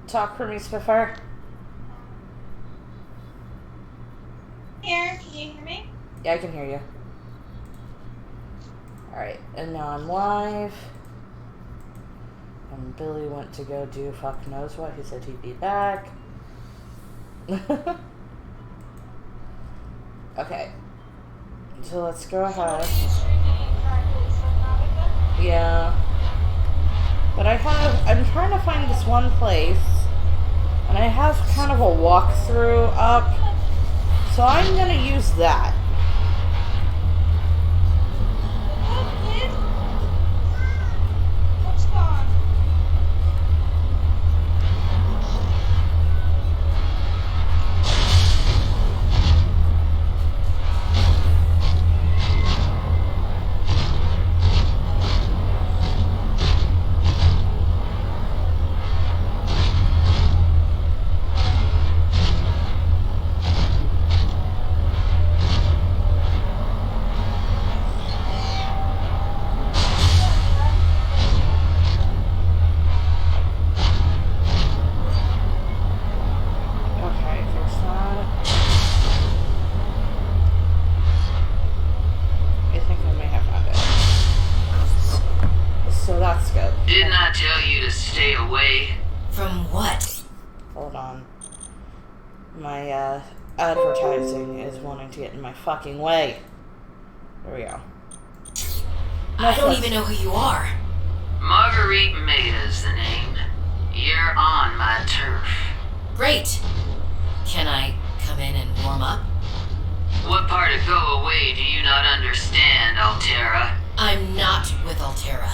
talk for me, Spitfire? Here, can you hear me? Yeah, I can hear you. Alright, and now I'm live. And Billy went to go do fuck knows what. He said he'd be back. Okay. So let's go ahead. Yeah. But I'm trying to find this one place. And I have kind of a walkthrough up. So I'm gonna use that. What's gone? Didn't I tell you to stay away? From what? Hold on. My, advertising is wanting to get in my fucking way. There we go. I don't even know who you are. Marguerite Maida's the name. You're on my turf. Great. Can I come in and warm up? What part of go away do you not understand, Altera? I'm not with Altera.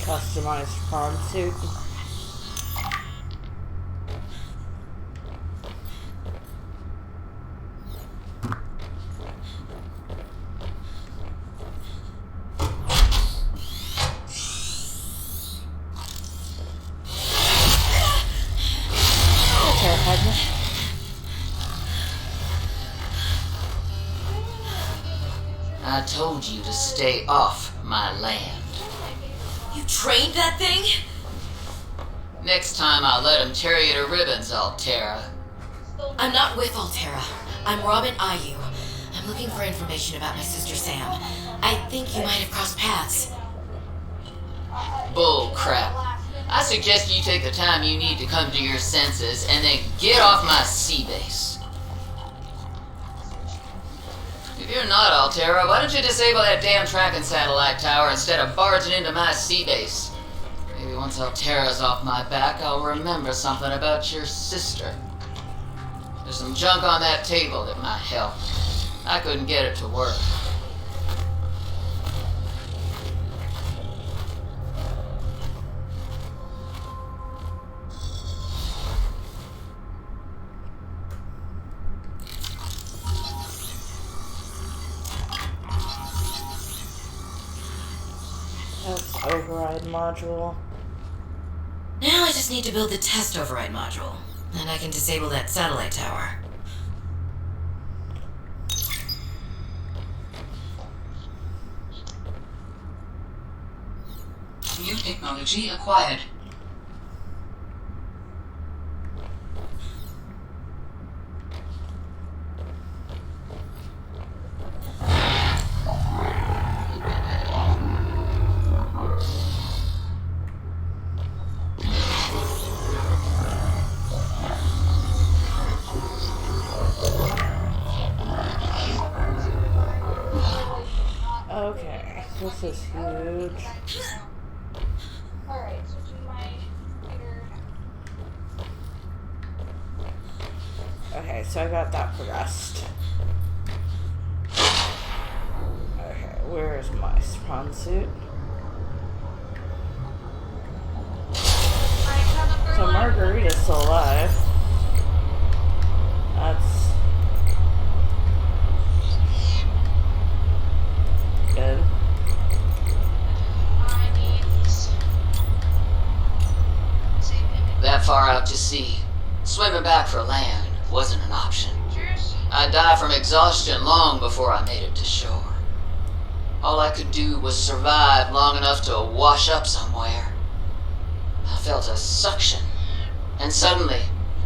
Customized prom suit. I told you to stay off my land. You trained that thing? Next time I'll let him tear you to ribbons, Altera. I'm not with Altera. I'm Robin Ayu. I'm looking for information about my sister Sam. I think you might have crossed paths. Bull crap. I suggest you take the time you need to come to your senses and then get off my sea base. If you're not Altera, why don't you disable that damn tracking satellite tower instead of barging into my sea base? Maybe once Altera's off my back, I'll remember something about your sister. There's some junk on that table that might help. I couldn't get it to work. Override module. Now I just need to build the test override module, and I can disable that satellite tower. New technology acquired. Okay, this is huge. Alright, so do my computer. Okay, so I got that progressed. Okay, where's my spawn suit? So Margarita's still alive. That's good. That far out to sea, swimming back for land wasn't an option. I'd die from exhaustion long before I made it to shore. All I could do was survive long enough to wash up somewhere. I felt a suction, and suddenly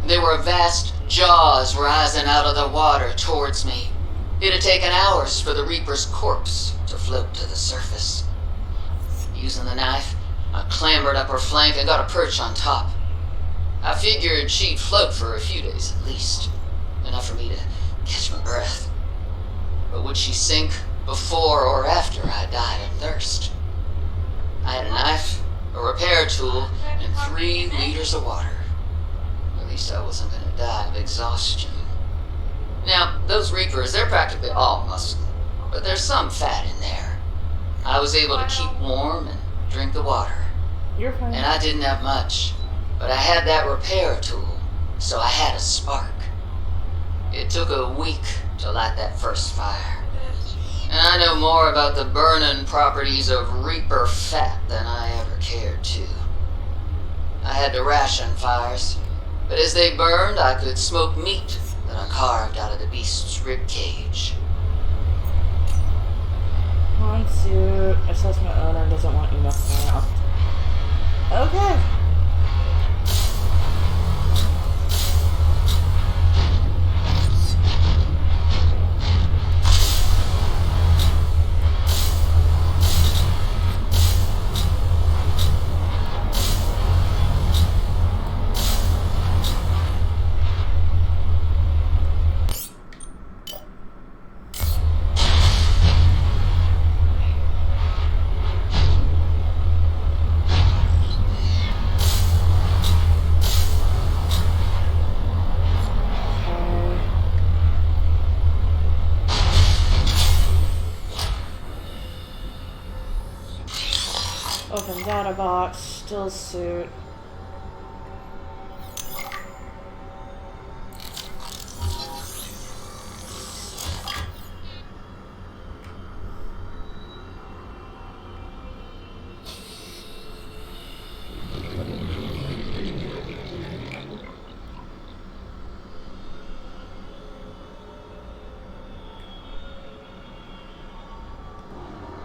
there were vast jaws rising out of the water towards me. It had taken hours for the Reaper's corpse to float to the surface. Using the knife, I clambered up her flank and got a perch on top. I figured she'd float for a few days at least, enough for me to catch my breath. But would she sink before or after I died of thirst? I had a knife, a repair tool, and 3 liters of water. At least I wasn't gonna die of exhaustion. Now, those Reapers, they're practically all muscle, but there's some fat in there. I was able to keep warm and drink the water. You're fine. And I didn't have much, but I had that repair tool, so I had a spark. It took a week to light that first fire. And I know more about the burning properties of Reaper fat than I ever cared to. I had to ration fires, but as they burned, I could smoke meat that I carved out of the beast's rib cage. On suit. Assessment owner doesn't want you messing around. Okay. Open data box, still suit.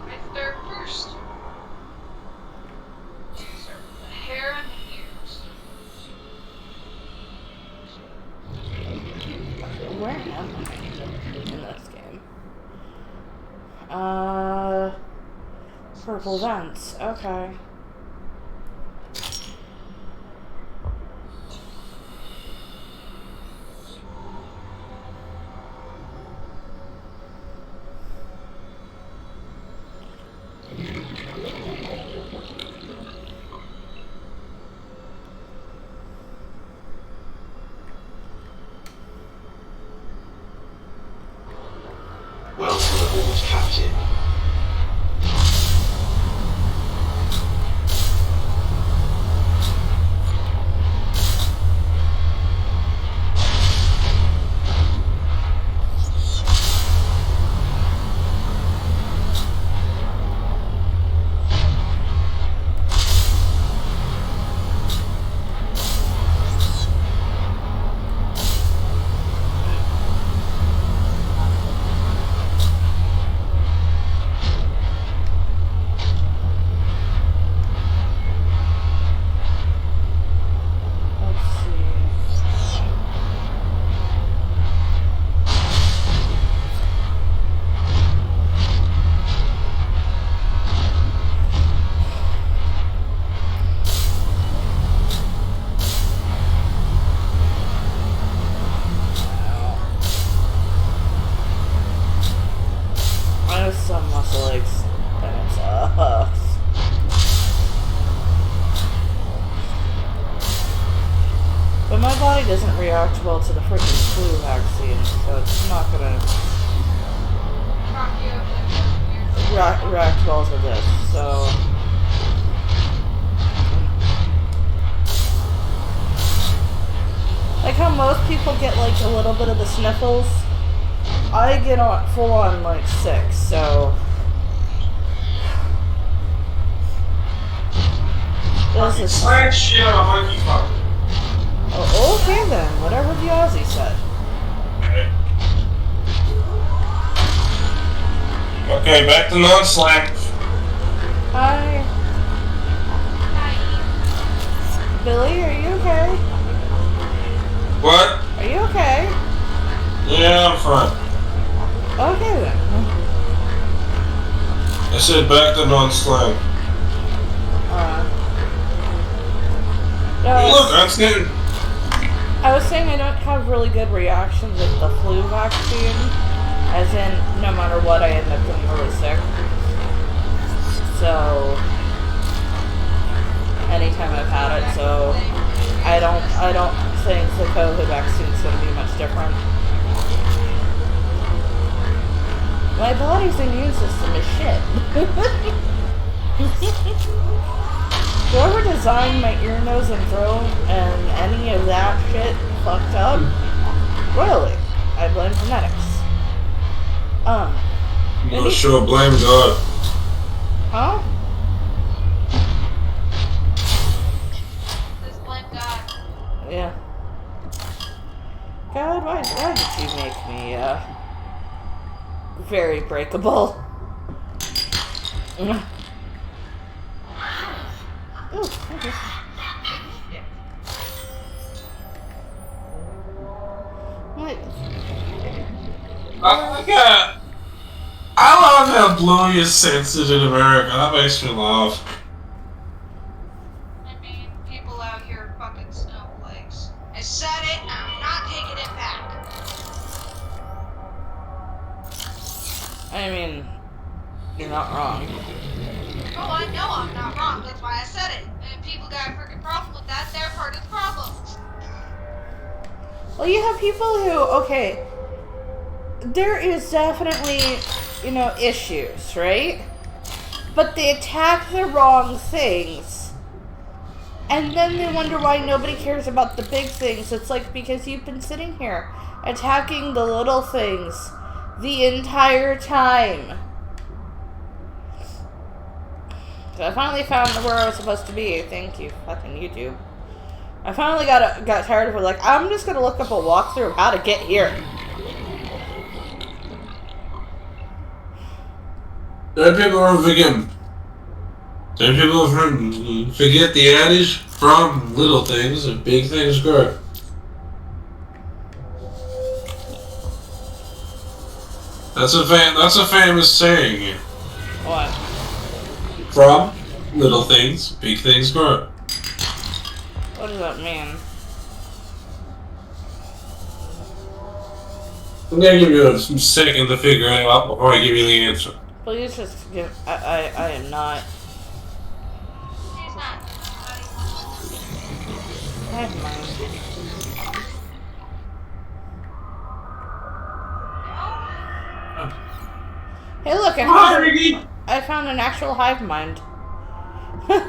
Right there first. Hair and ears. Where am I in this game? Purple vents. Okay. Welcome aboard, Captain. Some muscle aches. That sucks. But my body doesn't react well to the freaking flu vaccine, so it's not gonna react well to this, so... Like how most people get like a little bit of the sniffles, I get on full on like sick, so... This is... Shit on a monkey fucker. Oh, okay then, whatever the Aussie said. Okay, back to non-slang. Hi. Billy, are you okay? What? Are you okay? Yeah, I'm fine. Okay then. I said back to non-slang. No, Look, I'm getting... I was saying I don't have really good reactions with the flu vaccine. As in, no matter what, I end up getting really sick. So, anytime I've had it, so I don't think the COVID vaccine is going to be much different. My body's immune system is shit. Whoever designed my ear, nose, and throat and any of that shit fucked up, really, I blame genetics. I'm not sure, blame God. Huh? Let's blame God. Yeah. God, why did you make me, very breakable? Ooh, okay. What? I love how Bluey is censored in America. That makes me laugh. I mean, people out here are fucking snowflakes. I said it, and I'm not taking it back. I mean, you're not wrong. Oh, I know I'm not wrong. That's why I said it. And if people got a freaking problem with that, they're part of the problem. Well, you have people who, okay, there is definitely, issues, right? But they attack the wrong things. And then they wonder why nobody cares about the big things. It's like, because you've been sitting here attacking the little things the entire time. So I finally found where I was supposed to be. Thank you, fucking YouTube. I finally got tired of it. Like, I'm just gonna look up a walkthrough of how to get here. Some people forget the adage, from little things and big things grow. That's a famous saying. What? From little things, big things grow. What does that mean? I'm gonna give you a second to figure it out before I give you the answer. Please just give. I am not. He's not. Never mind. Hey, look! I found an actual hive mind. I'm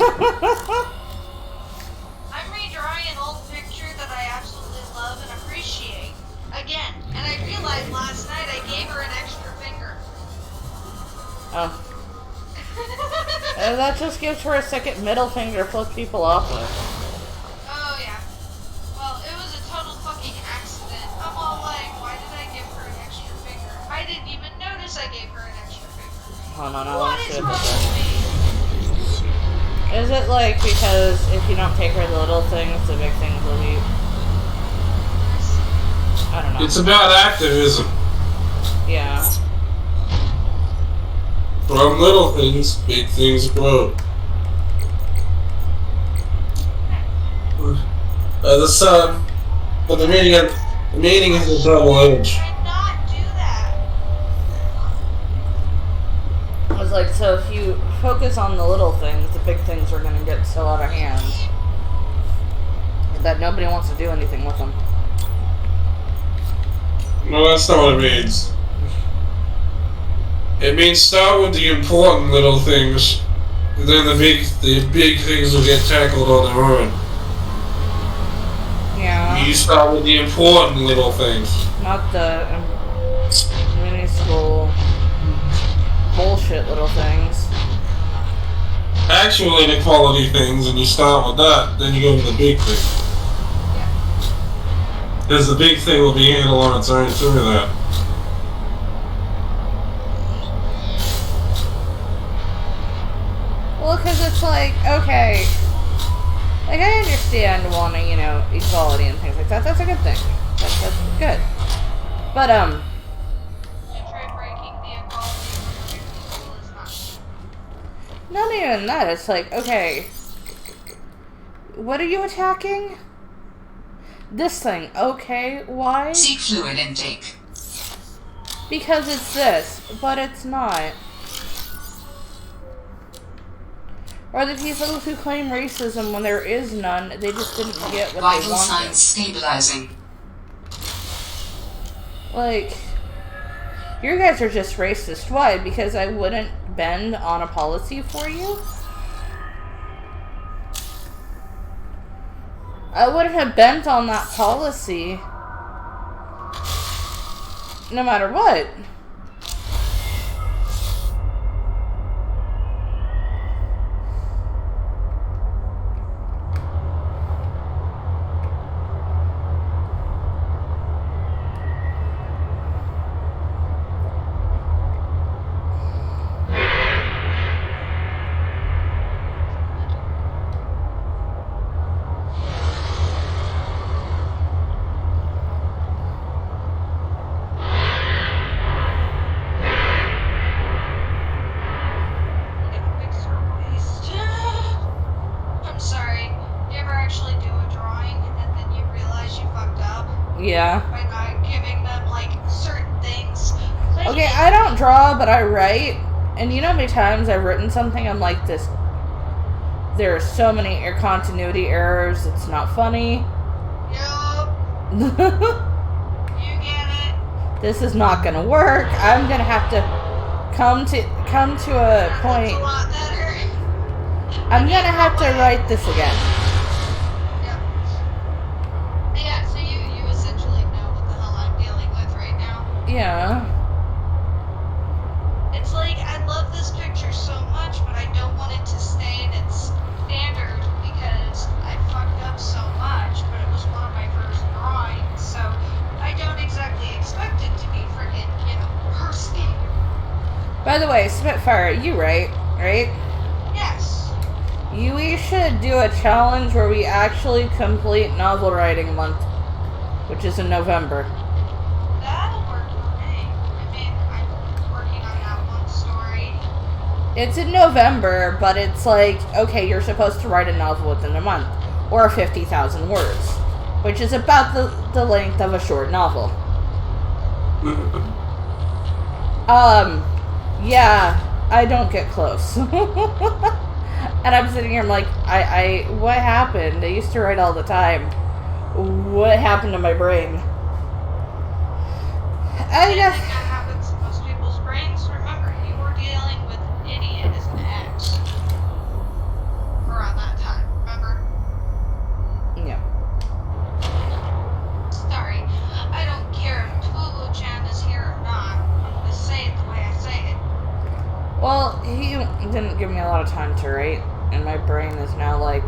redrawing an old picture that I absolutely love and appreciate. Again, and I realized last night I gave her an extra finger. Oh. That just gives her a second middle finger to flip people off with. Oh, yeah. Well, it was a total fucking accident. I'm all like, why did I give her an extra finger? I didn't even notice I gave her an extra finger. Hold on, I What want to is see wrong what with me? Is it like because if you don't take her the little things, the big things will be? I don't know. It's about activism. Yeah. From little things, big things grow. The sun, but the meaning is a double edge. Did not do that. I was like, so if you focus on the little things, the big things are gonna get so out of hand. that nobody wants to do anything with them. No, that's not what it means. It means start with the important little things, and then the big things will get tackled on their own. Yeah. You start with the important little things. Not the minuscule bullshit little things. Actual inequality things, and you start with that, then you go to the big thing. Because the big thing will be handled on its own through that. Well, because it's like, okay, like I understand wanting, equality and things like that. That's a good thing. That's good. But You try breaking the equality principle is not. not even that. It's like, okay, what are you attacking? This thing. Okay, why? Seek fluid intake. Because it's this, but it's not. Or the people who claim racism when there is none, they just didn't get what they Vital wanted. signs stabilizing. Like, you guys are just racist. Why? Because I wouldn't bend on a policy for you? I wouldn't have bent on that policy no matter what. I'm sorry. You ever actually do a drawing and then you realize you fucked up Yeah. by not giving them like certain things? Like, Okay, I don't draw, but I write. And you know how many times I've written something, I'm like, this. There are so many continuity errors, it's not funny. Yup, you get it. This is not gonna work. I'm gonna have to come to a That's a point. lot better. I'm gonna have to write this again. Yep. Yeah, so you essentially know what the hell I'm dealing with right now. Yeah. It's like, I love this picture so much, but I don't want it to stay in its standard because I fucked up so much, but it was one of my first drawings, so I don't exactly expect it to be freaking, her standard. By the way, Spitfire, you right? Yes. We should do a challenge where we actually complete novel writing month, which is in November. That'll work for me. I mean, I'm working on that one story. It's in November, but it's like, okay, you're supposed to write a novel within a month, or 50,000 words, which is about the length of a short novel. Yeah, I don't get close. And I'm sitting here, I'm like, what happened? I used to write all the time. What happened to my brain? I think that happens in most people's brains. Remember, you were dealing with an idiot as an ex. Around that time, remember? Yeah. Sorry, I don't care if Twoo-Chan is here or not. I'm gonna say it the way I say it. Well, he didn't give me a lot of time to write, and my brain is now, like,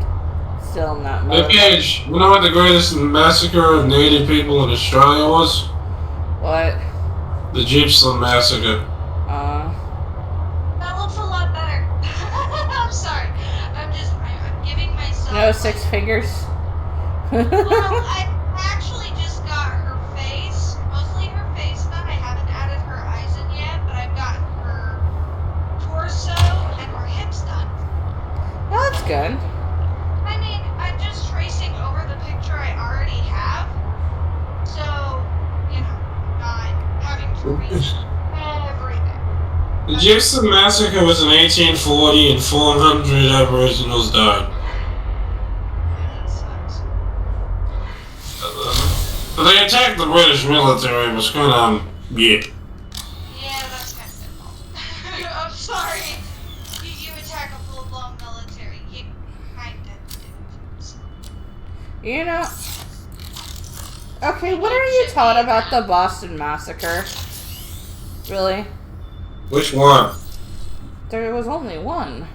still in that mode. Hey, Paige, you know what the greatest massacre of native people in Australia was? What? The Gypsum Massacre. That looks a lot better. I'm sorry. I'm giving myself... No, 6 figures? Well, I actually just got her face, mostly her face done. I haven't added her eyes in yet, but I've gotten her torso and her hips done. Oh, that's good. I mean, I'm just tracing over the picture I already have, so, not having to read everything. The Gypsum Massacre was in 1840 and 400 Aboriginals died. That sucks. But they attacked the British military, was kind of, yeah. Yeah, that's kind of their fault. I'm sorry. You attack a full-blown military. You kind of do. So. You know... Okay, what are you taught about the Boston Massacre? Really? Which one? There was only one.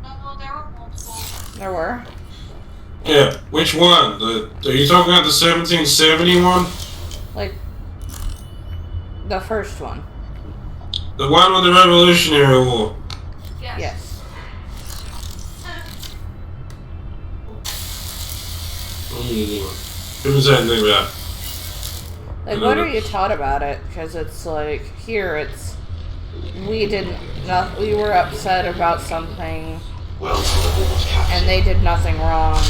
No, there were multiple. There were. Yeah, which one? Are you talking about the 1771? Like, the first one. The one with the Revolutionary War? Yes. Yes. Who was that thing about? Like, what are you taught about it? Because it's like, here it's... We were upset about something, Welcome aboard, Captain. and they did nothing wrong.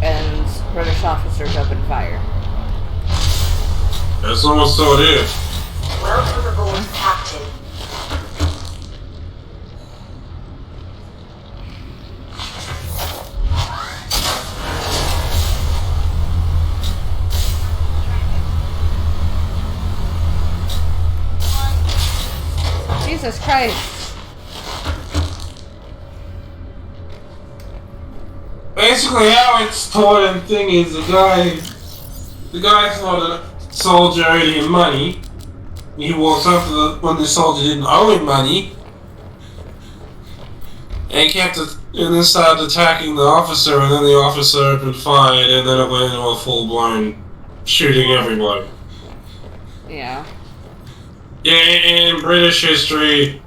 And British officers opened fire. That's almost so it is. Welcome aboard, Captain. Jesus Christ. Basically, how it's taught and thing is the guy thought a soldier owed him money. He walks up to when the soldier didn't owe him money, and and then started attacking the officer, and then the officer opened fire, and then it went into a full-blown shooting everybody. Yeah. Yeah, in British history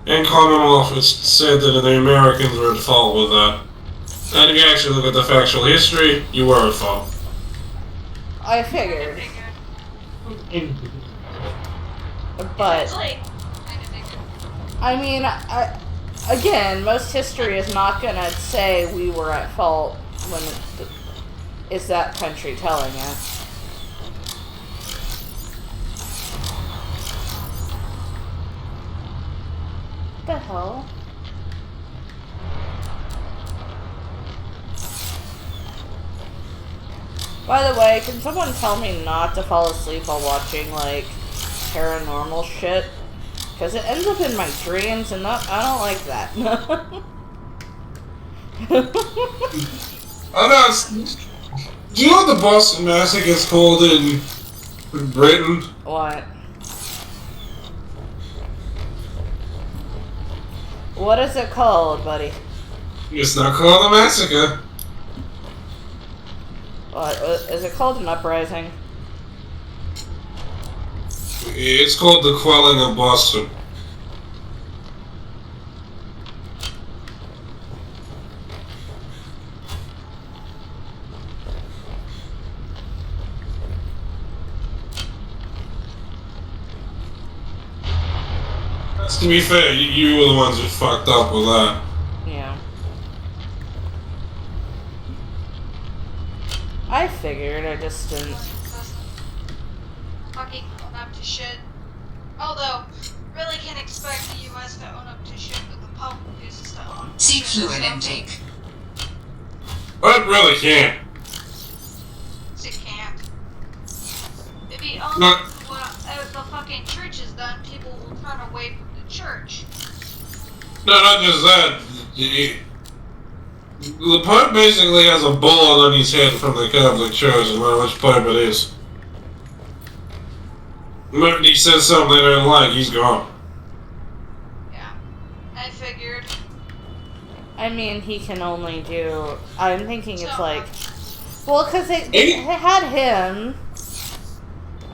and Commonwealth, it's said that the Americans were at fault with that. And if you actually look at the factual history, you were at fault. I figured. But, I mean, again, most history is not going to say we were at fault when it's that country telling it. What the hell? By the way, can someone tell me not to fall asleep while watching, like, paranormal shit? Because it ends up in my dreams, and I don't like that. I know. Do you know what the Boston Massacre is called in Britain? What? What is it called, buddy? It's not called a massacre. What, is it called an uprising? It's called the Quelling of Boston. To be fair, you were the ones who fucked up with that. Yeah. I figured, I just didn't. Fucking own up to shit. Although, really can't expect the US to own up to shit with the Pope refuses to own. Seek fluid intake. But really can't. It can't. If he owns No. what the fucking church has done, people will turn away from the church. No, not just that. The Pope basically has a bullet on his head from the Catholic Church, no matter which Pope it is. The moment he says something they don't like, he's gone. Yeah. I figured. I mean, he can only do. I'm thinking it's like. Well, because they had him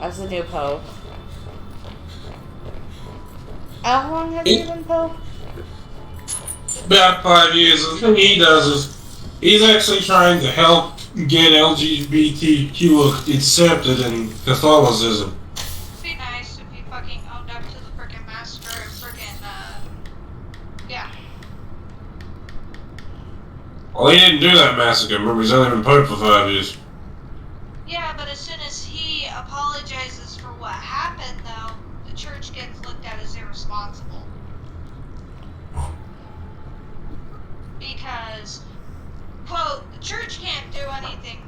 as the new Pope. How long has he been Pope? About 5 years. The thing he does is he's actually trying to help get LGBTQ accepted in Catholicism. It'd be nice if he fucking owned up to the frickin' massacre and frickin', yeah. Well, he didn't do that massacre. Remember, he's only been Pope for 5 years. Yeah, but as soon as he apologizes for what happened, though, the church gets looked at as irresponsible. Because quote, the church can't do anything.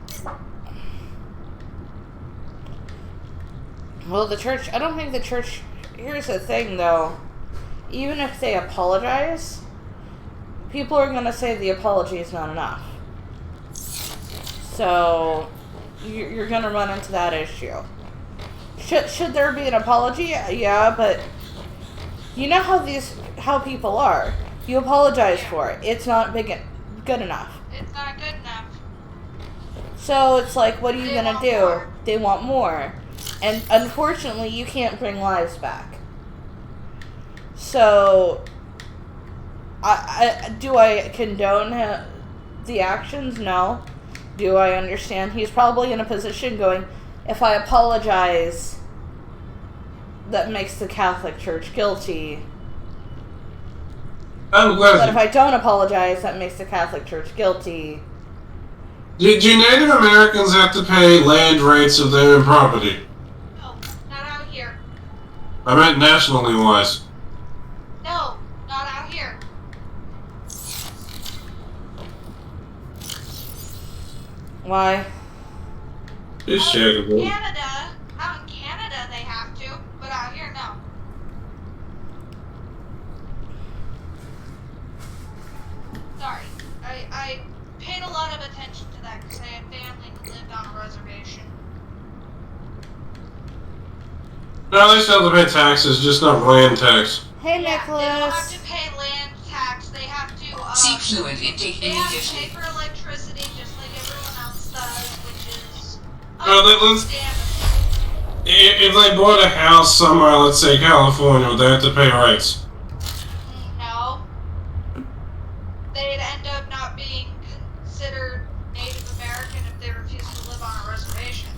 Well, the church, I don't think the church, here's the thing though, even if they apologize, people are going to say the apology is not enough. So, you're going to run into that issue. Should there be an apology? Yeah, but you know how people are. You apologize for it. It's not good enough. It's not good enough. So it's like, what are you They gonna want do? more. They want more. And unfortunately, you can't bring lives back. So, do I condone the actions? No. Do I understand? He's probably in a position going, if I apologize, that makes the Catholic Church guilty. But if I don't apologize, that makes the Catholic Church guilty. Do Native Americans have to pay land rates of their own property? No, not out here. I meant nationally wise. No, not out here. Why? Just checking. bro. Canada, out in Canada they have to, but out here, no. Sorry, I paid a lot of attention to that because I had family who lived on a reservation. No, they still have to pay taxes, just not land tax. Hey, Yeah, they don't have Nicholas. to pay land tax. They have to. See fluid intake They have to pay immediately. for electricity just like everyone else does, which is Well, let's- understandable. If they bought a house somewhere, let's say California, would they have to pay rates? No. They'd end up not being considered Native American if they refuse to live on a reservation.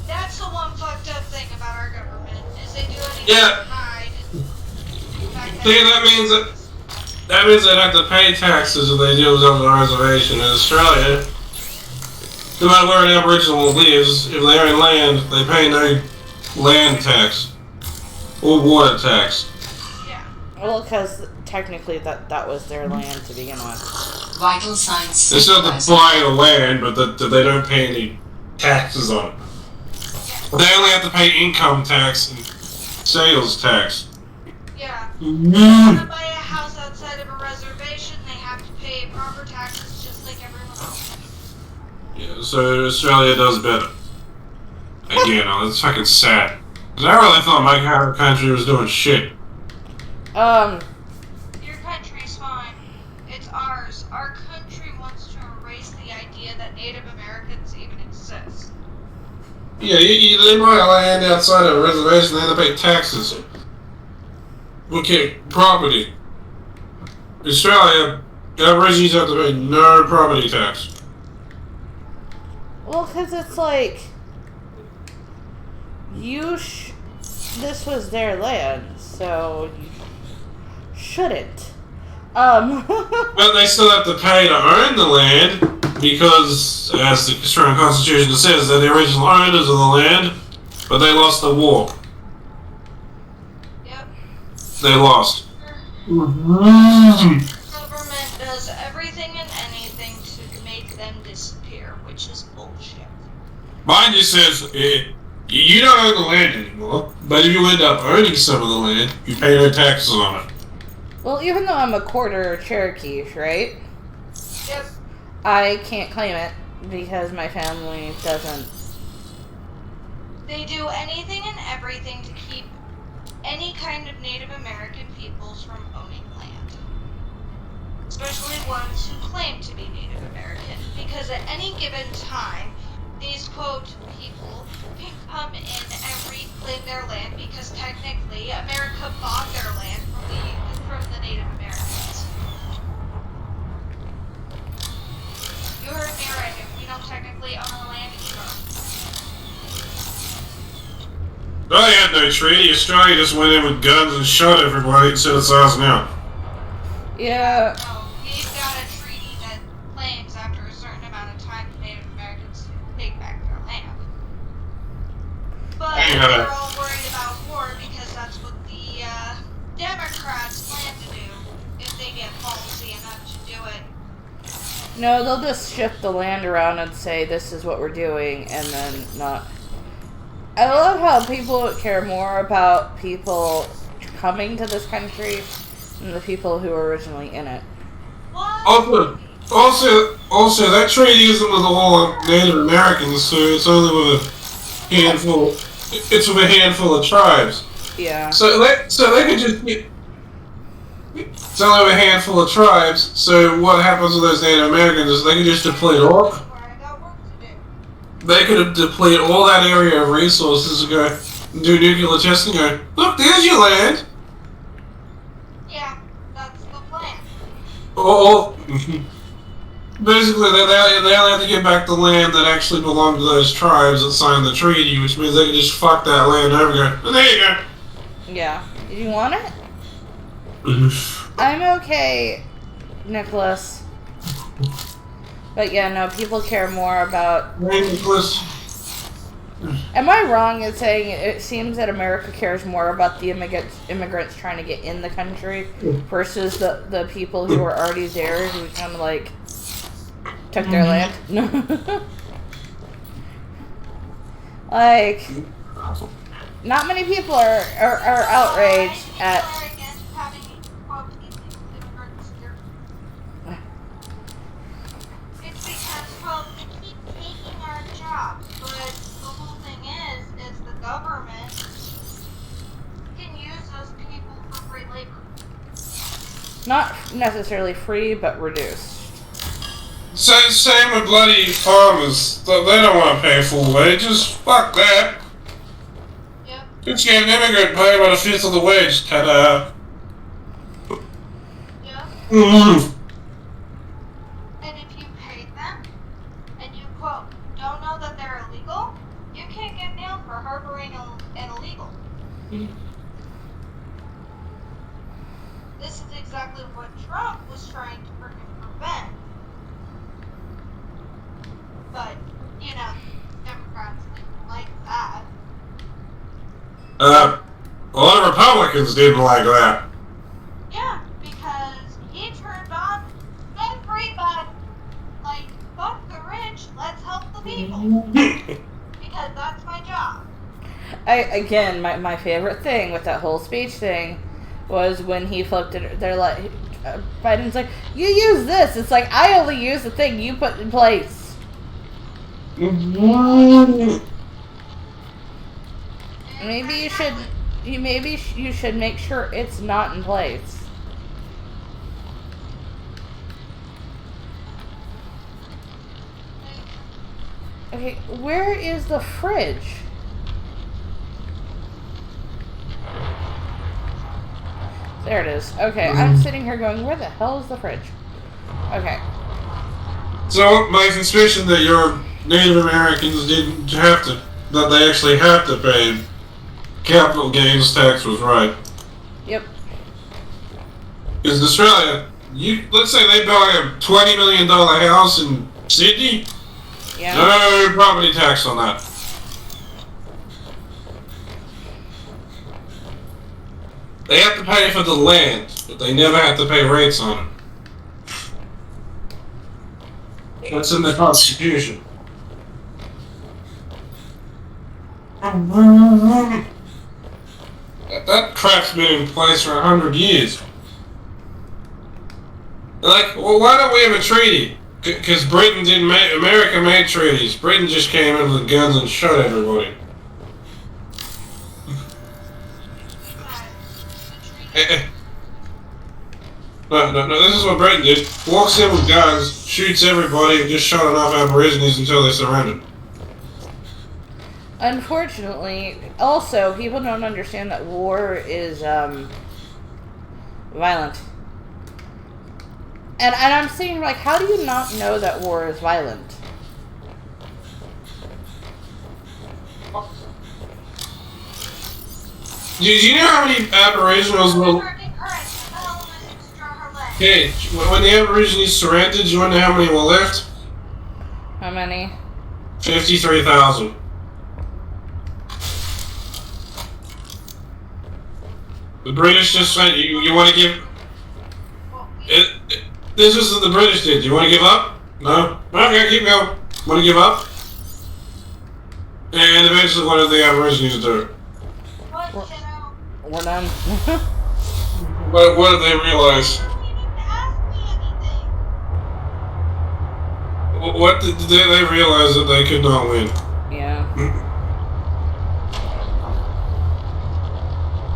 That's the one fucked up thing about our government, is they do anything Yeah. to hide. See, that means they'd have to pay taxes if they do live on a reservation. In Australia, no matter where an Aboriginal lives, if they own land, they pay no land tax or water tax. Yeah. Well, because technically that was their land to begin with. Vital signs They still have to buy the land, but they don't pay any taxes on it. They only have to pay income tax and sales tax. Yeah. If they want to buy a house outside of a reservation, they have to pay proper taxes just like everyone else. Yeah, so Australia does better. Again, that's fucking sad. 'Cause I really thought my country was doing shit. Your country's fine. It's ours. Our country wants to erase the idea that Native Americans even exist. Yeah, they buy land outside of a reservation, they have to pay taxes. Okay, property. Australia, Aborigines have to pay no property tax. Well, because it's like, this was their land, so you shouldn't. But they still have to pay to own the land, because, as the Australian Constitution says, they're the original owners of the land, but they lost the war. Yep. They lost. Government does everything and anything to make them disappear, which is bullshit. Mine just says, you don't own the land anymore, but if you end up owning some of the land, you pay no taxes on it. Well, even though I'm a quarter Cherokee, right? Yep. I can't claim it because my family doesn't. They do anything and everything to keep any kind of Native American peoples from owning land. Especially ones who claim to be Native American, because at any given time, these quote people can come in and reclaim their land because technically America bought their land from the Native Americans. You heard me right here. We don't technically own the land either. They had no treaty. Australia just went in with guns and shot everybody and said it's ours now. Yeah. No, we've got a treaty that claims after a certain amount of time the Native Americans to take back their land. But Yeah. they're all worried about war because that's what the Democrats plan to do if they get ballsy enough to do it. No, they'll just shift the land around and say this is what we're doing, and then not. I love how people care more about people coming to this country than the people who were originally in it. Also, that treaty isn't with all Native Americans, so it's only with a handful. It's with a handful of tribes. Yeah. So they could just. It's only with a handful of tribes. So what happens with those Native Americans is they could just deplete all. They could deplete all that area of resources and go do nuclear testing. And go, look, there's your land. Yeah, that's the plan. Or basically, they only have to get back the land that actually belonged to those tribes that signed the treaty, which means they can just fuck that land over and go, there you go. Yeah. You want it? I'm okay, Nicholas. But yeah, no, people care more about... Nicholas. Am I wrong in saying it seems that America cares more about the immigrants trying to get in the country versus the people who are already there who kind of like took their land? Like, not many people are outraged at... It's because, well, they keep taking our jobs, but the whole thing is the government can use those people for free labor. Not necessarily free, but reduced. Same with bloody farmers. They don't want to pay full wages. Fuck that. Yep. Just get an immigrant pay about a fifth of the wage. Ta-da. Yep. Mm-hmm. And if you pay them, and you, quote, don't know that they're illegal, you can't get nailed for harboring an illegal. This is exactly what Trump was trying to freaking prevent. But, you know, Democrats didn't like that. A lot of Republicans didn't like that. Yeah, because he turned on everybody. Like, fuck the rich, let's help the people. Because that's my job. Again, my favorite thing with that whole speech thing was when he flipped it. They're like, Biden's like, you use this. It's like, I only use the thing you put in place. Maybe you should make sure it's not in place. Okay, where is the fridge? There it is. Okay, I'm sitting here going, where the hell is the fridge? Okay. So my suspicion that your Native Americans didn't have to, that they actually have to pay capital gains tax was right. Yep. Because in Australia, let's say they buy a $20 million house in Sydney, Yeah. no property tax on that. They have to pay for the land, but they never have to pay rates on it. That's in the Constitution. That crap's been in place for 100 years. Like, well, why don't we have a treaty? Because Britain didn't make... America made treaties. Britain just came in with guns and shot everybody. No, this is what Britain did. Walks in with guns, shoots everybody, and just shot enough Aborigines until they surrendered. Unfortunately, also, people don't understand that war is, violent. And I'm saying, like, how do you not know that war is violent? Do you know how many Aboriginals will... Okay, when the Aborigines surrendered, do you want to know how many were left? How many? 53,000. The British just went, you want to give... this is what the British did. You want to give up? No? Okay, keep going. Wanna give up? And eventually, what did the Aborigines do? What, kiddo? We're done. What did they realize? You didn't even ask me anything. What did they realize that they could not win? Yeah.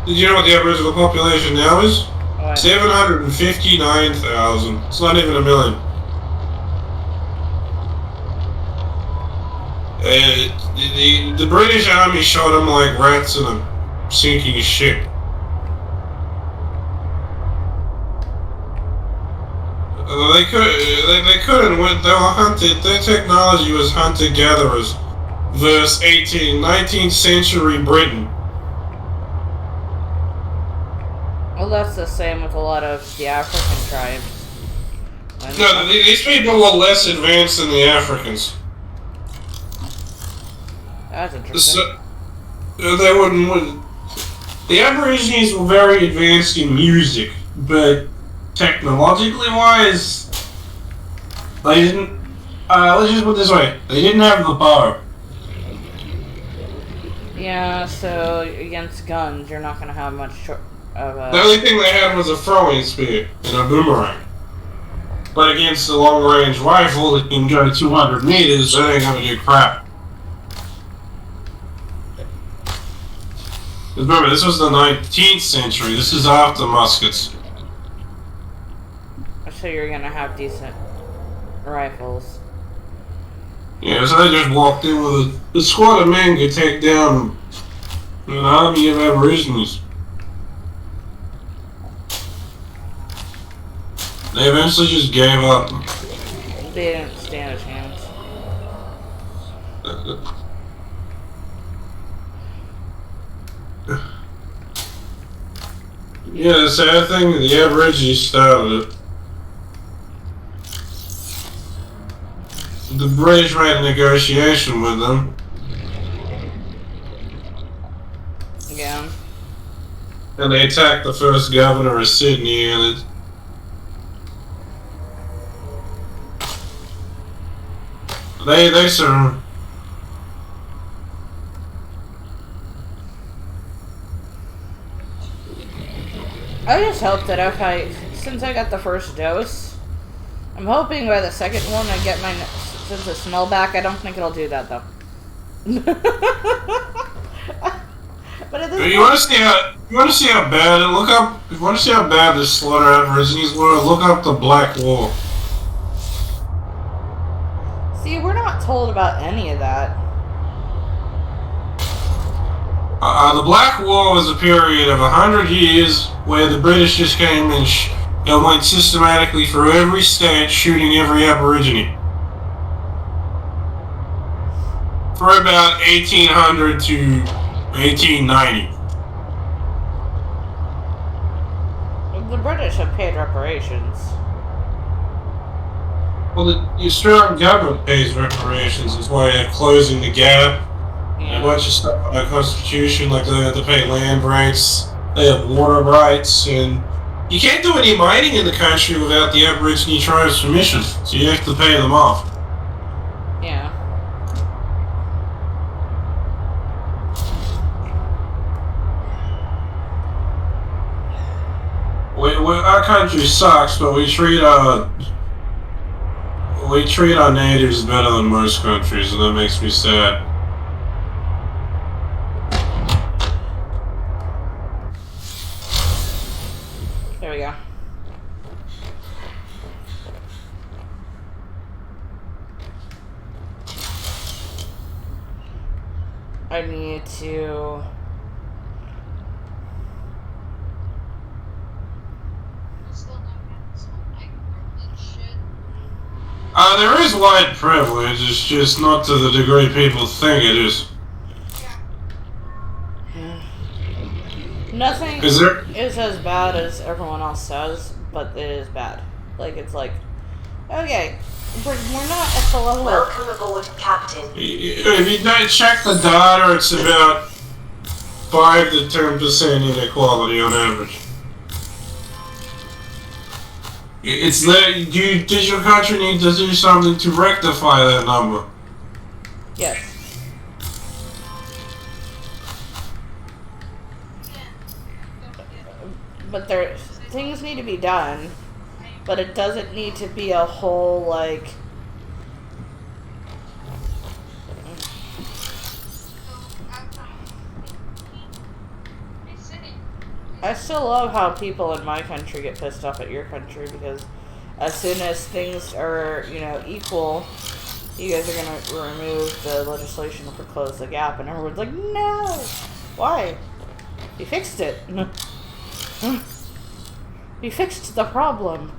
Did you know what the Aboriginal population now is? What? 759,000. It's not even a million. The British Army shot them like rats in a sinking ship. They couldn't win. They were hunted. Their technology was hunter-gatherers versus 19th century Britain. Well, that's the same with a lot of the African tribes. No, these people were less advanced than the Africans. That's interesting. So, they wouldn't. The Aborigines were very advanced in music, but technologically wise, they didn't. Let's just put it this way: they didn't have the bow. Yeah, so against guns, you're not gonna have much of a. The only thing they had was a throwing spear and a boomerang. But against the long-range rifle that can go 200 meters, that ain't gonna do crap. Remember, this was the 19th century. This is after muskets. So you're gonna have decent rifles. Yeah, so they just walked in with a squad of men could take down an army of Aborigines. They eventually just gave up. They didn't stand a chance. Yeah, the sad thing, the Aborigines started it. The British made a negotiation with them. Yeah. And they attacked the first governor of Sydney, and they sort I just hope that since I got the first dose, I'm hoping by the second one I get my sense of smell back. I don't think it'll do that though. But at this you want to see how bad it look up. If you want to see how bad the slaughter Aborigines were, look up the Black War. See, we're not told about any of that. The Black War was a period of 100 years where the British just came and went systematically through every state, shooting every Aborigine. For about 1800 to 1890. The British have paid reparations. Well, the Australian government pays reparations. That's why they're closing the gap. Yeah. A bunch of stuff on the Constitution, like they have to pay land rights, they have water rights, and you can't do any mining in the country without the Aborigine tribes' permission, so you have to pay them off. Yeah. Our country sucks, but we treat our natives better than most countries, and that makes me sad. There we go. I need to... There is white privilege, it's just not to the degree people think it is. Nothing Is there? is as bad as everyone else says, but it is bad. Like, it's like, okay, we're not at the level of... Welcome aboard, Captain. If you don't check the data, it's about 5 to 10% inequality on average. It's there. Does your country need to do something to rectify that number? Yes. But things need to be done, but it doesn't need to be a whole, like... I still love how people in my country get pissed off at your country, because as soon as things are, you know, equal, you guys are going to remove the legislation to close the gap, and everyone's like, no! Why? You fixed it. We fixed the problem.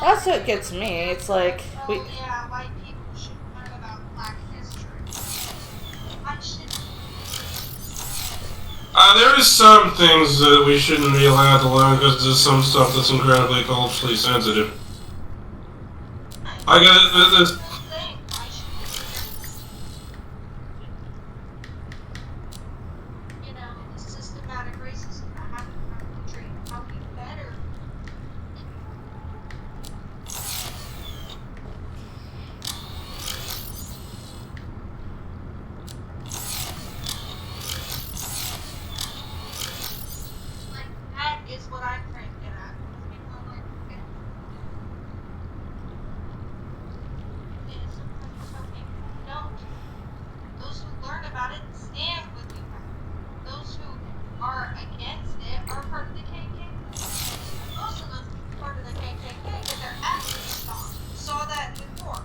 That's what gets me. It's like, we... yeah, white people should learn about black history. I should. There is some things that we shouldn't be allowed to learn because there's some stuff that's incredibly culturally sensitive. I guess You know, the systematic racism that happened in our country, how we better. Like, that is what I'm trying to get at. People are like, okay. It is something who don't. Those who learn about it stand with you. Those who are against it are part of the KKK. Most of those part of the KKK get their asses stomped. Saw that before.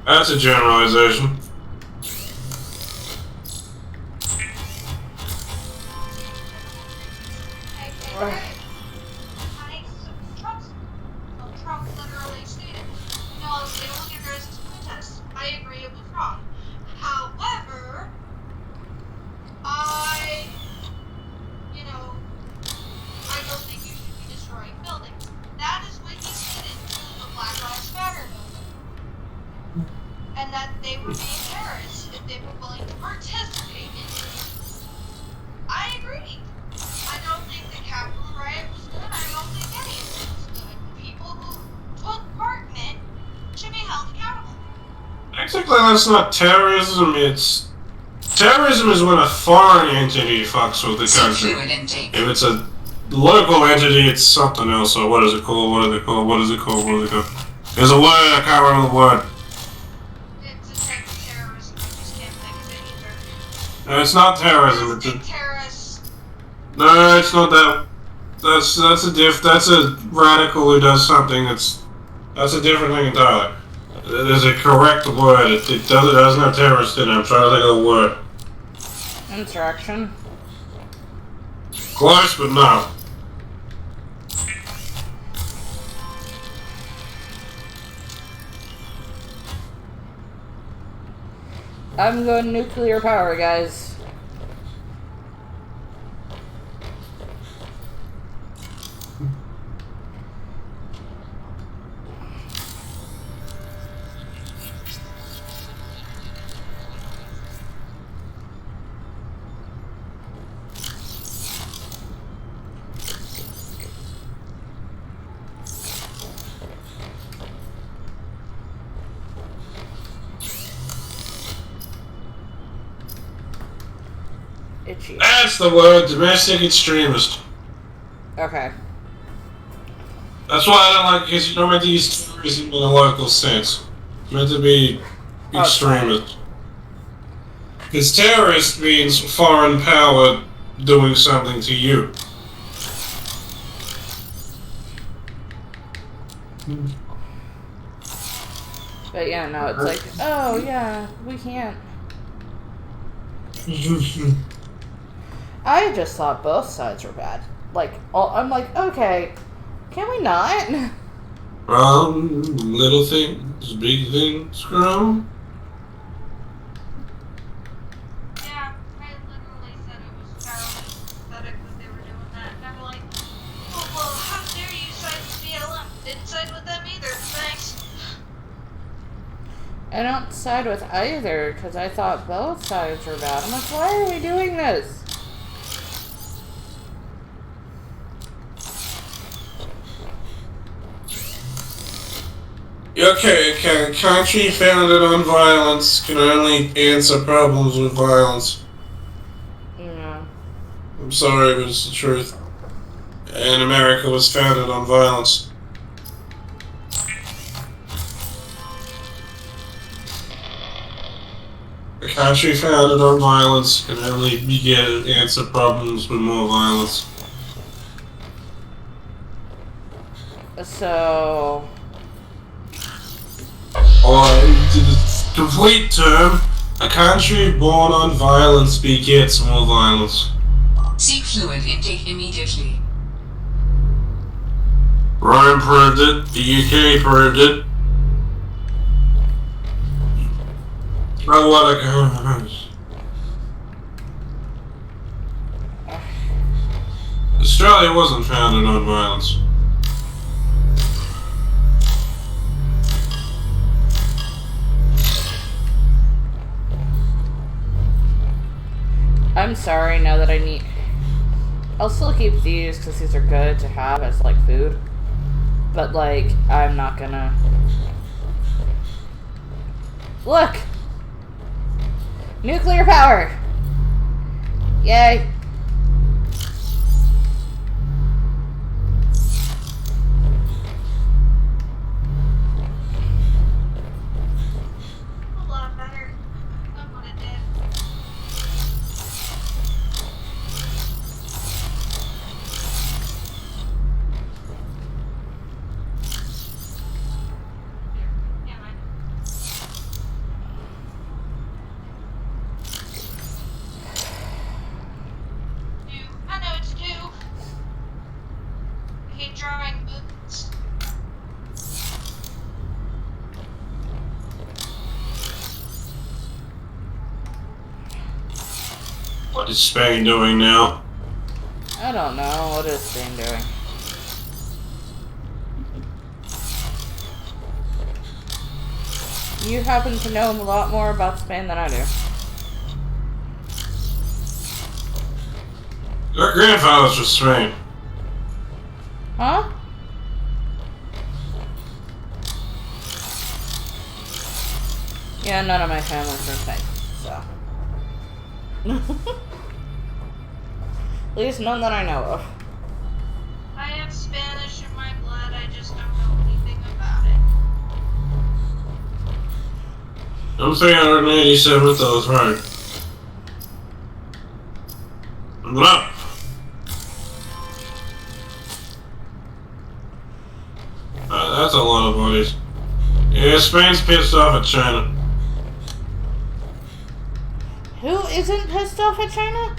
that's a generalization. Trump literally stated, no, they don't look at her as a protest. I agree it was wrong. However, I don't think you should be destroying buildings. That is what he stated to the Black Lives Matter movement. And that they were being terrorists if they were willing to participate in it. I agree. I don't think the Capitol riot was good. I don't think any of it was good. People who took part in it should be held accountable. Technically, that's not terrorism. Terrorism is when a foreign entity fucks with the country. Fluid intake. If it's a local entity, it's something else. So what is it called? What is it called? What is it called? What is it called? There's a word. I can't remember the word. It's a type of terrorism. I just can't think of it either. No, it's not terrorism. It's a, Terrorists. no, it's not that. That's a radical who does something that's a different thing entirely. There's a correct word. It doesn't have terrorist in it. I'm trying to think of the word. Insurrection. Close, but no. I'm going nuclear power, guys. Itchy. That's the word. Domestic extremist. Okay. That's why I don't like, because you don't meant to use terrorism in a local sense. It's meant to be extremist. Because terrorist means foreign power doing something to you. But yeah, no, it's like, oh yeah, we can't. I just thought both sides were bad. Like, I'm like, okay, can we not? Little things, big things, grow. Yeah, I literally said it was terribly pathetic that they were doing that. And I'm like, oh, well, how dare you side with BLM? Didn't side with them either. Thanks. I don't side with either, because I thought both sides were bad. I'm like, why are we doing this? Okay, a country founded on violence can only answer problems with violence. Yeah. I'm sorry, but it's the truth. And America was founded on violence. A country founded on violence can only begin to answer problems with more violence. So... Or, to the complete term, a country born on violence begets more violence. Seek fluid intake immediately. Rome proved it, the UK proved it. Oh, what a... Australia wasn't founded on violence. I'm sorry, now that I need... I'll still keep these, because these are good to have as, like, food. But, like, I'm not gonna... Look! Nuclear power! Yay! A lot better than what it did. Yeah, I know. I know it's new. I hate drawing books. What is Spain doing now? I don't know. What is Spain doing? You happen to know a lot more about Spain than I do. Your grandfather's from Spain. Huh? Yeah, none of my family's from Spain, so. At least none that I know of. I have Spanish in my blood, I just don't know anything about it. I'm 387 with those, right? Blah. That's a lot of bodies. Yeah, Spain's pissed off at China. Who isn't pissed off at China?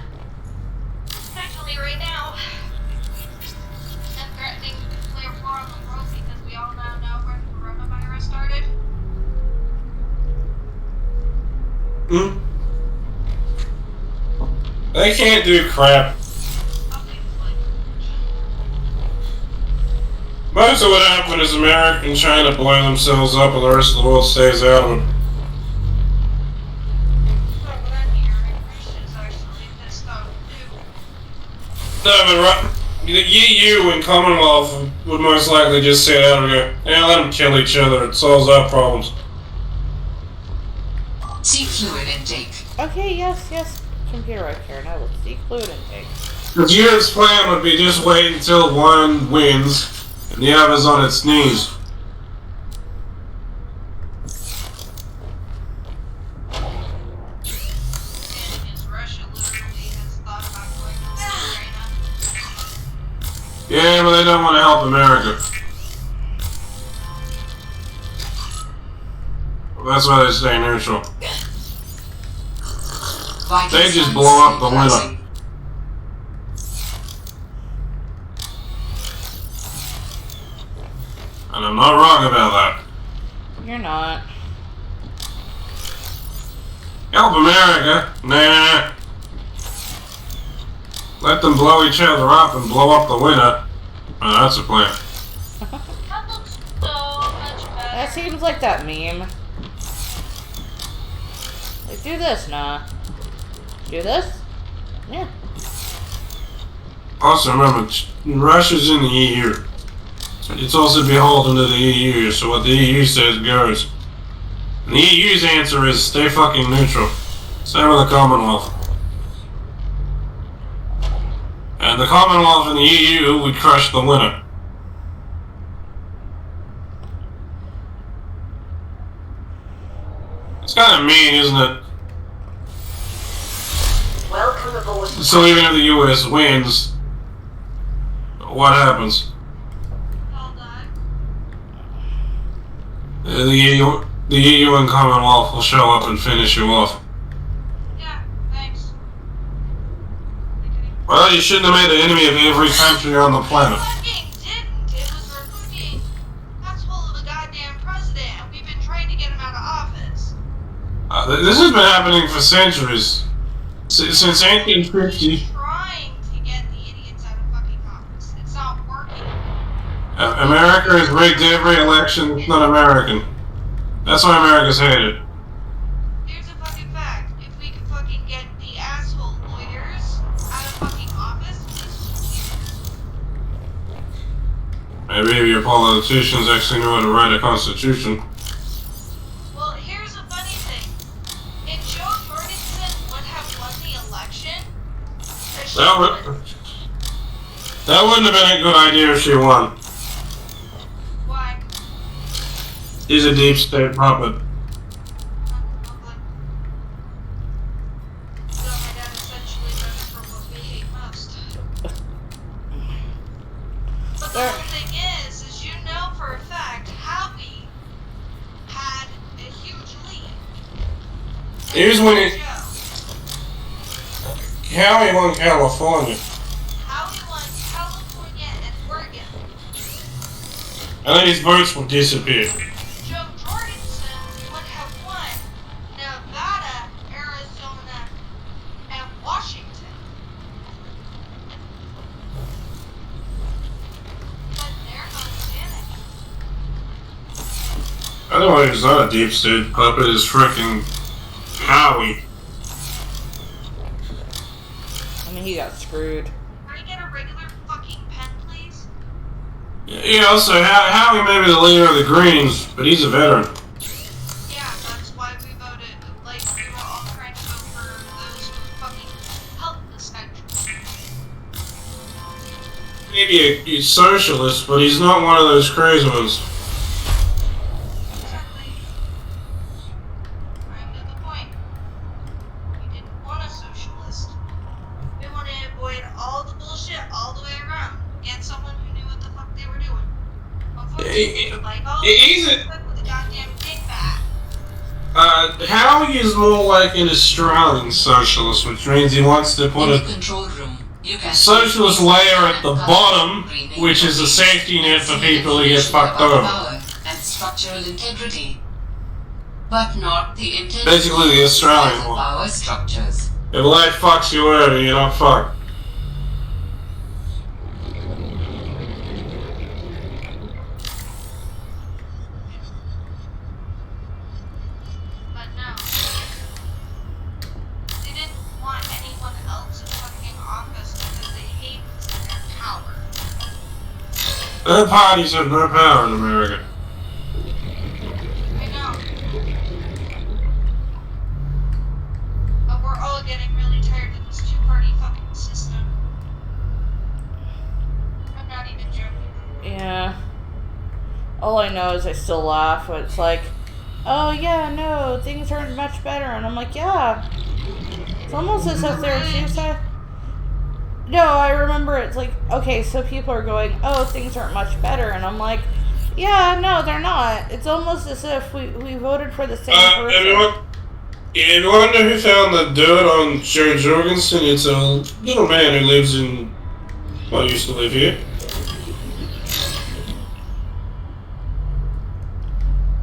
Actually, right now, I'm threatening nuclear war on the world because we all now know where the coronavirus started. Hmm? They can't do crap. Obviously. Most of what happened is America and China blow themselves up and the rest of the world stays out of it. But what I'm hearing, Russia's actually pissed off too. No, but the EU and Commonwealth would most likely just sit out and go, yeah, let them kill each other, it solves our problems. Seek fluid intake. Okay, yes. Computer right here. Now let's see fluid intake. Because Europe's plan would be just wait until one wins and the other's on its knees. Because Russia literally has thought about going over China. Yeah, but they don't want to help America. That's why they stay neutral. Vital They just signs blow up the stabilizing. winner. And I'm not wrong about that. You're not. Help America? Nah. Let them blow each other up and blow up the winner. Oh, that's a plan. That looks so much better. That seems like that meme. Like, do this, nah. Do this? Yeah. Also, remember, Russia's in the EU. It's also beholden to the EU, so what the EU says goes. And the EU's answer is stay fucking neutral. Same with the Commonwealth. And the Commonwealth and the EU would crush the winner. It's kind of mean, isn't it? Welcome aboard. So even if the US wins, what happens? All die. The EU and Commonwealth will show up and finish you off. Yeah, thanks. Well, you shouldn't have made an enemy of every country on the planet. Fucking didn't. It was our fucking asshole of a goddamn president, and we've been trying to get him out of office. This has been happening for centuries. Since 1850. Trying to get the idiots out of fucking office. It's not working. America has rigged every election that's not American. That's why America's hated. Here's a fucking fact. If we could fucking get the asshole lawyers out of fucking office, Maybe if your politicians actually know how to write a constitution. well, here's a funny thing. If Joe Jorgensen would have won the election, That wouldn't have been a good idea if she won. why? He's a deep state puppet. So my dad essentially voted for what we hate most. But the whole thing is you know for a fact Howie had a huge lead. Here's when it. Joe. Howie won California. Howie won California and Oregon. And then his votes will disappear. Joe Jorgensen would have won Nevada, Arizona, and Washington. But they're not in it. Otherwise, he's not a deep state puppet. It's freaking Howie. I mean, he got screwed. Can I get a regular fucking pen, please? Yeah, also, Howie may be the leader of the Greens, but he's a veteran. Yeah, that's why we voted. Like, we were all trying to vote for those who fucking help this country. Maybe he's socialist, but he's not one of those crazy ones. Exactly. Right to the point. We didn't want a socialist. We wanted to avoid all the bullshit all the way around. Get someone who knew what the fuck they were doing. Unfortunately, like, oh, he's a- with a goddamn kickback. Howie is more like an Australian socialist, which means he wants to put In a the control room, you can socialist layer at the bottom, which is a safety net for people who get fucked over. Power and structural integrity, but not the integrity Basically the Australian of one. power structures. If life fucks you over, you're not fucked. But no. They didn't want anyone else in fucking office because they hate us and they're cowards. Third parties have no power in America. I know. But we're all getting really tired of this two-party fucking system. I'm not even joking. Yeah. All I know is I still laugh when it's like, oh yeah, no, things aren't much better. And I'm like, yeah. It's almost as if they're suicide. No, I remember it's like, okay, so people are going, oh, things aren't much better. And I'm like, yeah, no, they're not. It's almost as if we voted for the same person. If you wonder who found the dirt on Joe Jorgensen, it's a little man who lives in, well, used to live here.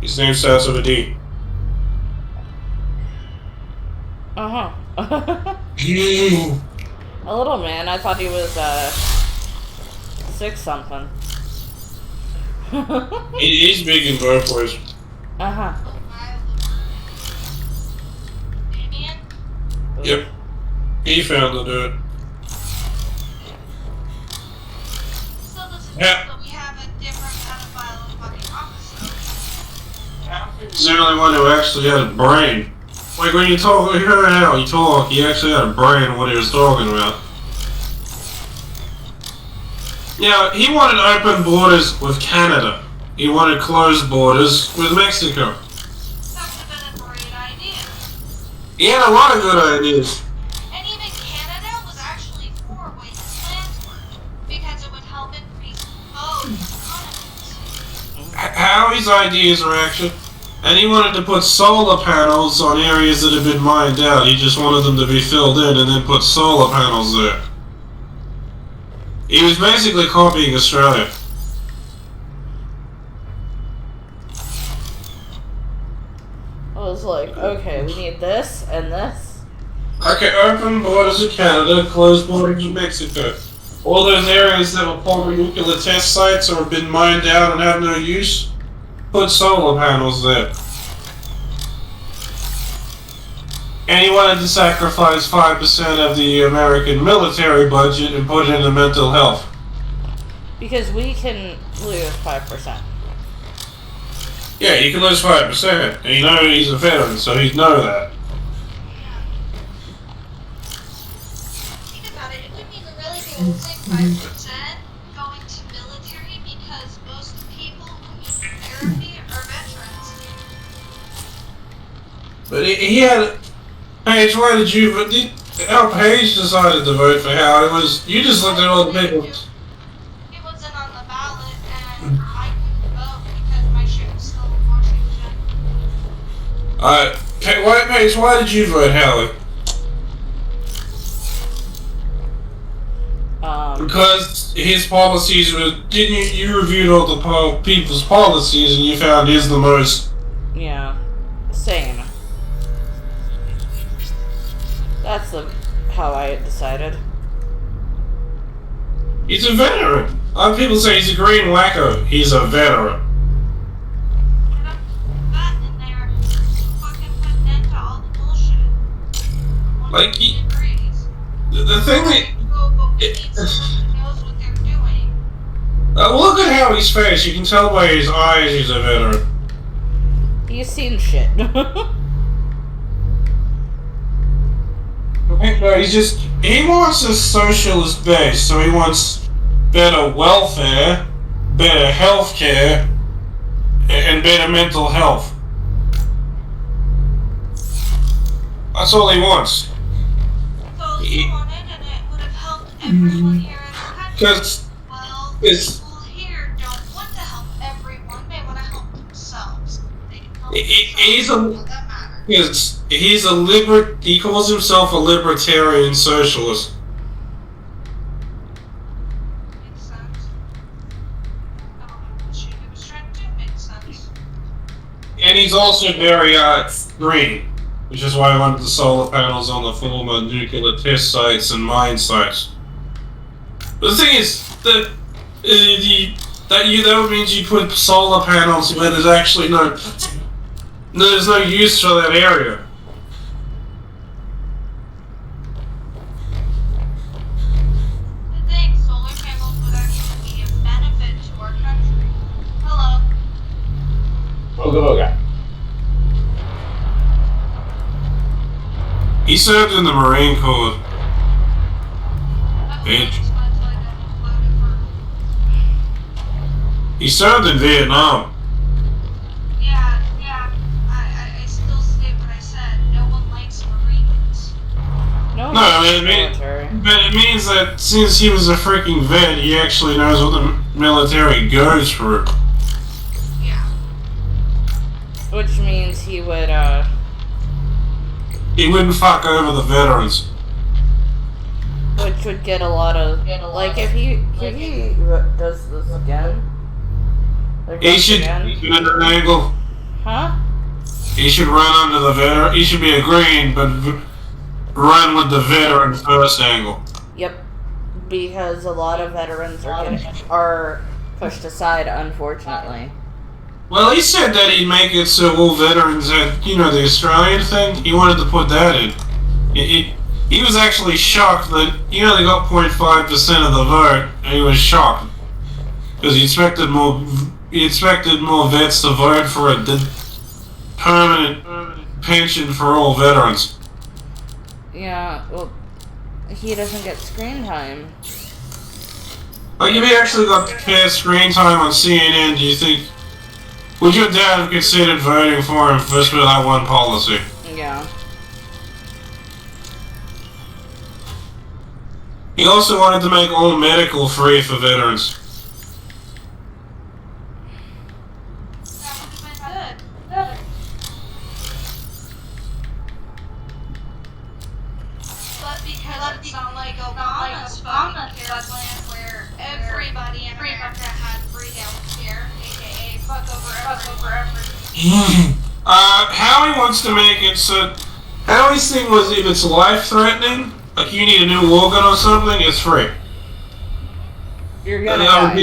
His name starts with a D. Uh-huh. A little man. I thought he was, 6-something. He's big in both ways. Uh-huh. And Yep. He found the dirt. So does it Yeah. mean that we have a different pedophile and fucking officer? He's the only one who actually had a brain. Like when you talk, you heard how he talked, he actually had a brain of what he was talking about. Yeah, he wanted open borders with Canada. He wanted closed borders with Mexico. That would have been a great idea. He had a lot of good ideas. And even Canada was actually for where his lands were, because it would help increase both economies. How his ideas are actually. And he wanted to put solar panels on areas that had been mined out. He just wanted them to be filled in and then put solar panels there. He was basically copying Australia. I was like, okay, we need this and this. Okay, open borders with Canada, closed borders with Mexico. All those areas that were former nuclear test sites or have been mined out and have no use, put solar panels there. And he wanted to sacrifice 5% of the American military budget and put it into mental health. Because we can lose 5%. Yeah, you can lose 5%, and you know he's a veteran, so he'd know that. Think about it, it would mean we're really losing 5% going to military because most people who use therapy are veterans. But he had... Paige, why did you... How Paige decided to vote for Hal? It was... You just looked at all the people... It wasn't on the ballot, and I couldn't vote because my shit was still in Washington. Paige, why did you vote Hallie? Because his policies were... Didn't you reviewed all the people's policies and you found his the most... Yeah. Sane. That's how I decided. He's a veteran. A lot of people say he's a green wacko. He's a veteran. Get a vet in there fucking put an end to all the bullshit. Like, He agrees. The thing that... But we need someone who knows what they're doing. Look at how he's face. You can tell by his eyes he's a veteran. He's seen shit. No, he wants a socialist base, so he wants better welfare, better healthcare, and better mental health. That's all he wants. So if he wanted, and it would have helped everyone here in the country. Because Well, it's... people here don't want to help everyone. They want to help themselves. They can help He's themselves. a... That matters. He calls himself a libertarian socialist. Makes sense. What he was trying to do makes sense. And he's also very, green. Which is why I wanted the solar panels on the former nuclear test sites and mine sites. But the thing is, that means you put solar panels where there's actually there's no use for that area. The thing, solar panels would actually be a benefit to our country. Hello. He served in the Marine Corps. That was Bitch. just my time I voted for. He served in Vietnam. Yeah. I still state what I said. No one likes Marines. No, No, I mean, military. but it means that since he was a freaking vet, he actually knows what the military goes through. Yeah. Which means he would, He wouldn't fuck over the veterans. which would get a lot of, like, if he does this again. Like, He once should again. at an angle. Huh? He should run under the veteran. He should be a green, but run with the veteran first angle. Yep. Because a lot of veterans are pushed aside, unfortunately. Well, he said that he'd make it so all veterans had, the Australian thing. He wanted to put that in. He was actually shocked that he only got 0.5% of the vote, and he was shocked because he expected more. He expected more vets to vote for a permanent pension for all veterans. Yeah, well, he doesn't get screen time. Like, if he actually got fair screen time on CNN, do you think... Would your dad have considered voting for him just for that one policy? Yeah. He also wanted to make all medical free for veterans. That would have been good. But because it's not like Obama's fucking care plan where everybody in America had free health care, aka fuck over everything. Howie wants to make it so... Howie's thing was if it's life-threatening, like you need a new organ or something, it's free. You're gonna die.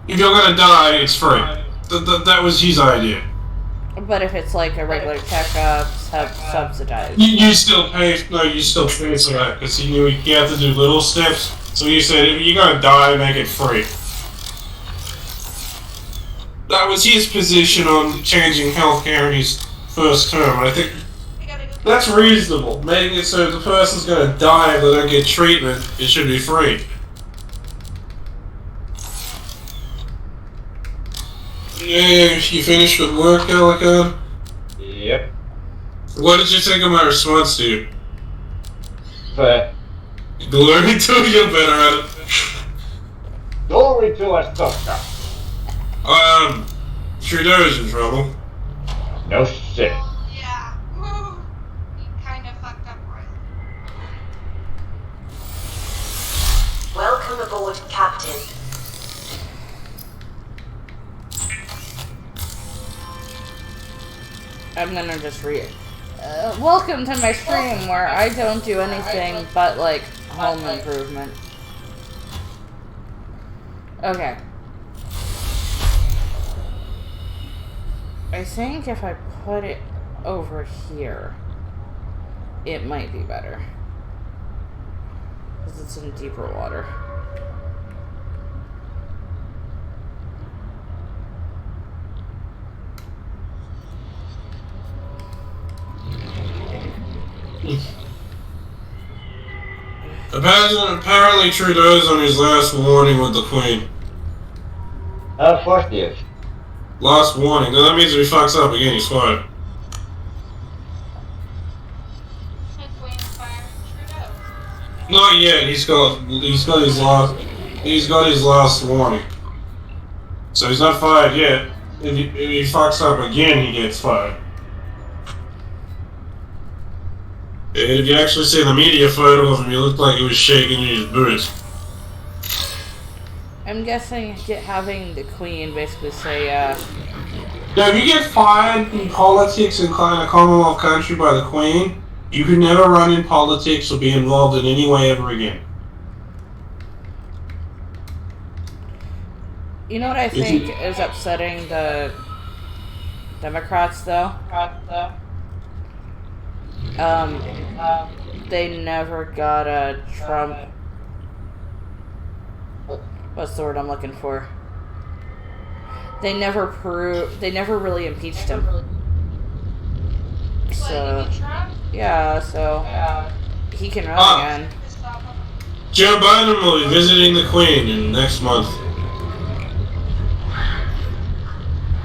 If you're gonna die, it's free. That was his idea. But if it's like a regular checkup, subsidized. You still pay for that, because he knew he had to do little steps. So he said, if you're gonna die, make it free. That was his position on changing healthcare in his first term. I think that's reasonable. Making it so if the person's gonna die if they don't get treatment, it should be free. Yeah, you finished with work, Alicon? Yep. What did you think of my response to you? But Glory to you, better at it. glory to us, Doctor. Trudeau's in trouble. No shit. Well, yeah. Woo. He kind of fucked up royally. Welcome aboard, Captain. I'm gonna just read. Welcome to my stream where I don't do anything but like home improvement. Okay. I think if I put it over here, it might be better. Because it's in deeper water. Apparently Trudeau's on his last warning with the Queen. Of course he is. Last warning. Now that means if he fucks up again, he's fired. The Queen fired Trudeau. Not yet. He's got his last warning. So he's not fired yet. If he fucks up again, he gets fired. And if you actually see the media photo of him, he looked like he was shaking in his boots. I'm guessing having the Queen basically say, Now, if you get fired in politics in kind of Commonwealth country by the Queen, you can never run in politics or be involved in any way ever again. you know what I think is upsetting the Democrats though? They never got a Trump. What's the word I'm looking for? They never really impeached him. So, yeah, so he can run again. Joe Biden will be visiting the Queen in next month.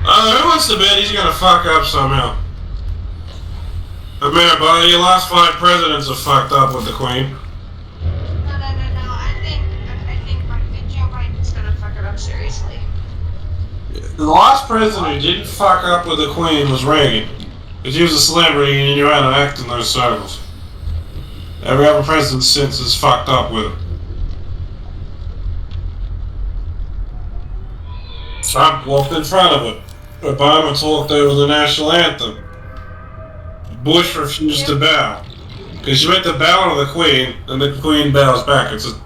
Who wants to bet he's gonna fuck up somehow? But man, buddy, your last 5 presidents have fucked up with the Queen. No. I think Joe Biden's gonna fuck it up seriously. The last president who didn't fuck up with the Queen was Reagan. Because he was a celebrity and he knew how to act in those circles. Every other president since has fucked up with him. Trump walked in front of it. Obama talked over the national anthem. Bush refused to bow. Because you meant to bow to the Queen, and the Queen bows back. It's a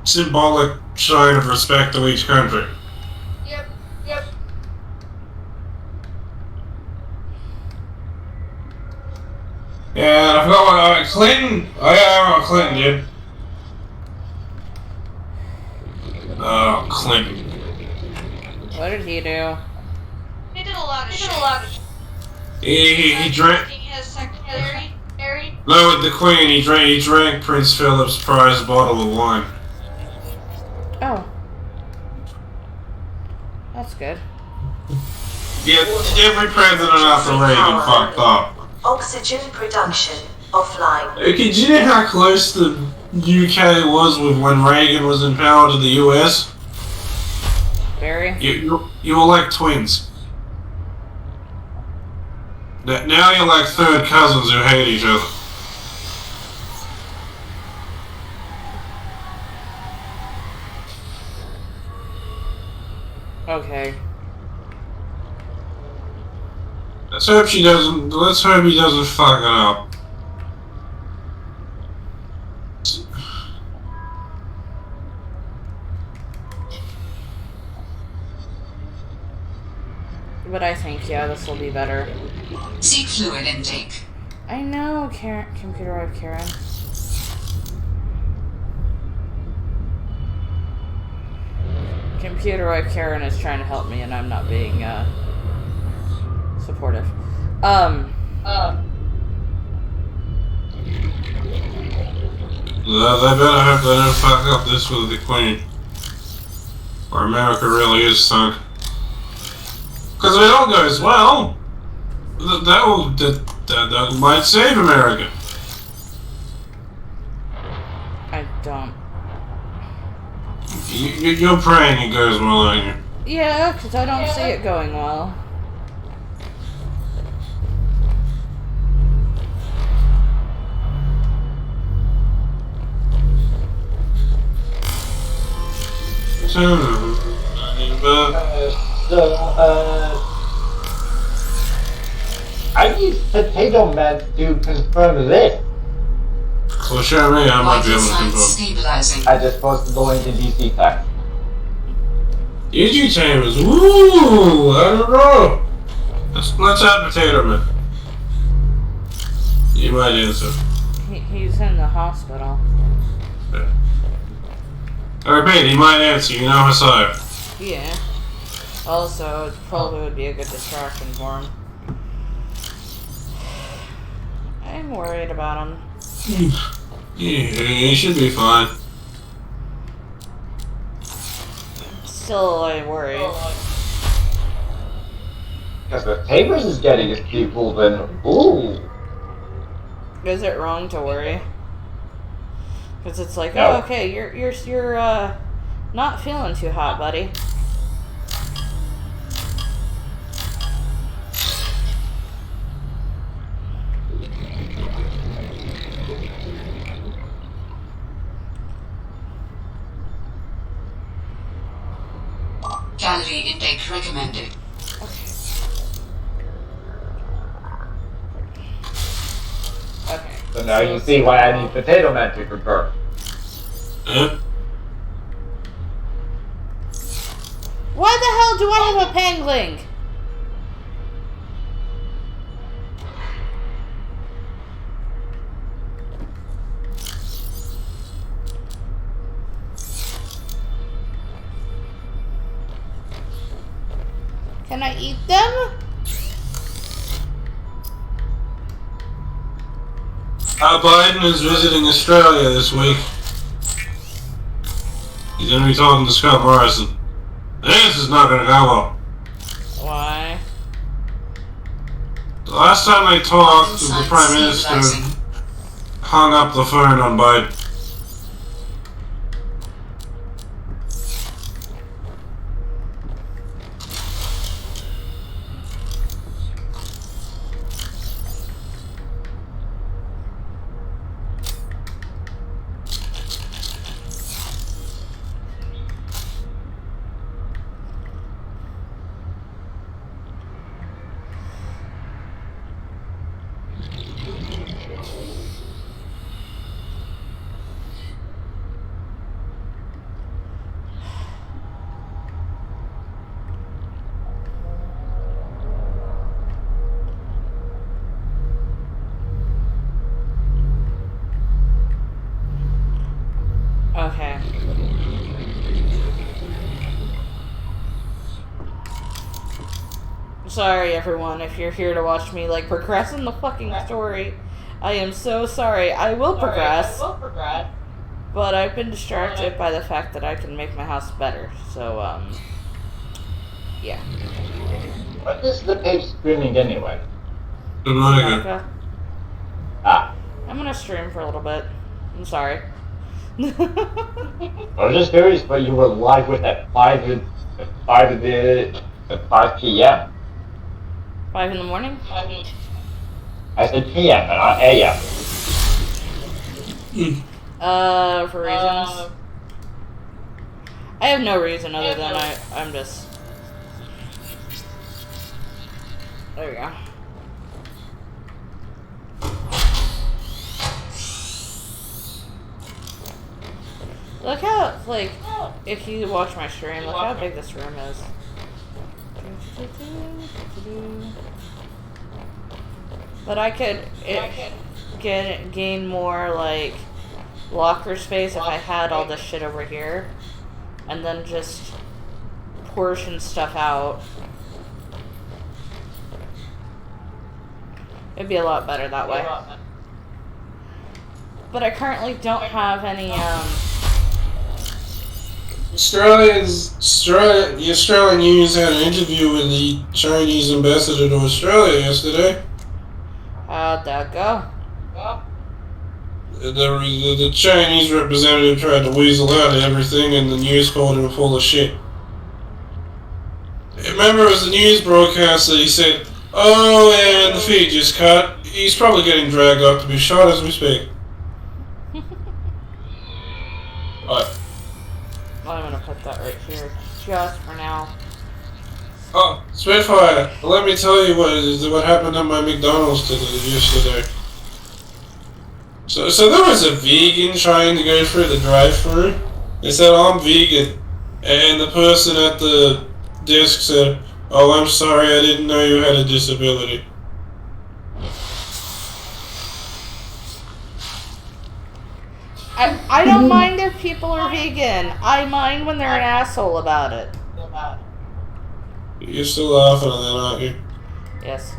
symbolic sign of respect to each country. Yep. Yeah, and I forgot what Clinton. Oh yeah, I remember Clinton, dude. Oh, Clinton. What did he do? He did a lot of shit. He drank. His secretary. No, with the Queen, he drank Prince Philip's prized bottle of wine. Oh. That's good. Yeah, every president after Reagan fucked up. Oxygen production offline. Okay, do you know how close the UK was with when Reagan was in power to the US? Barry? You were like twins. Now you're like third cousins who hate each other. Okay. Let's hope he doesn't fuck it up. But I think, yeah, this will be better. Seek fluid intake. I know, Karen, computer wife Karen. Computer wife Karen is trying to help me and I'm not being, supportive. They better hope they don't fuck up this with the Queen. Or America really is sunk. Because if it all goes well, that might save America. I don't. You're praying it goes well, aren't you? Yeah, because I don't see it going well. I need Potato Man to confirm this. Well, show me, I might be Vital able to signs confirm. stabilizing. I just supposed to go into DC tax. EG Chambers, ooh, I don't know. Let's have Potato Man. You might answer. He's in the hospital. Yeah. I repeat, he might answer, you know Messiah. Yeah. Also, it probably would be a good distraction for him. I'm worried about him. Yeah, he should be fine. Still, I worry. Because if Tabers is getting his people, then ooh. Is it wrong to worry? Because it's like, No. oh, okay, you're not feeling too hot, buddy. Calorie intake recommended. Okay. So now you see why I need Potato Man to confirm. Huh? Why the hell do I have a pangling? Can I eat them? Biden is visiting Australia this week. He's going to be talking to Scott Morrison. This is not going to go well. Why? The last time they talked, the Prime Minister hung up the phone on Biden. sorry, everyone, if you're here to watch me, like, progress in the fucking story. I am so sorry. I will progress. But I've been distracted by the fact that I can make my house better. So, yeah. What is the page streaming anyway? Subnautica. Ah. I'm gonna stream for a little bit. I'm sorry. I was just curious, but you were live with at 5 p.m. 5 in the morning? I said p.m. and not a.m. For reasons. I have no reason other than I'm just... There we go. Look how, like, if you watch my stream, look how big this room is. But I could gain more, like, locker space if I had all this shit over here. And then just portion stuff out. It'd be a lot better that way. But I currently don't have any, The Australian news had an interview with the Chinese ambassador to Australia yesterday. how'd that go? The Chinese representative tried to weasel out of everything, and the news called him full of shit. Remember, it was the news broadcast that he said, "Oh, and the feed just cut. He's probably getting dragged up to be shot as we speak." What? I'm gonna put that right here, just for now. Oh, Spitfire, let me tell you what happened at my McDonald's yesterday. So there was a vegan trying to go through the drive-thru. They said, "I'm vegan," and the person at the desk said, "Oh, I'm sorry, I didn't know you had a disability." I don't mind if people are vegan. I mind when they're an asshole about it. You're still laughing at that, aren't you? Yes.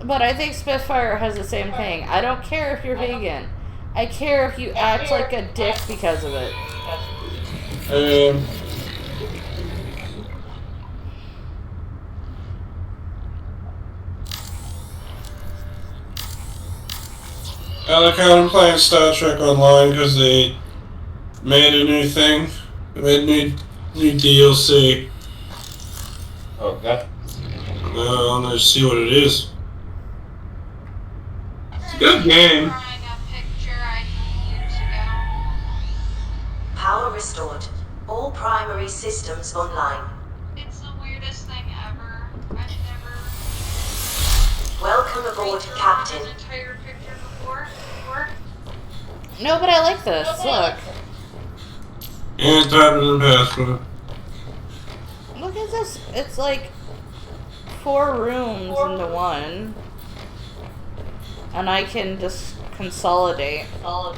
But I think Spitfire has the same thing. I don't care if you're vegan. I care if you act like a dick because of it. I like how I'm playing Star Trek Online because they made a new thing. They made new DLC. Okay. I'm gonna see what it is. It's a good game. Power restored. All primary systems online. It's the weirdest thing ever. I've never Welcome aboard, Captain. an entire picture before. No, but I like this. Look. And type it in password. Look at this. It's like 4 rooms into one. And I can just consolidate. Oh,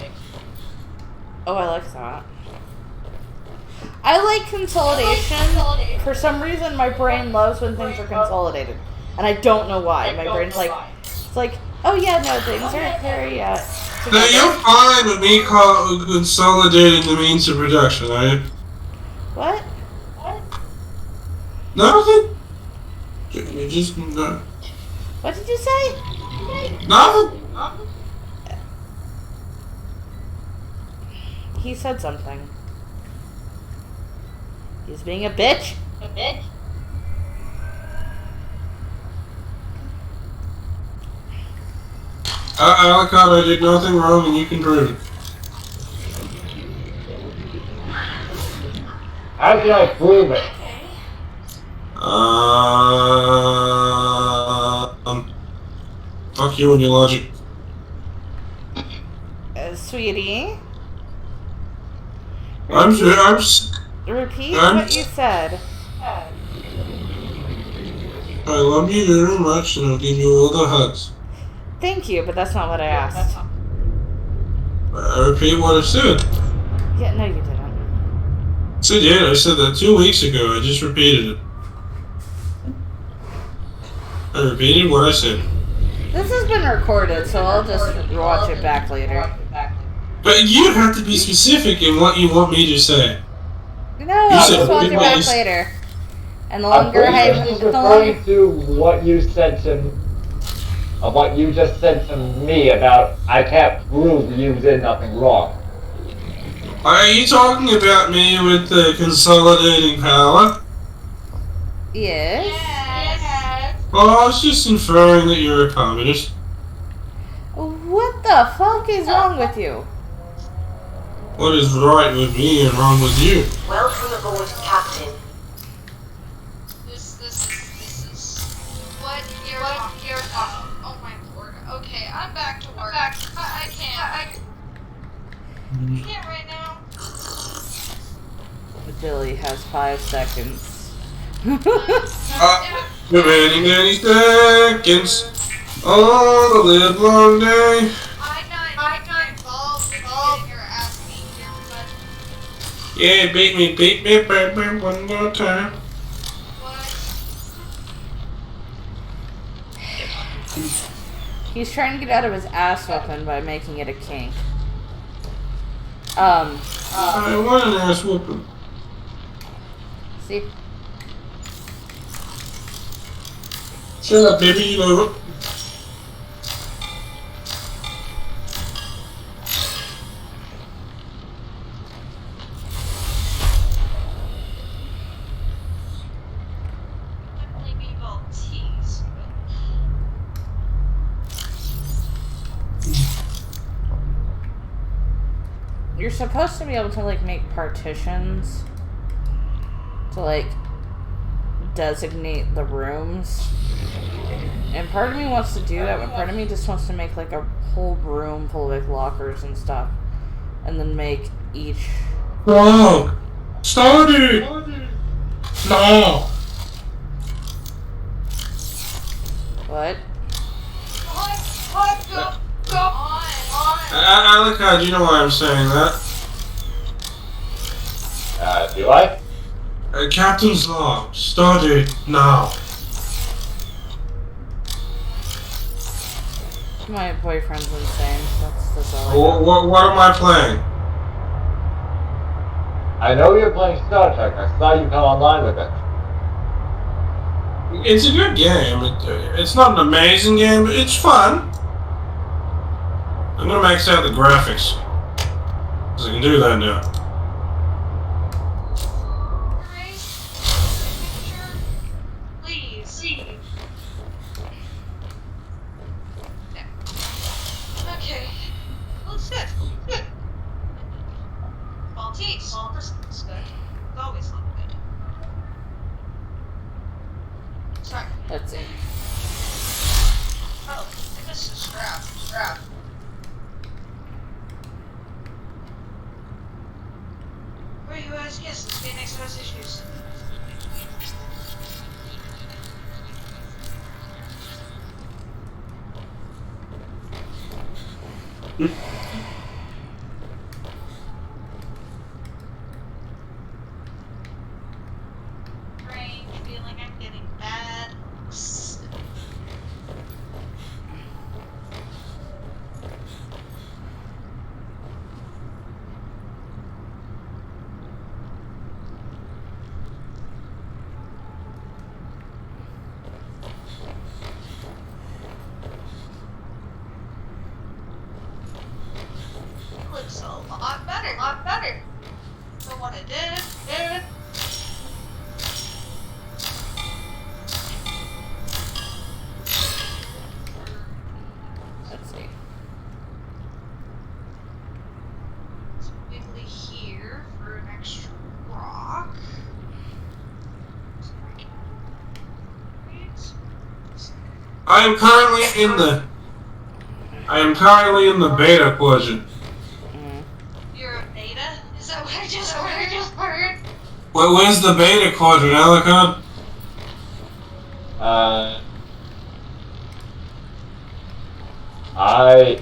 I like that. I like consolidation. For some reason, my brain loves when things are consolidated. And I don't know why. My brain's like, it's like, oh yeah, no, things aren't very, Now, you're fine with me consolidating the means of production, are you? What? Nothing. You just... No. What did you say? Nothing. He said something. He's being a bitch. Alicott, I did nothing wrong and you can prove it. How can I prove it? Fuck you and your logic. Sweetie, repeat what you said. I love you very much and I'll give you all the hugs. Thank you, but that's not what I asked. I repeat what I said. Yeah, no, you didn't. So yeah, I said that 2 weeks ago. I just repeated it. I repeated what I said. This has been recorded, so I'll just watch it back later. But you have to be specific in what you want me to say. No, You I'll said just watch it back please. later. And the I'm longer pretty I... sure she's The longer... referring to what you said to what you just said to me about I can't prove you did nothing wrong. Are you talking about me with the consolidating power? Yes. Yes. Well, I was just inferring that you're a communist. What the fuck is wrong with you? What is right with me and wrong with you? Welcome aboard, Captain. This is what you're oh my lord. Okay, I'm back to work. I can't right now. Billy has 5 seconds. Many seconds on the live long day. I'm not involved in getting your ass beat here, but Yeah, beat me, baby, one more time. what? He's trying to get out of his ass whooping by making it a kink. I want an ass whooping. See? Shut up, baby, you know it. Definitely meatball teas, You're supposed to be able to, like, make partitions to, like, designate the rooms. And part of me wants to do that, but part of me just wants to make, like, a whole room full of, like, lockers and stuff. And then make each... Wrong. Started. No. What? What? Go on. Alaka, do you know why I'm saying that? Do I? Captain's log. Started now. My boyfriend's insane. That's all. What am I playing? I know you're playing Star Trek. I saw you come online with it. It's a good game. It's not an amazing game, but it's fun. I'm gonna max out the graphics. Because I can do that now. Please. Okay. Looks good. Maltese. Looks good. Always look good. Sorry. Let's see. Oh, this is scrap. Where are you guys? Yes, this Phoenix has issues. Strange feeling I'm getting bad. Looks a lot better. Than what it did. Let's see. It's wiggly here for an extra rock. I am currently in the beta quadrant. You're a beta? Is that what I just heard? Where's the beta quadrant, Alicon? I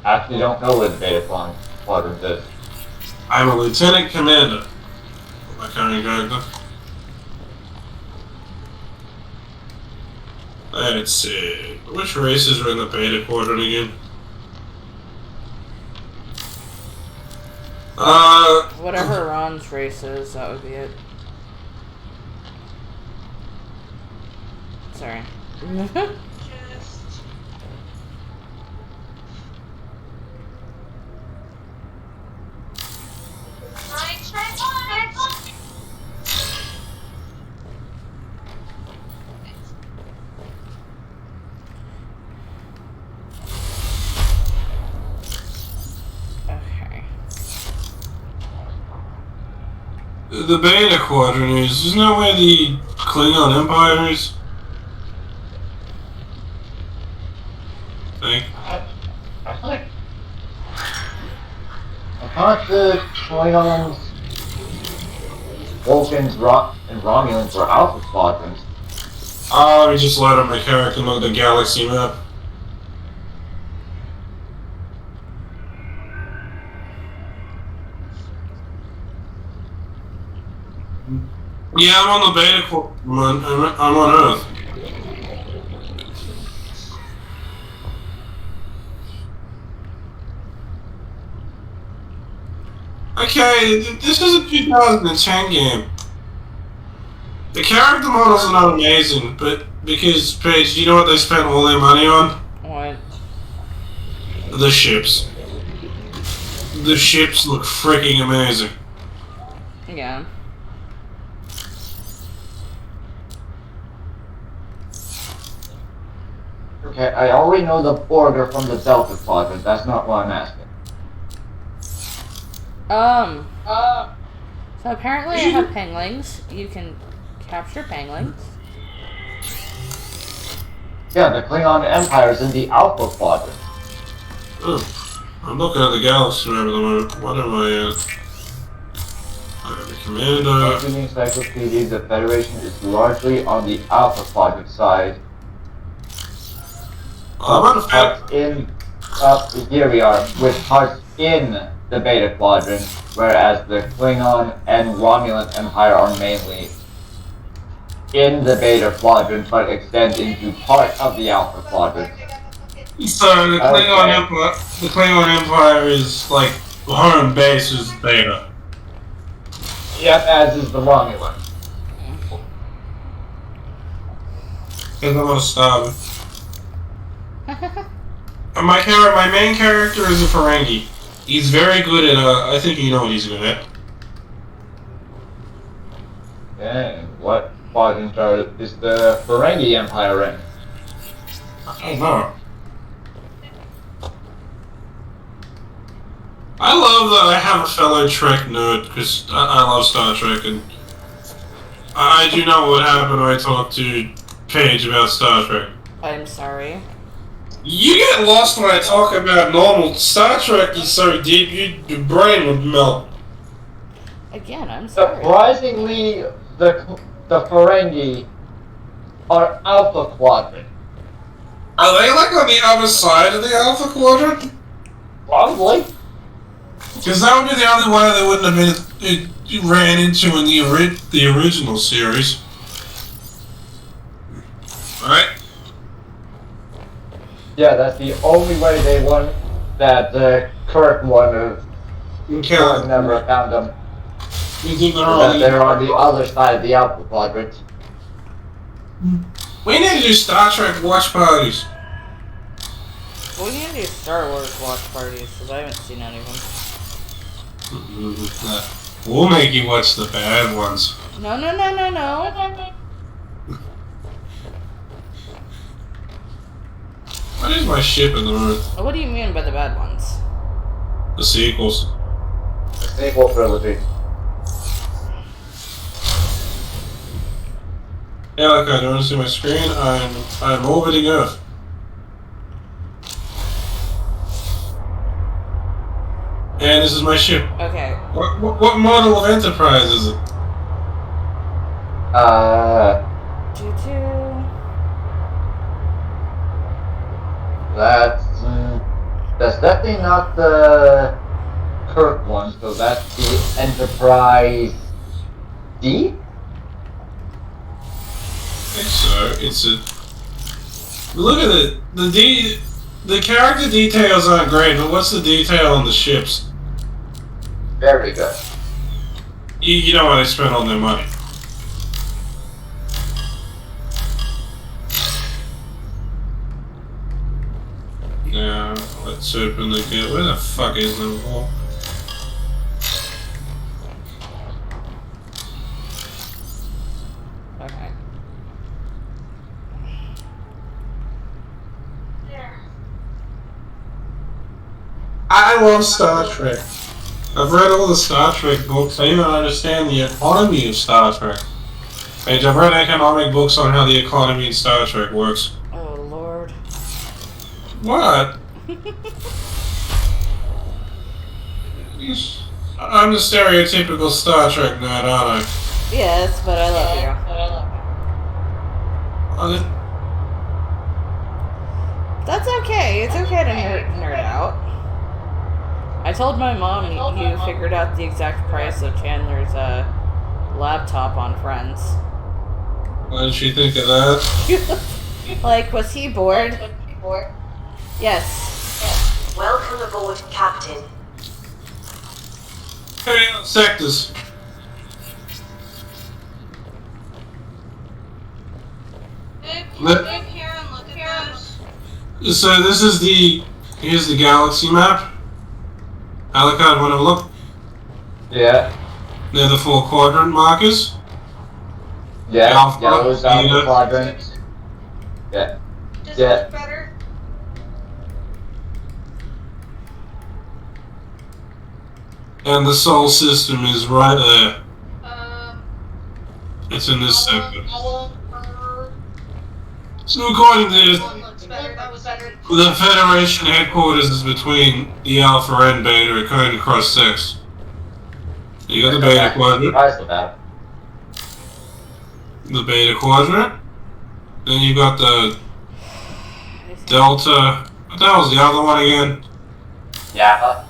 actually don't know where the beta quadrant is. I'm a lieutenant commander. my current character. Let's see. Which races are in the beta quadrant again? Whatever Ron's race is, that would be it. Sorry. Just. Okay. The beta quadrant is. Isn't that where the Klingon Empire is? I think. I thought the Klingons, Vulcans, and Romulans were Alpha Squadrons. Oh, we just let my character look at the galaxy map. Yeah, I'm on the beta quadrant. I'm on Earth. Okay, this is a 2010 game. The character models are not amazing, but because, Paige, do you know what they spent all their money on? What? The ships. The ships look freaking amazing. Yeah. Okay, I already know the Borg are from the Delta Quadrant. That's not what I'm asking. So apparently I have penglings. You can capture penglings. Yeah, the Klingon Empire is in the Alpha Quadrant. Oh, I'm looking at the galaxy map at the moment. What am I at? The commander. According to the encyclopedia, the Federation is largely on the Alpha Quadrant side. I'm on Parts in here we are, with parts in the Beta Quadrant, whereas the Klingon and Romulan Empire are mainly in the Beta Quadrant, but extend into part of the Alpha Quadrant. So the Klingon Empire is like home base is Beta. Yep, as is the Romulan. Because I'm gonna stop. My main character is a Ferengi. He's very good at I think you know what he's good at. And what quadrant is the Ferengi Empire in? I don't know. I love that I have a fellow Trek nerd because I love Star Trek and I do know what happened when I talked to Paige about Star Trek. I'm sorry. You get lost when I talk about normal Star Trek. Is so deep, your brain would melt. Again, I'm sorry. Surprisingly, the Ferengi are Alpha Quadrant. Are they like on the other side of the Alpha Quadrant? Probably. Because that would be the only way they wouldn't have been ran into in the original series. Right? Yeah, that's the only way they won that Kirk won of Okay. never found them. They're That they're on the other side of the Alpha Quadrant. We need to do Star Trek watch parties. We need to do Star Wars watch parties because I haven't seen any of them. We'll make you watch the bad ones. No, no, no, no, no. What is my ship in the room? What do you mean by the bad ones? The sequels. The sequel trilogy. Yeah, like I don't see my screen. I'm orbiting Earth. And this is my ship. Okay. What model of Enterprise is it? Choo-choo. That's definitely not the Kirk one, so that's the Enterprise D? I think so. It's a... Look at it. The character details aren't great, but what's the detail on the ships? Very good. You know what they spent on their money. Now, let's open the gate. Where the fuck is the wall? Okay. I love Star Trek. I've read all the Star Trek books. I even understand the economy of Star Trek. I've read economic books on how the economy in Star Trek works. Oh, Lord. What? I'm the stereotypical Star Trek nerd, aren't I? Yes, but I love you. That's okay. It's okay to nerd out. I told my mom you figured out the exact price of Chandler's laptop on Friends. What did she think of that? Like, was he bored? Yes. Welcome aboard, Captain. Hey, sectors. Look here and look at those. So this is here's the galaxy map. Alucard, want to look? Yeah. They're the 4 quadrant markers. Yeah. Alpha, Yellow's alpha Beta. quadrant. Yeah. Does Yeah. it look better? And the Sol system is right there. Um, It's in this sector. uh, So according to this, one looks better. That was better. the Federation headquarters is between the Alpha and Beta at Cone Cross 6. You got the Beta quadrant. Surprised at that. The Beta quadrant. Then you got the Delta. What the hell's the other one again? Yeah.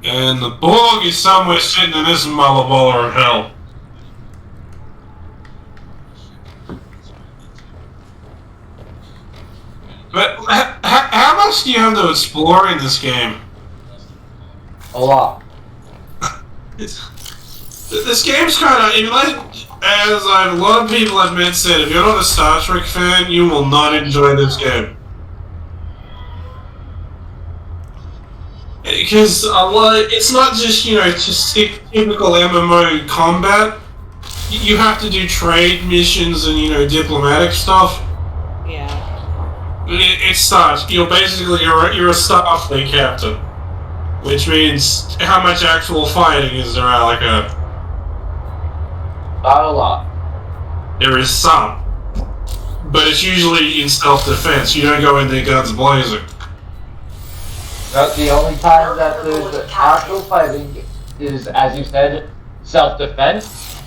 And the Borg is somewhere sitting in this mother baller of hell. But how much do you have to explore in this game? A lot. This game's kind of, as a lot of people have said, if you're not a Star Trek fan, you will not enjoy this game. Because it's not just, just typical MMO combat. You have to do trade missions and, diplomatic stuff. Yeah. It starts. You're a Starfleet captain, which means how much actual fighting is there, Alaka? Not a lot. There is some, but it's usually in self-defense. You don't go in there guns blazing. But the only time that there's actual fighting is, as you said, self-defense.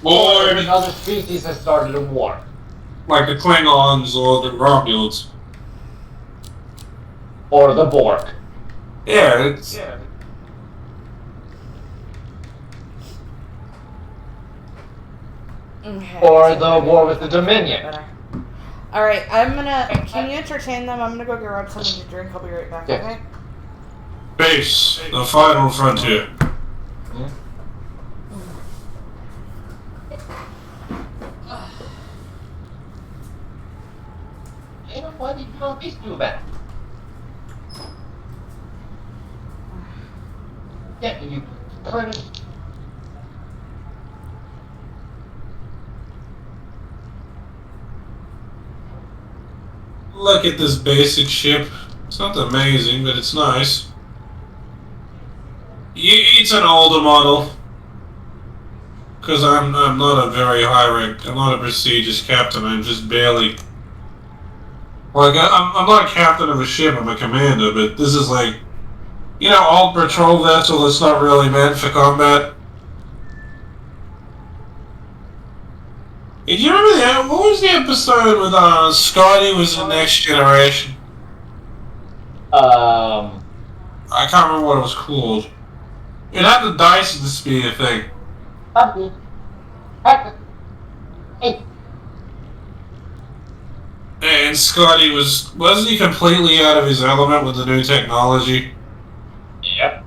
Or if another species has started a war. Like the Klingons or the Romulans. Or the Borg. Yeah, it's... Okay. Or the war with the Dominion. Alright, can you entertain them? I'm gonna go get Rod something to drink. I'll be right back, Yes. okay? Base, the final frontier. You know what? You don't be too bad. Yeah, you kind of. Look at this basic ship. It's not amazing, but it's nice. It's an older model. Because I'm not a very high rank, I'm not a prestigious captain, I'm just barely... Like, I'm not a captain of a ship, I'm a commander, but this is like... old patrol vessel that's not really meant for combat. Do you remember that? What was the episode with Scotty was in Next Generation? I can't remember what it was called. It had the dice and spear thing. And Scotty wasn't he completely out of his element with the new technology? Yep.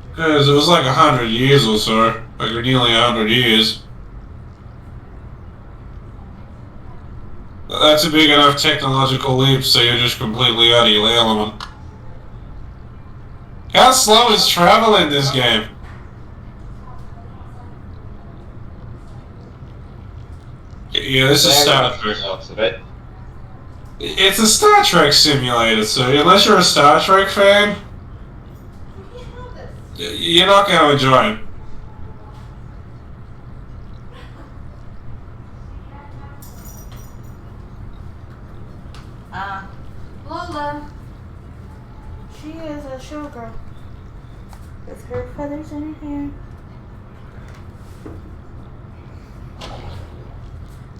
Because it was like 100 years or so. Like nearly 100 years. That's a big enough technological leap, so you're just completely out of your element. How slow is travel in this game? Yeah, this is Star Trek. It's a Star Trek simulator, so unless you're a Star Trek fan, you're not going to enjoy it. Lola. She is a showgirl. With her feathers in her hair.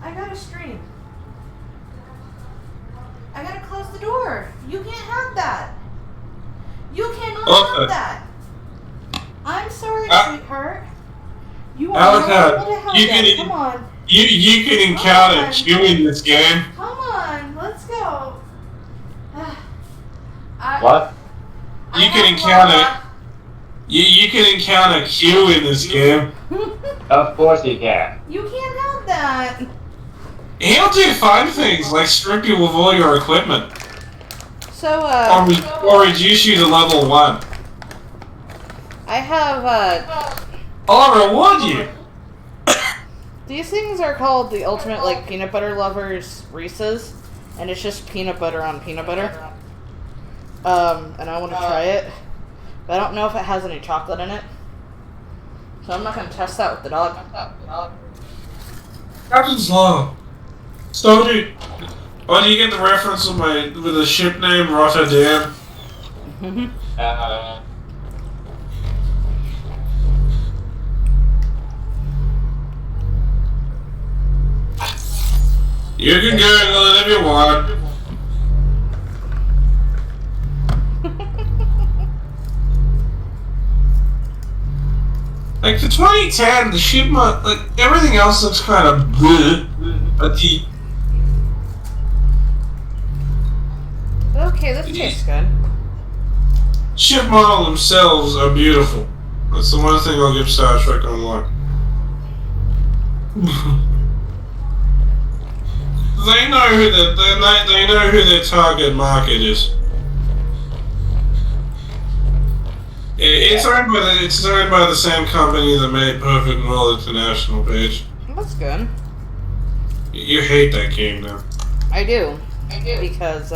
I gotta stream. I gotta close the door. You can't have that. You cannot have that. I'm sorry, sweetheart. You are not able to have that. Come on. You can encounter Q in this game. Come on, let's go. What? You can encounter. You can encounter Q in this game. Of course you can. You can't have that. He'll do fun things like strip you with all your equipment. So, or reduce you to level 1. I have, I'll reward you. these things are called the ultimate, like, peanut butter lovers Reese's, and it's just peanut butter on peanut butter. And I want to try it, but I don't know if it has any chocolate in it. So I'm not going to test that with the dog. Captain Slow. Stardew. Oh, do you get the reference with the ship name Rotterdam? You can go if you want. Like for 2010, the ship like everything else looks kind of bleh, but the Okay, this tastes good. ship model themselves are beautiful. That's the one thing I'll give Star Trek Online. They know who their target market is. It's owned by the same company that made Perfect World International, Paige. That's good. You hate that game now. I do. Because,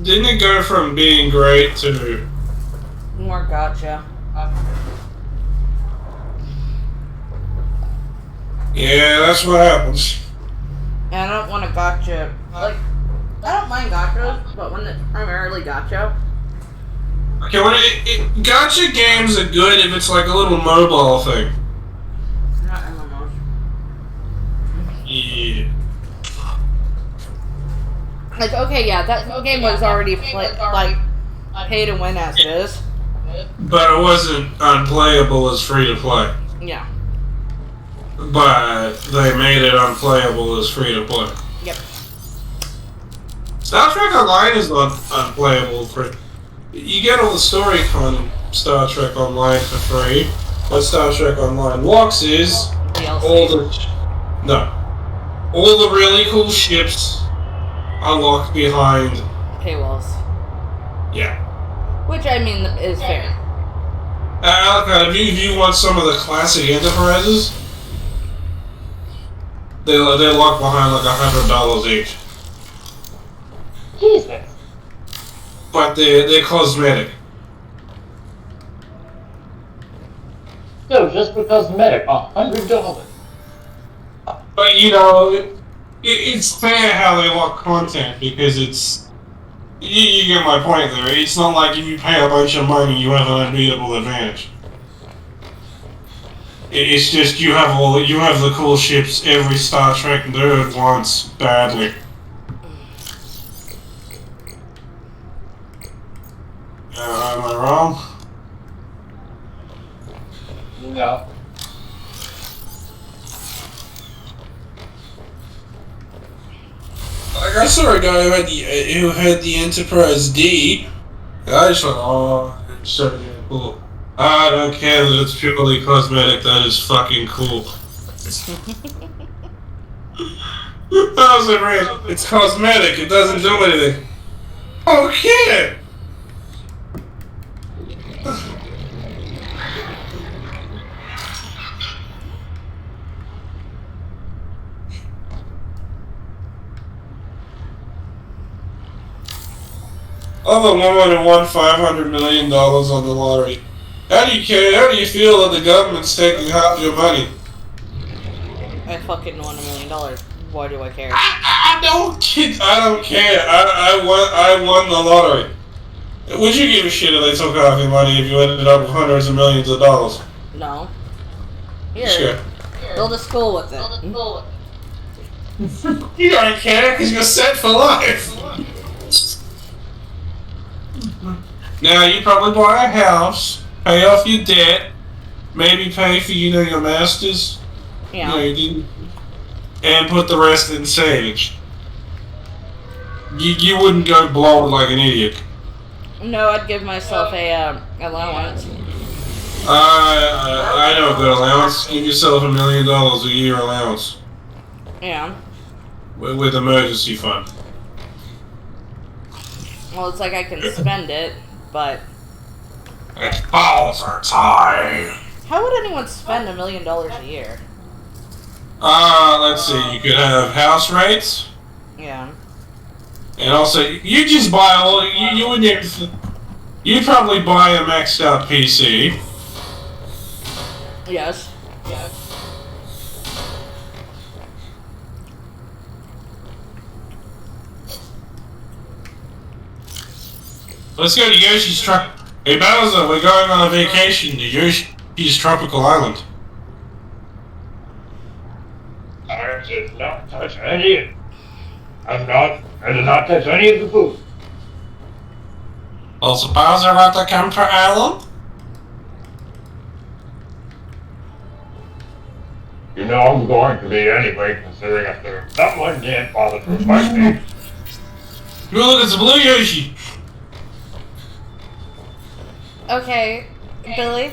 Didn't it go from being great to... more gotcha. Yeah, that's what happens. And I don't want to gotcha. Like, I don't mind gotchas, but when it's primarily gotcha. Okay, when gotcha games are good if it's like a little mobile thing. Not MMOs. Yeah. Like, okay, yeah, that game was already pay to win as it is. But it wasn't unplayable as free to play. Yeah. But they made it unplayable as free to play. Yep. Star Trek Online is not unplayable for. You get all the story on Star Trek Online for free. What Star Trek Online locks is all the really cool ships are locked behind paywalls. Yeah. Which I mean is fair. Alcott, if you want some of the classic Enterprises, they're locked behind like $100 each. Jesus. But they're cosmetic. No, just for cosmetic, $100. But you know, it's fair how they lock content because it's. You get my point there. It's not like if you pay a bunch of money, you have an unbeatable advantage. It's just you have the cool ships every Star Trek nerd wants badly. wrong? No. Like, I saw a guy who had the Enterprise D. And I just went, oh, it's so damn cool. I don't care that it's purely cosmetic. That is fucking cool. I was like, "Ray, it's cosmetic. It doesn't do anything." Okay. I'm the woman who won $500 million on the lottery. How do you care? How do you feel that the government's taking half your money? I fucking won $1 million. Why do I care? I don't care. I won the lottery. Would you give a shit if they took half your money if you ended up with hundreds of millions of dollars? No. Here. Sure. Build a school with it. You don't care because you're set for life. Now you probably buy a house, pay off your debt, maybe pay for your masters. Yeah. No, you didn't. And put the rest in savings. You wouldn't go blow it like an idiot. No, I'd give myself a allowance. I know a good allowance. Give yourself $1 million a year allowance. Yeah. With emergency fund. Well, it's like I can spend it, but... It's balls are tight. How would anyone spend $1 million a year? Let's see. You could have house rates. Yeah. And also, you just buy all... You wouldn't even... You'd probably buy a maxed out PC. Yes. Let's go to Yoshi's Hey Bowser, we're going on a vacation to Yoshi's tropical island. I did not touch any. I did not touch any of the food. Also, Bowser want to come to Island? You know I'm going to be anyway, considering after someone didn't bother to invite me. You look at the blue Yoshi. Okay, Billy.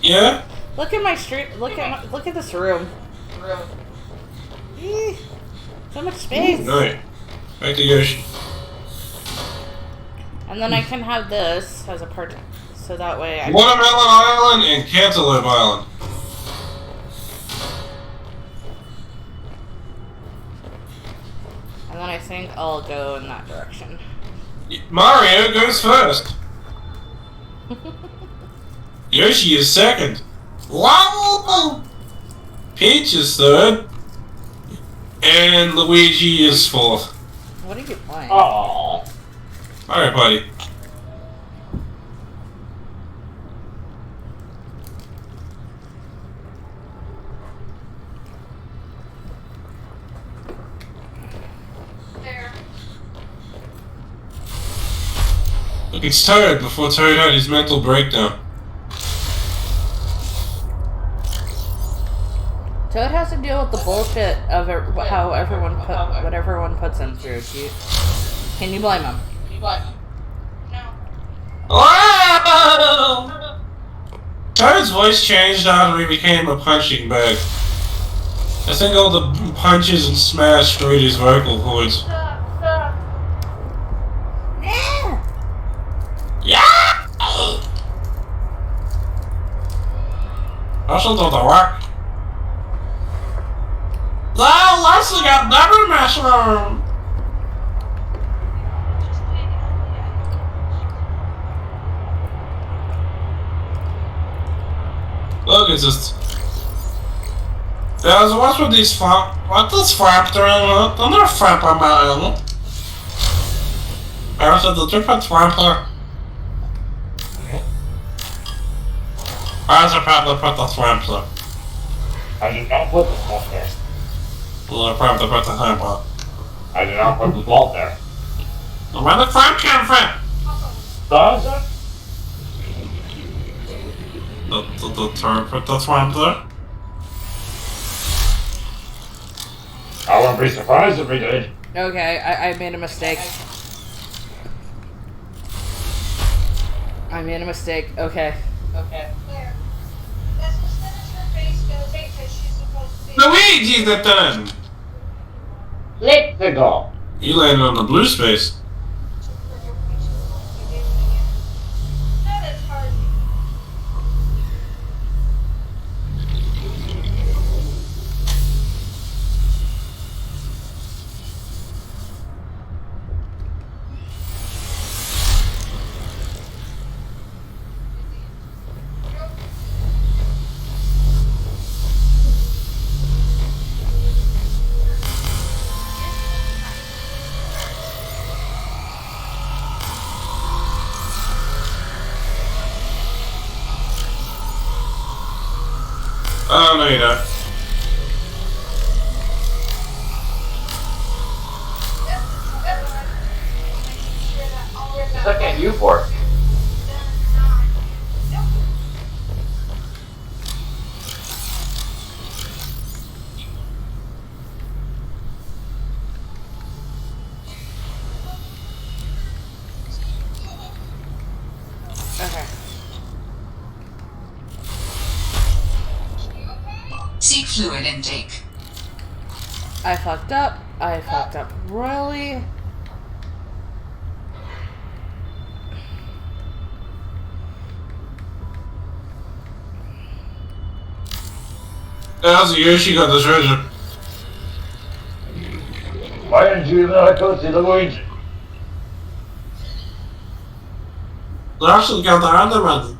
Yeah? Look at my street. Look at this room. So much space. Right. Back to Yoshi. And then I can have this as a part, so that way I. Watermelon Island and Cantaloupe Island. And then I think I'll go in that direction. Mario goes first. Yoshi is second. Wow! Peach is third. And Luigi is fourth. What are you playing? Aww. Alright, buddy. There. Look, it's Toad before Toad had his mental breakdown. Toad has to deal with the bullshit of how everyone what everyone puts him through. Can you blame him? No. Wow! Toad's voice changed after he became a punching bag. I think all the punches and smash screwed his vocal cords. Yeah. Yeah! Also do the work. Well, Leslie got double mushroom. Look, it's just... Guys, what's with these frap... What does frap doing? Don't there frap on my island? I said the different frap there. Why does it probably put the frap there? I did not put the salt there. Well, I probably put the frap there. I did not put the salt there. Where the frap come from? Does it? the turret that's right there. I wouldn't be surprised if we did. Okay, I made a mistake. I made a mistake. Okay. Claire, that's as soon as her face goes because she's supposed to be. Luigi's the turn! Let's go. You landed on the blue space. No, that's hard. Oh, no, you don't. Look at you for. Okay. Seek fluid intake. I fucked up. I fucked up royally. How's Yoshi got the treasure? Why didn't you let go see the Luigi? They actually got the other one.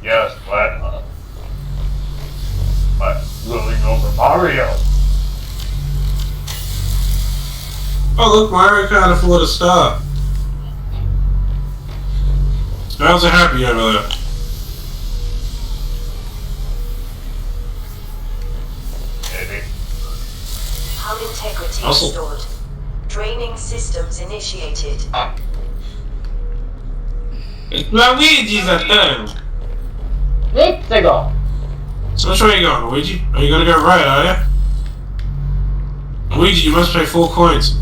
Yes, but ruling over Mario. Oh, look, Mario can't afford a star. How's it happy over there? Maybe. Hull integrity Awesome. restored. Draining systems initiated. It's Luigi's a turn. Let's go. So which way are you going, Luigi? Are you gonna go right, are you? Luigi, you must pay 4 coins.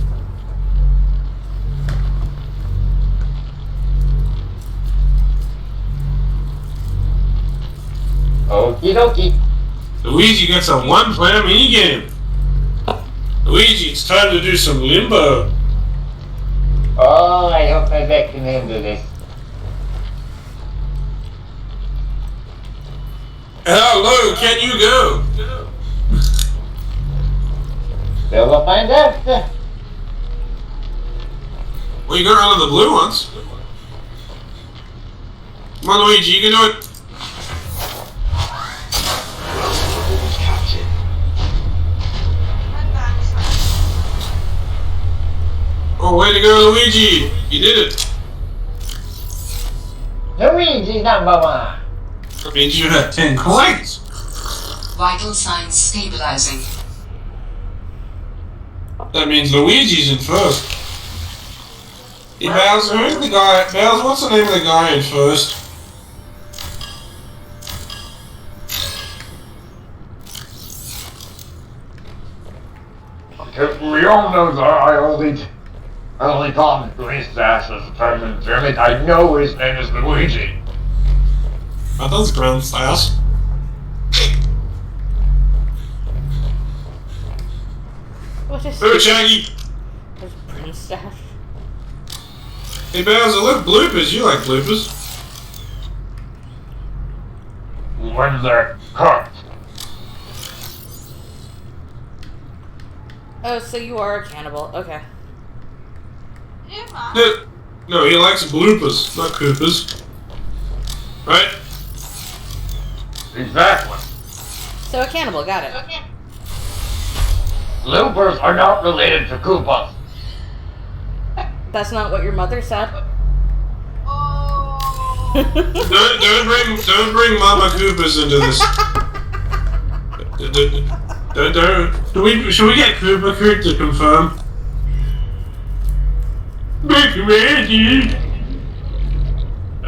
Okie dokie. Luigi gets a 1-player minigame. Luigi, it's time to do some limbo. Oh, I hope I back can handle this. How low can you go? So we'll find out. Well, you got rid of the blue ones. Come on, Luigi, you can do it. Oh, way to go, Luigi! You did it. Luigi's number 1. That means you had 10 coins. Vital signs stabilizing. That means Luigi's in first. Hey, Bowser, who's the guy? Bowser, what's the name of the guy in first? We all know that I only call him Luis Dash as a term in German. I know his name is Luigi. That does Grand Slash. What is Oh, Shaggy! There's Prince Stash. Hey, Bowser, look, bloopers. You like bloopers. When they're cooked. Oh, so you are a cannibal. Okay. Yeah, No, he likes bloopers, not Coopers. Right? Exactly. So a cannibal, got it. Okay. Loopers are not related to Koopas. That's not what your mother said. Oh. Don't bring Mama Coopers into this. Should we get Koopa Coot to confirm? Big Reggie!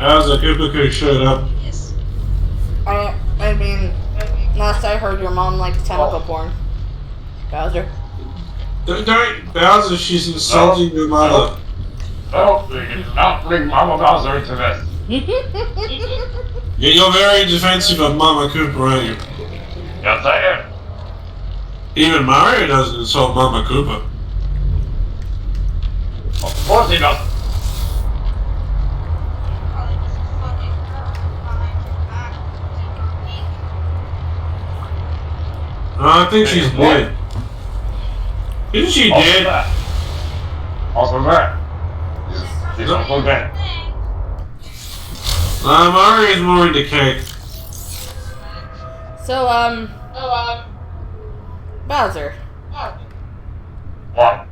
As the Koopa showed up. Yes. I mean, last I heard, your mom likes tentacle porn. Bowser. Don't Bowser, she's insulting your mother. No, we cannot bring Mama Bowser into this. Yeah, you're very defensive of Mama Koopa, aren't you? Yes, I am. Even Mario doesn't insult Mama Koopa. Of course he doesn't. Probably just fucking behind your back. I think she's dead. Isn't she dead? Also that. She's also dead. Mario's more into cake. So, Bowser. What?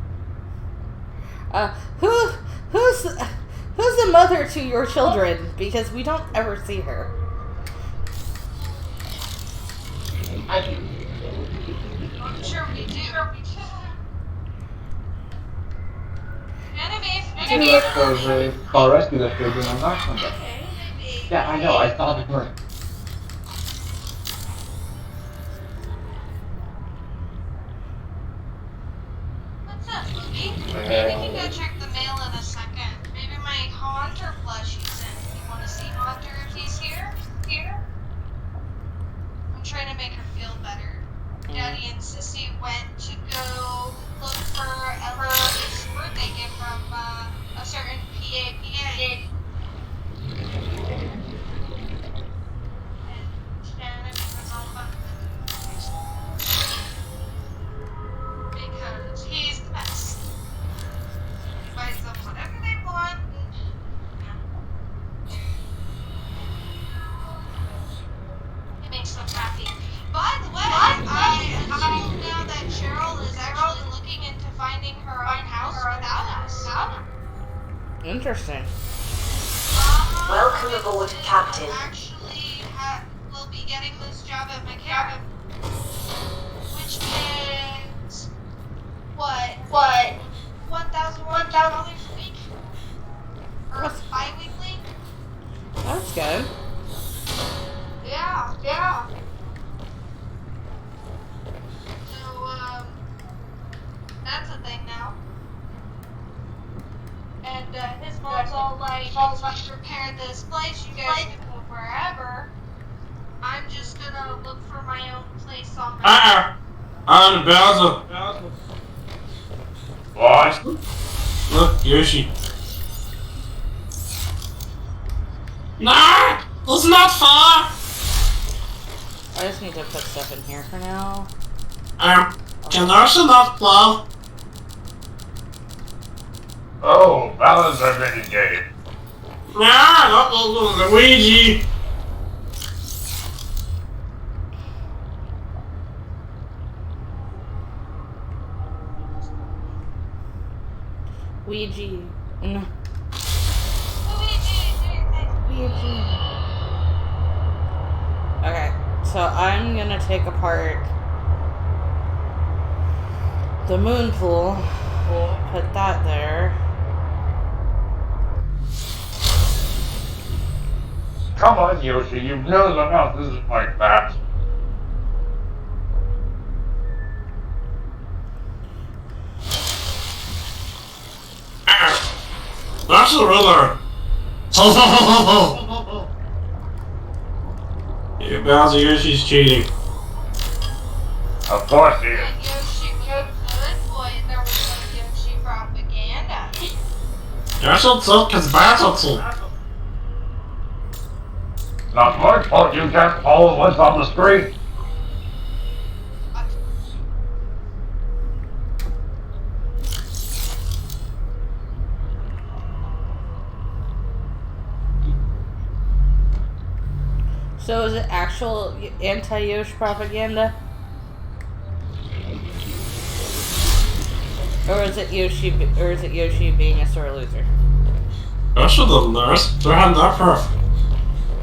Who's the mother to your children? Because we don't ever see her. I'm sure we do. Enemies. Car rescue that they're doing on that Sunday. Okay. Yeah, I know. I saw the commercial. What's up, Loopy? Maybe we can go check the mail in a second. Maybe my Haunter plushie sent. You want to see Haunter if he's here? I'm trying to make her feel better. Daddy and Sissy went to go look for Ella's birthday gift from a certain PAPA. And Shannon was all about because he's the best. He buys them whatever they want. It makes them happy. By the way, I assume now that Cheryl is actually looking into finding her own house without us. Interesting. Welcome aboard, Captain. Actually, will be getting this job at McCarran, which pays what? $1,100 a week or bi-weekly? That's good. Yeah. So, that's a thing now. And his mom's all like, once we repair this place, you guys can move wherever. I'm just gonna look for my own place on my I'm Bowser. What? Look, Yoshi. Nah! It's not far! I just need to put stuff in here for now. Can Yoshi not plow? Oh, Bowser mini game. Nah, Luigi. Ouija. No. Luigi. Ouija. Okay, so I'm gonna take apart the moon pool, put that there. Come on, Yoshi, you know the mouth isn't like that. That's the ruler. Yeah, Bowser, Yoshi's cheating. Of course he is. Yoshi, good boy. There was no Yoshi propaganda. Yoshi took his battle tool. Not my fault you can't follow what's on the street. So is it actual anti-Yosh propaganda? Or is it Yoshi being a sore loser? Yoshi the nurse. They're having that proof.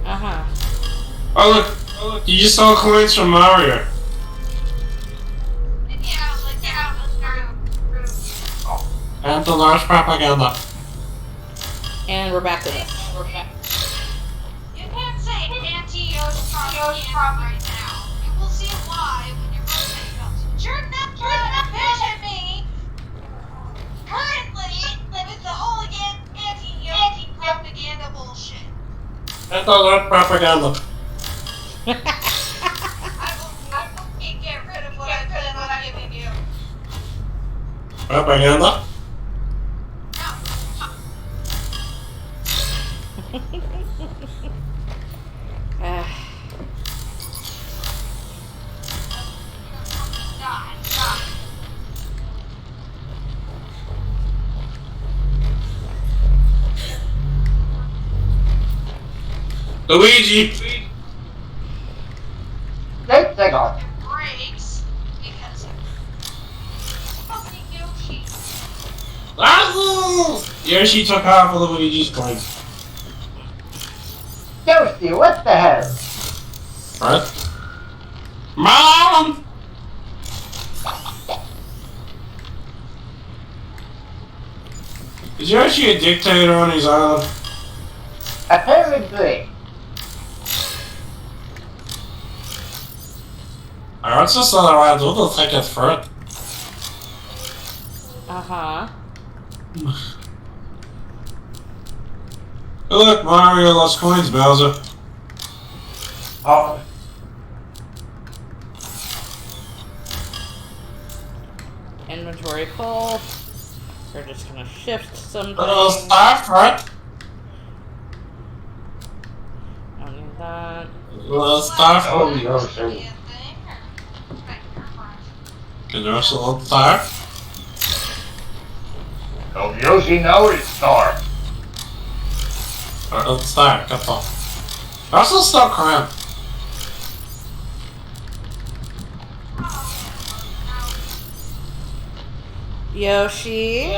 Uh-huh. Oh look, you just saw coins from Mario. True. And the nurse propaganda. And we're back to this. Yoshi from right now. You will see why when your birthday comes. But you're not trying to bitch at me currently with the hooligan anti-Yoshi propaganda bullshit. That's all that propaganda. I can't get rid of what I've been giving you. Propaganda? Luigi! Take cigar. Breaks because of fucking Yoshi. Ah! Yoshi took half of Luigi's coins. Yoshi, what the hell? What? Mom! Is Yoshi a dictator on his island? Apparently. What's this other one? Do the ticket for it? Uh-huh. Hey, look, Mario lost coins, Bowser. Oh, Inventory full. We're just gonna shift something. Stuff, right? Don't need that. Stuff. oh, Yoshi. Can you also stuff? Oh, Yoshi, now it's start. Stuff, come on. Also, stop crying. Yoshi,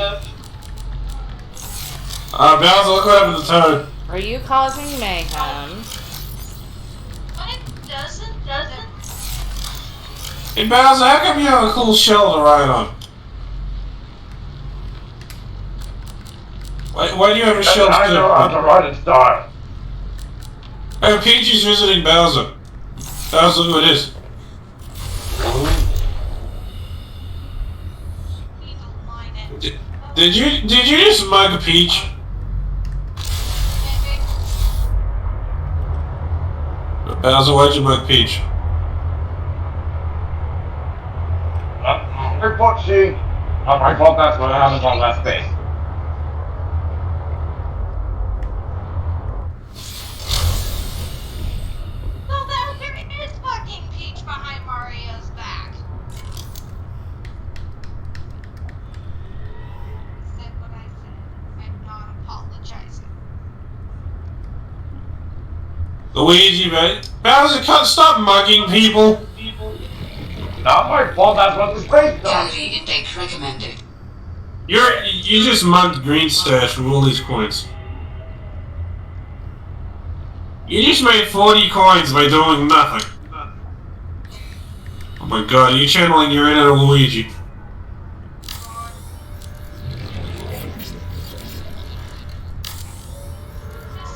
Bowser, look what happened to Toad. are you causing mayhem? It doesn't. Hey, Bowser, how come you have a cool shell to ride on? Why do you have a shell I know how to ride and start. Hey, Peachy's visiting Bowser. Bowser, look who it is. Did you just mug Peach? Bowser, why'd you mug Peach? Report sheet. I thought that's what happens on that space. Well, there is fucking Peach behind Mario's back. I said what I said. I'm not apologizing. Luigi, man. Bowser, can't stop mugging people. Not my fault, that's what the space does. Calorie intake recommended. You just mugged Green Stash from all these coins. You just made 40 coins by doing nothing. Oh my god, are you channeling your inner Luigi? Just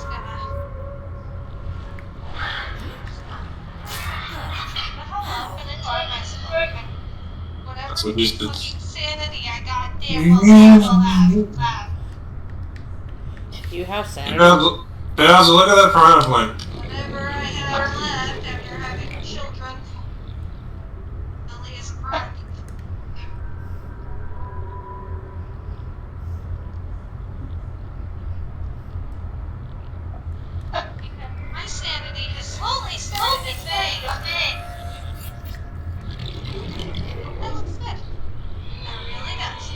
gonna. I'm gonna tell myself. Whatever That's what he's fucking did. sanity I goddamn well have. You have sanity. Bowser, look at that piranha plant. Whatever I have left after having children really isn't productive. My sanity has slowly started to fade. That looks good. That really does.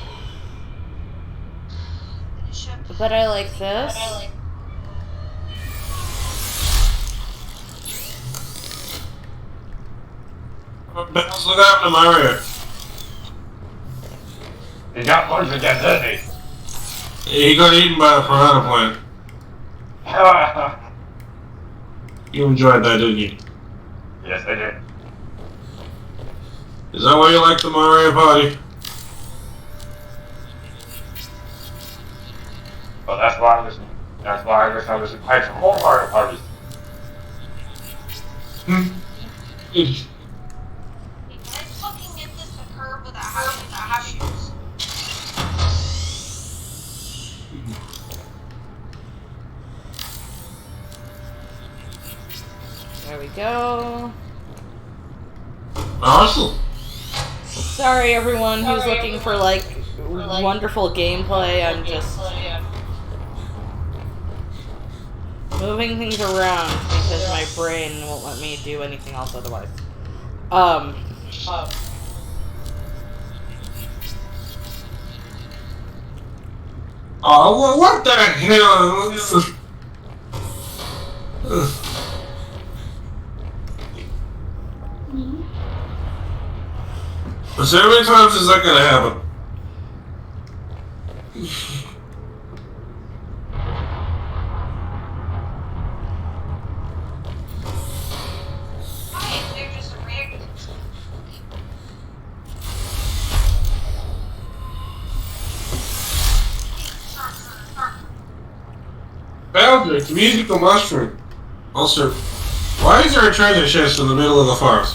Finish up. But I like this. Bowser, look what happened to Mario. He got lunch again, didn't he? He got eaten by a piranha plant. You enjoyed that, didn't you? Yes, I did. Is that why you like the Mario Party? Well, that's why I was invited for more Mario parties. fucking get this to curve without having issues. There we go. Awesome. Sorry everyone who's looking for like wonderful gameplay. I'm just moving things around because my brain won't let me do anything else otherwise. Oh, well, what the hell? So how many times is that gonna happen? They're just a random. Boundary, musical mushroom. Also, why is there a treasure chest in the middle of the forest?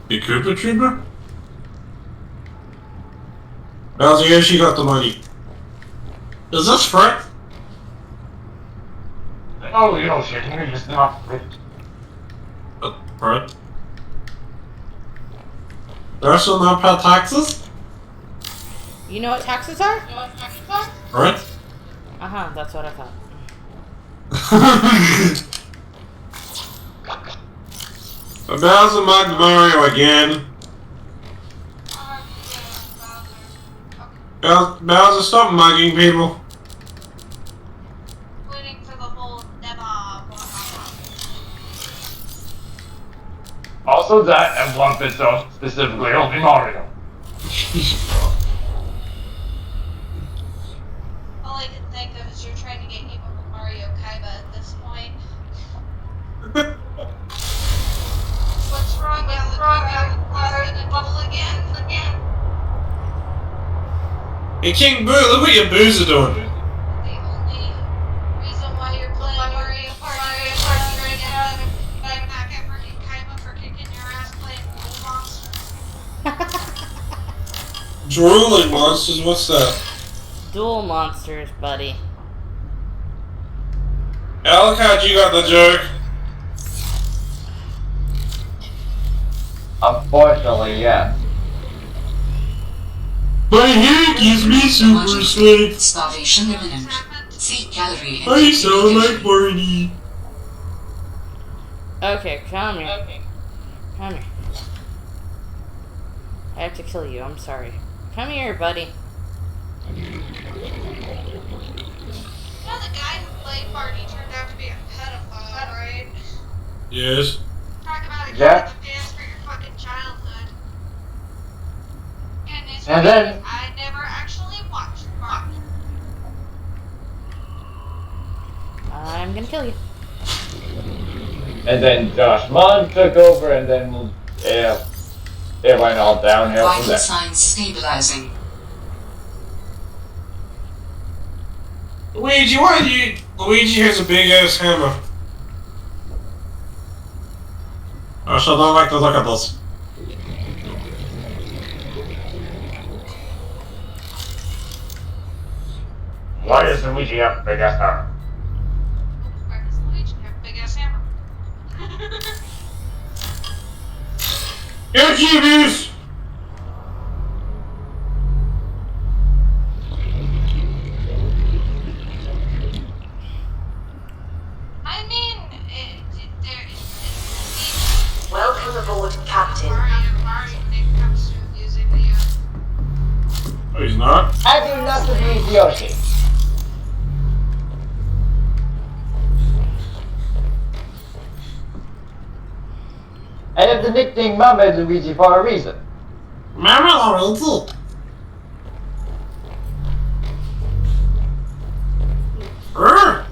The Koopa Trooper? Bowser, here she got the money. Is this Fred? Oh, you know, shit, it's not. Fred? There's still not pay taxes? You know what taxes are? Fred? Uh-huh, that's what I thought. Bowser mugged Mario again. Bowser, stop mugging people. Waiting for the whole never. Also that, and one pistol, specifically only Mario. All I can think of is you're trying to get even with Mario Kaiba at this point. What's wrong with the duel again? Hey King Boo, look what your boos are doing. The only reason why you're playing Mario Party is trying to get back at freaking Kaiba for kicking your ass playing Duel Monsters. Drooling monsters, what's that? Duel monsters, buddy. Alucard, you got the joke. Unfortunately, yes. My hair gives me super strength. Starvation imminent. See gallery. I sound like Barney. Okay, come here. Come here. I have to kill you, I'm sorry. Come here, buddy. You know the guy who played Barney turned out to be a pedophile, right? Yes. Talk about a Yeah. the pants for your fucking childhood. Goodness And me, then- I never actually watched Barney. I'm gonna kill you. And then Josh Munn took over, and then, yeah, it went all downhill from Vital there. signs stabilizing. Luigi, why do you... Luigi has a big ass hammer. I shall not like to look at this. Why does Luigi have a big ass hammer? Why does Luigi have a big ass hammer? Here, Jeeves! I mean, Welcome aboard, Captain. Mario Nick comes to music video. Oh, he's not? I do nothing with Yoshi. I have the nickname Mama Luigi for a reason. Mama Luigi.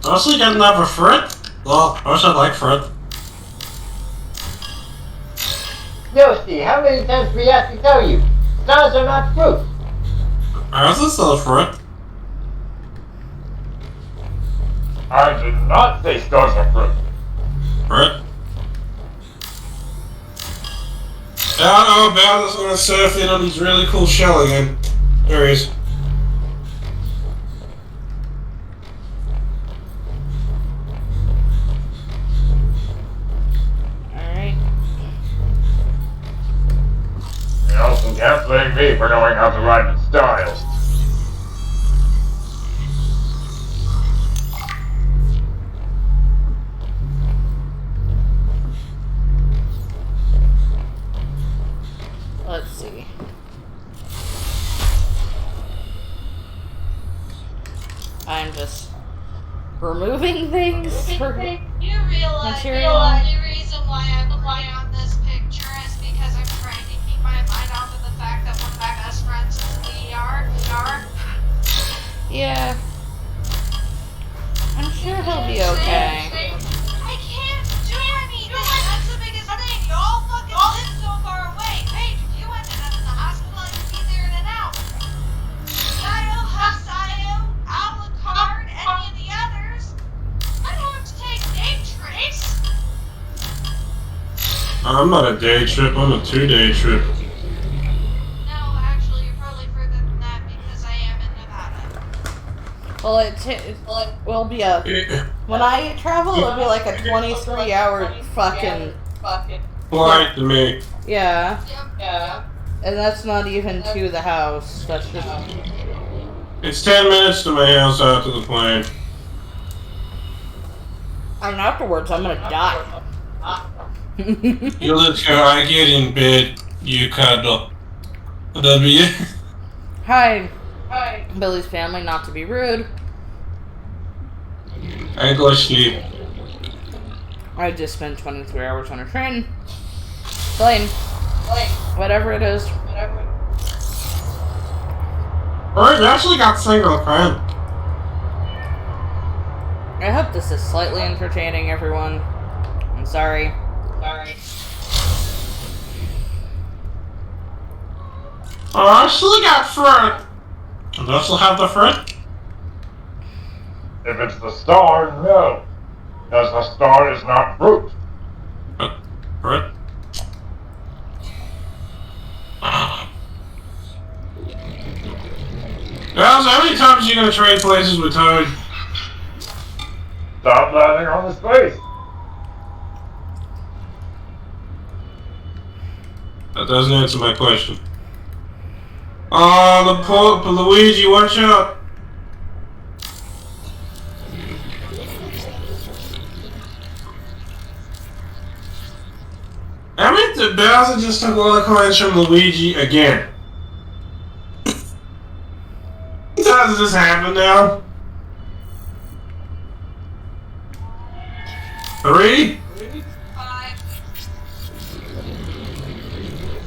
Does he get another Fred? Well, I should like Fred. Yoshi, how many times do we have to tell you? Stars are not fruit. How's this still a fruit? I did not say stars are fruit. Fruit? I don't know, Bowser's gonna surf in on his really cool shell again. There he is. Alright. You also can't blame me for knowing how to ride in style. Let's see. I'm just removing things for You realize material. the only reason why I'm on this picture is because I'm trying to keep my mind off of the fact that one of my best friends is in VR. Yeah. I'm sure he'll be okay. I can't do anything. That's the biggest thing. Y'all fucking live so far away. Paige, if you ended up in the hospital, I could be there in and out. Sayo, Alucard, any of the others. I don't have to take day trips. I'm not a day trip, I'm a 2-day trip. No, actually, you're probably further than that because I am in Nevada. Well, it will be a... When I travel, it'll be like a 23-hour fucking... Flight to me. Yeah. Yep. And that's not even to the house. That's just... It's 10 minutes to my house after the plane. And afterwards, I'm gonna die. You let go, I get in bed, you cuddle. That'd be it. Hi. Billy's family, not to be rude. I go sleep. I just spent 23 hours on a train. Plane. Whatever it is. Alright, we actually got single friend. I hope this is slightly entertaining, everyone. I'm sorry. I actually got fruit. And I still have the fruit? If it's the star, no. Because the star is not fruit. Fruit? Guys, how many times are you gonna trade places with Toad? Stop landing on his face. That doesn't answer my question. Luigi, watch out! I mean, the Bowser just took all the coins from Luigi again. Does this happen now? 3? 5.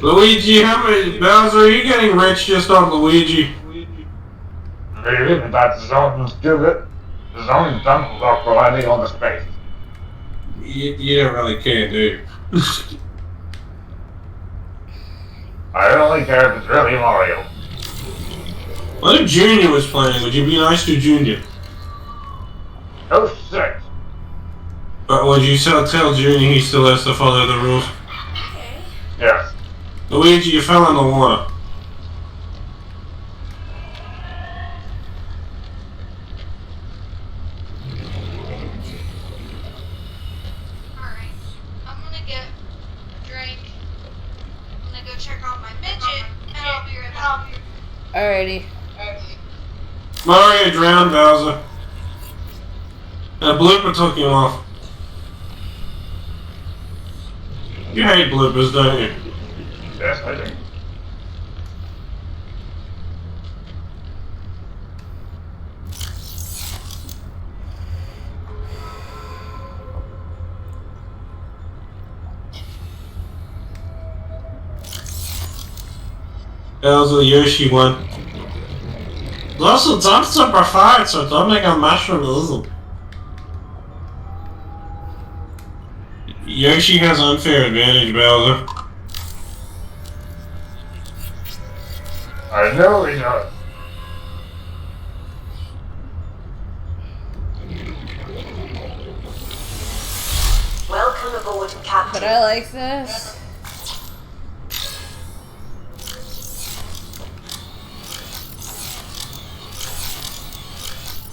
Luigi, how many? Bowser, are you getting rich just on Luigi? Maybe, but that's his own stupid. His own dumb luck for landing on the space. You don't really care, do you? I only care if it's really Mario. What if Junior was playing? Would you be nice to Junior? Oh shit. But would you tell Junior he still has to follow the rules? Yes. Luigi, you fell in the water. Alright. I'm gonna get a drink. I'm gonna go check on my midget, and I'll be right back. Alrighty. Mario drowned Bowser. And Blooper took him off. You hate bloopers, don't you? Yes, I do. Bowser, Yoshi won. Also, don't super fight, so don't make a mushroom. Yoshi has unfair advantage, Bowser. I know he does. Welcome aboard, Captain. But I like this.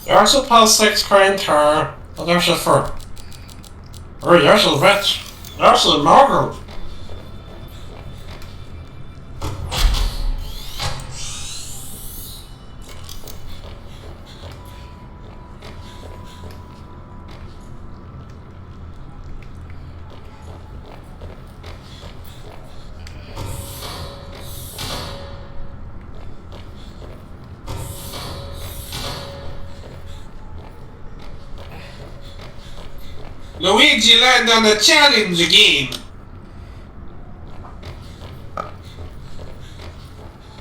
There's a pulse-6 printer. Och there's a for. Oh, there's a vet. There's a mogul. Luigi land on the challenge again.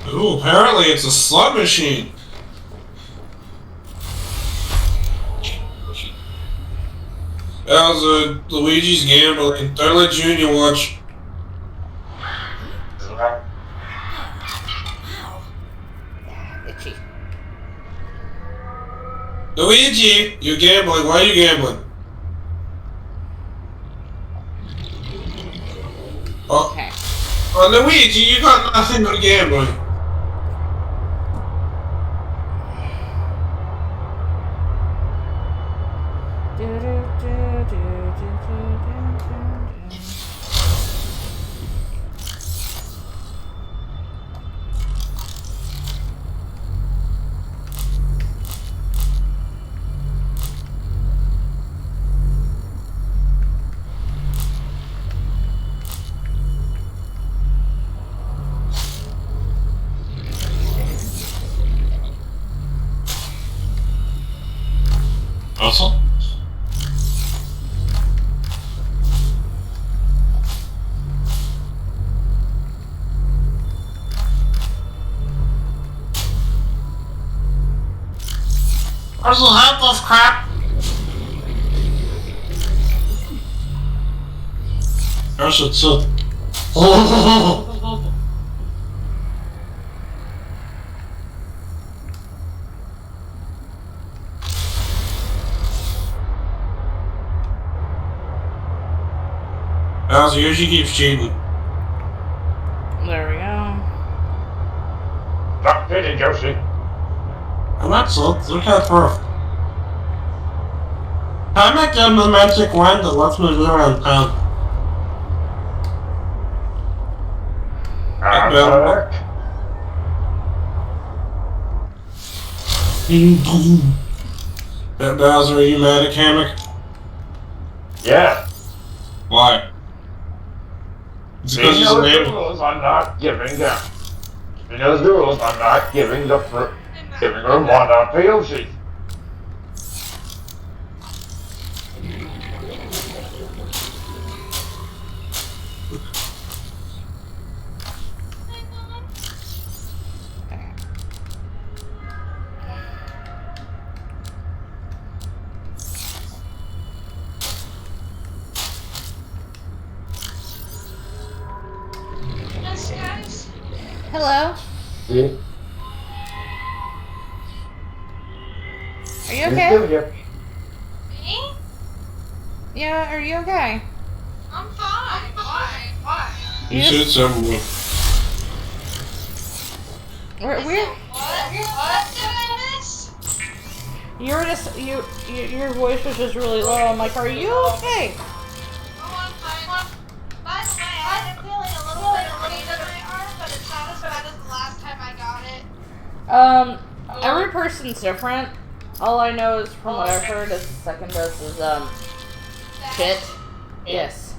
Ooh, apparently it's a slot machine. That was Luigi's gambling. Don't let Junior watch. Itchy. Luigi, you're gambling. Why are you gambling? Oh, Okay. oh, Luigi, you got nothing but gambling. Awesome. There's a helpless crap. There's a tip. As usual, she keeps cheating. There we go. Stop kidding, Josie. And that's it. Look at her. I make them the magic wand that lets me go around town. Bowser, are you mad at Kamek? Yeah. Why? It's because He he's knows the an rules. I'm not giving them. He knows the rules. I'm not giving giving her one on Yoshi. Yes, guys. Hello. See? Are you okay? Here. Me? Yeah, are you okay? I'm fine. Why? You said something. We're What did I miss? you were just your voice was just really low. I'm like, are you okay? Oh, I'm fine. By the way, I am feeling a little bit of pain in my arm, but it's not as bad as the last time I got it. Every person's different. All I know is from what I've heard is the second dose is shit. Yes.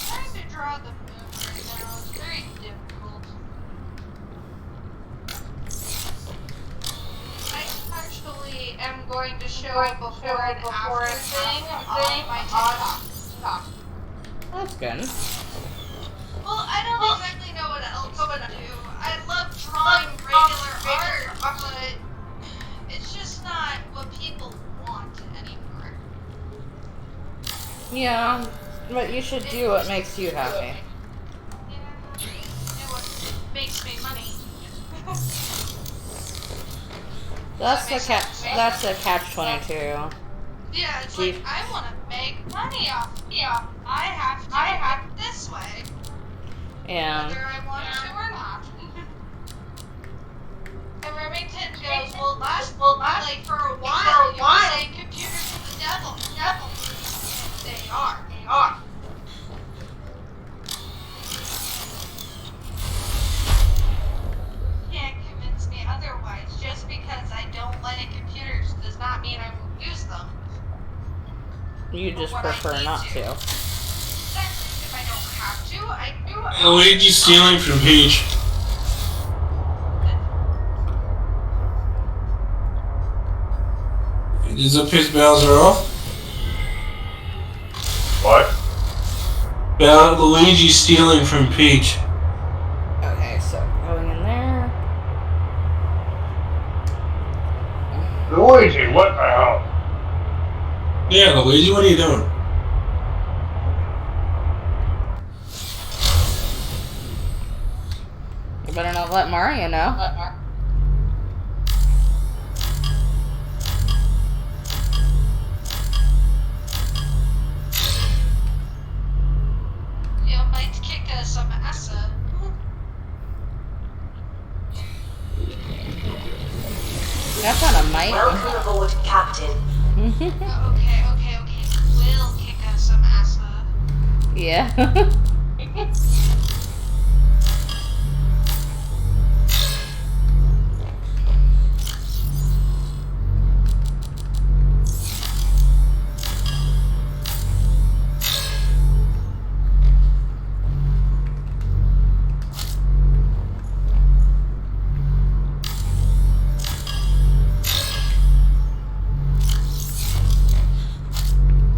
Trying to draw the moon right now is very difficult. I actually am going to show a before and after thing on my TikTok. That's good. Well, I don't exactly know what else to do. I love drawing regular art, but it's just not what people want anymore. Yeah, but you should do what makes you happy. Yeah, and what makes me money. That's the makes sense. that's the catch-22. Yeah, it's Gee. like I want to make money off. Yeah, I have to do it this way, And whether I want to or not. And Remington goes, well, like for a while, you were saying computers are the devil. They are. Can't convince me otherwise. Just because I don't like computers does not mean I won't use them. you just what I prefer need not to. to. If I don't have to, I do it. Luigi stealing from Peach. Is it piss Bowser off? What? Luigi stealing from Peach. Okay, so going in there. Luigi, what the hell? Yeah, Luigi, what are you doing? You better not let Mario know. You might kick some ass. That's not a mic. Welcome aboard, Captain. Okay. We'll kick some ass. Yeah.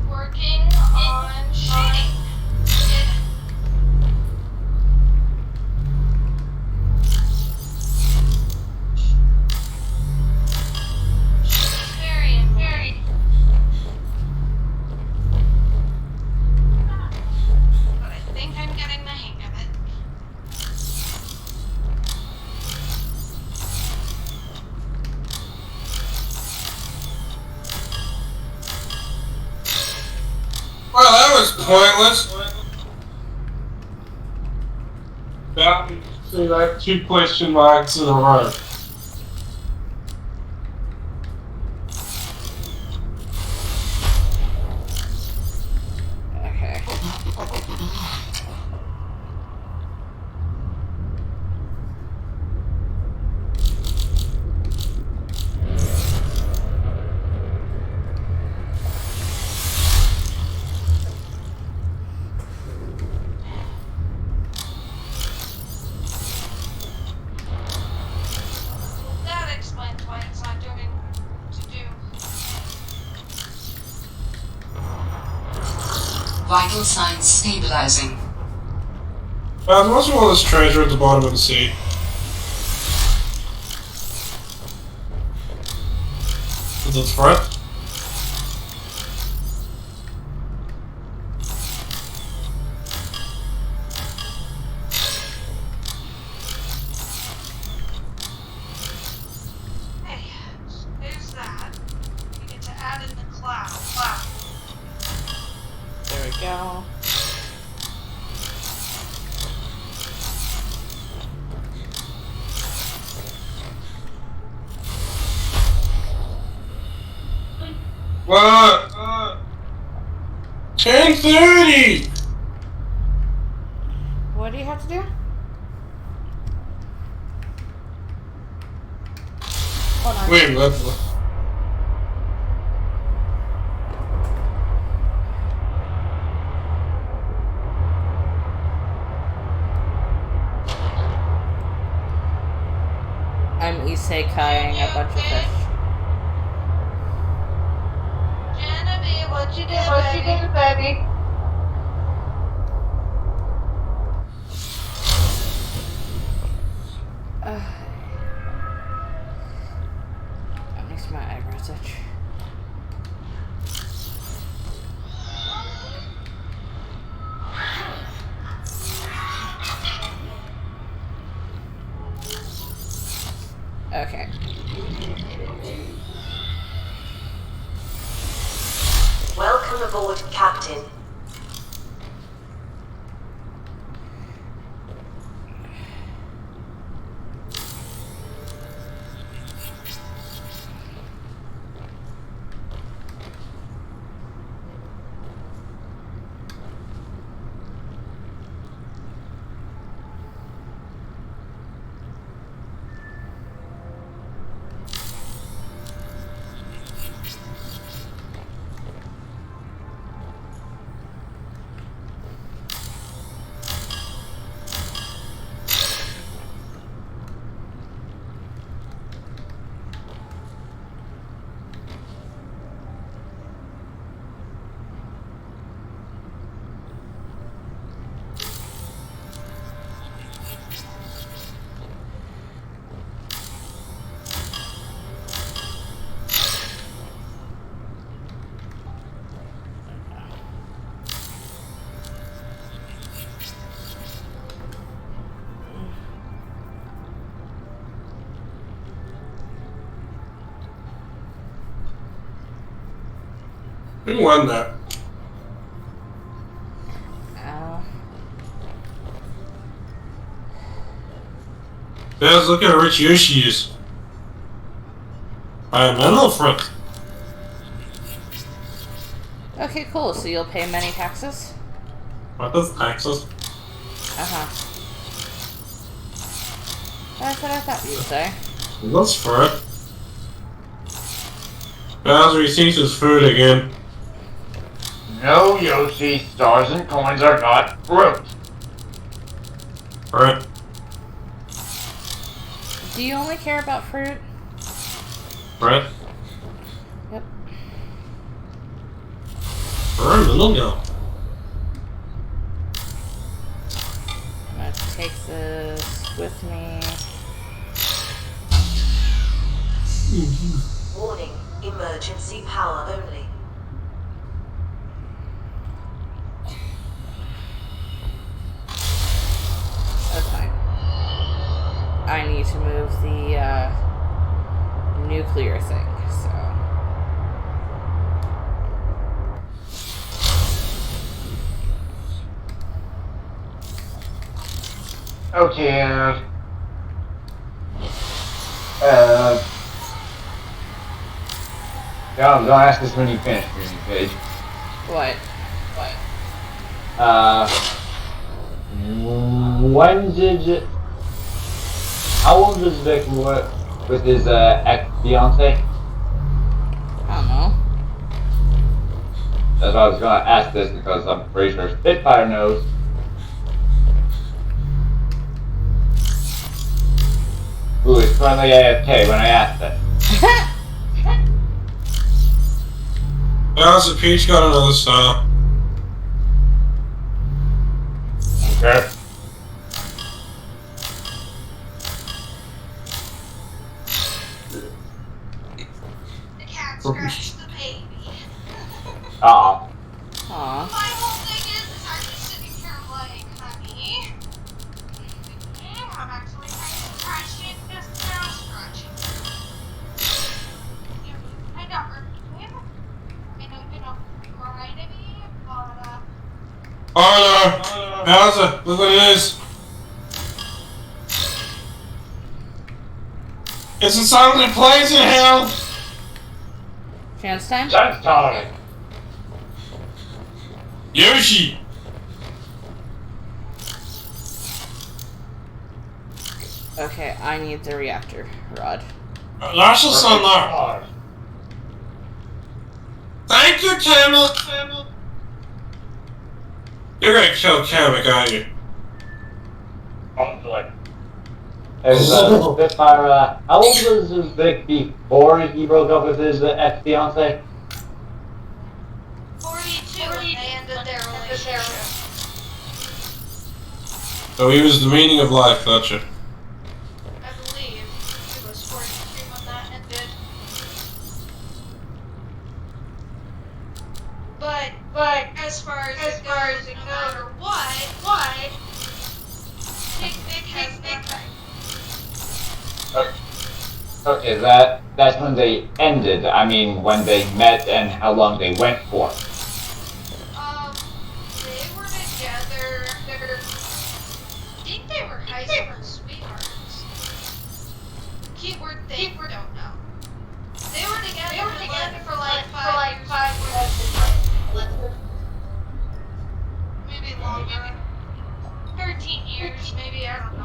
Working on shading. Very. But I think I'm getting the hang of it. Well, that was pointless. That, see, like 2 question marks in a row. Okay. That explains why it's not doing to do. Vital signs stabilizing. There must be all this treasure at the bottom of the sea. Is it threat? Hey, there's that. We get to add in the cloud. There we go. What? 10:30. What do you have to do? Hold on. Wait, what? I'm isekaiing a bunch of fish. Genevieve, what you did, baby? That makes my eyebrows itch. Okay. Welcome aboard, Captain. Who won that? Guys, look how rich Yoshi is. I am mental front. Okay, cool. So you'll pay many taxes? What is taxes? Uh-huh. That's what I thought you'd say. That's for it. Bowser, he thinks it's food again. No, Yoshi, stars and coins are not fruit. Right. Do you only care about fruit? Right. Yep. Right, little girl. I'm gonna take this with me. Warning, emergency power only. That's fine. I need to move the nuclear thing, so. Okay, don't ask this when you finish, Paige. What? When did... How old was Vic with his ex-fiance? I don't know. That's why I was gonna ask this, because I'm pretty sure Spitfire knows. Who is currently AFK when I asked it. Bowser, Peach got another star. Okay. The cat scratched the baby. Aw. Aw. My whole thing is I'm just sitting here like, honey. Yeah, I'm actually kind of scratching, just now scratching. I got hurt. I know you don't cry to me, but Oh no! Bowser, look what it is! It's a song that plays in hell! Chance time? That's time! Yoshi! Okay, I need the reactor rod. That's just on there. Thank you, Camel! You're gonna kill Kamek, aren't you? Hopefully. Hey, Spitfire, how old was Vic before he broke up with his ex-fiance? 42 when they ended their relationship. So he was the meaning of life, gotcha. I believe it was 43 when that ended. But as far as it goes, no matter what, Nick has nothing. Okay, that's when they ended. I mean, when they met and how long they went for. They were together. I think they were high school sweethearts. Keyword they don't know. They were together for like 5 years. Maybe longer. 13 years, maybe, I don't know.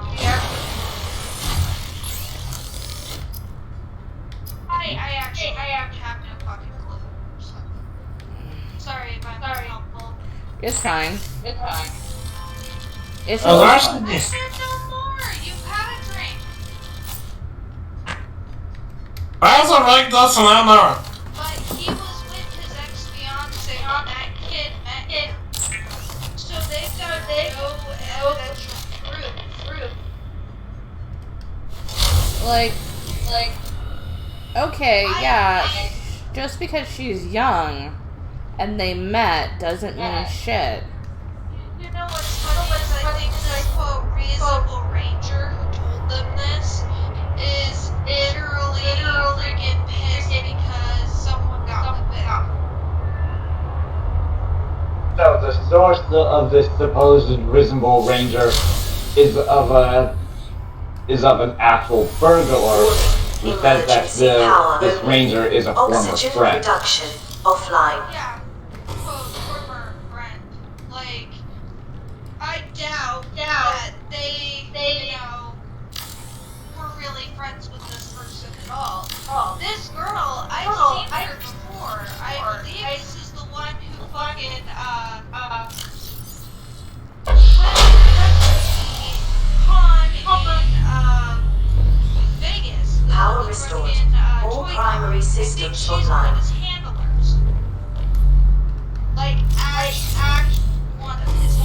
I actually have no fucking clue. So. Sorry if I'm not helpful. It's fine. It's Oh, always that's- fun. I said no more. You've had a drink. That's a right that's an hour. But he was with his ex-fiance when that kid met him. So they've got no evidential proof. Like, okay, yeah, just because she's young and they met doesn't mean shit. You know what's funny is I think this quote reasonable ranger who told them this is literally freaking pissed because someone got the bit. So the source of this supposed reasonable ranger is of an actual burglar who says that this ranger is a former Oxygen friend. reduction. Offline. Yeah, quote, former friend. Like, I doubt that they, you know, were really friends with this person at all. This girl, I've seen her before. I believe this is the one who fucking, went to the Vegas. Power The restored. fucking, All toy primary con. systems She's one online. of his handlers. Like, act one of his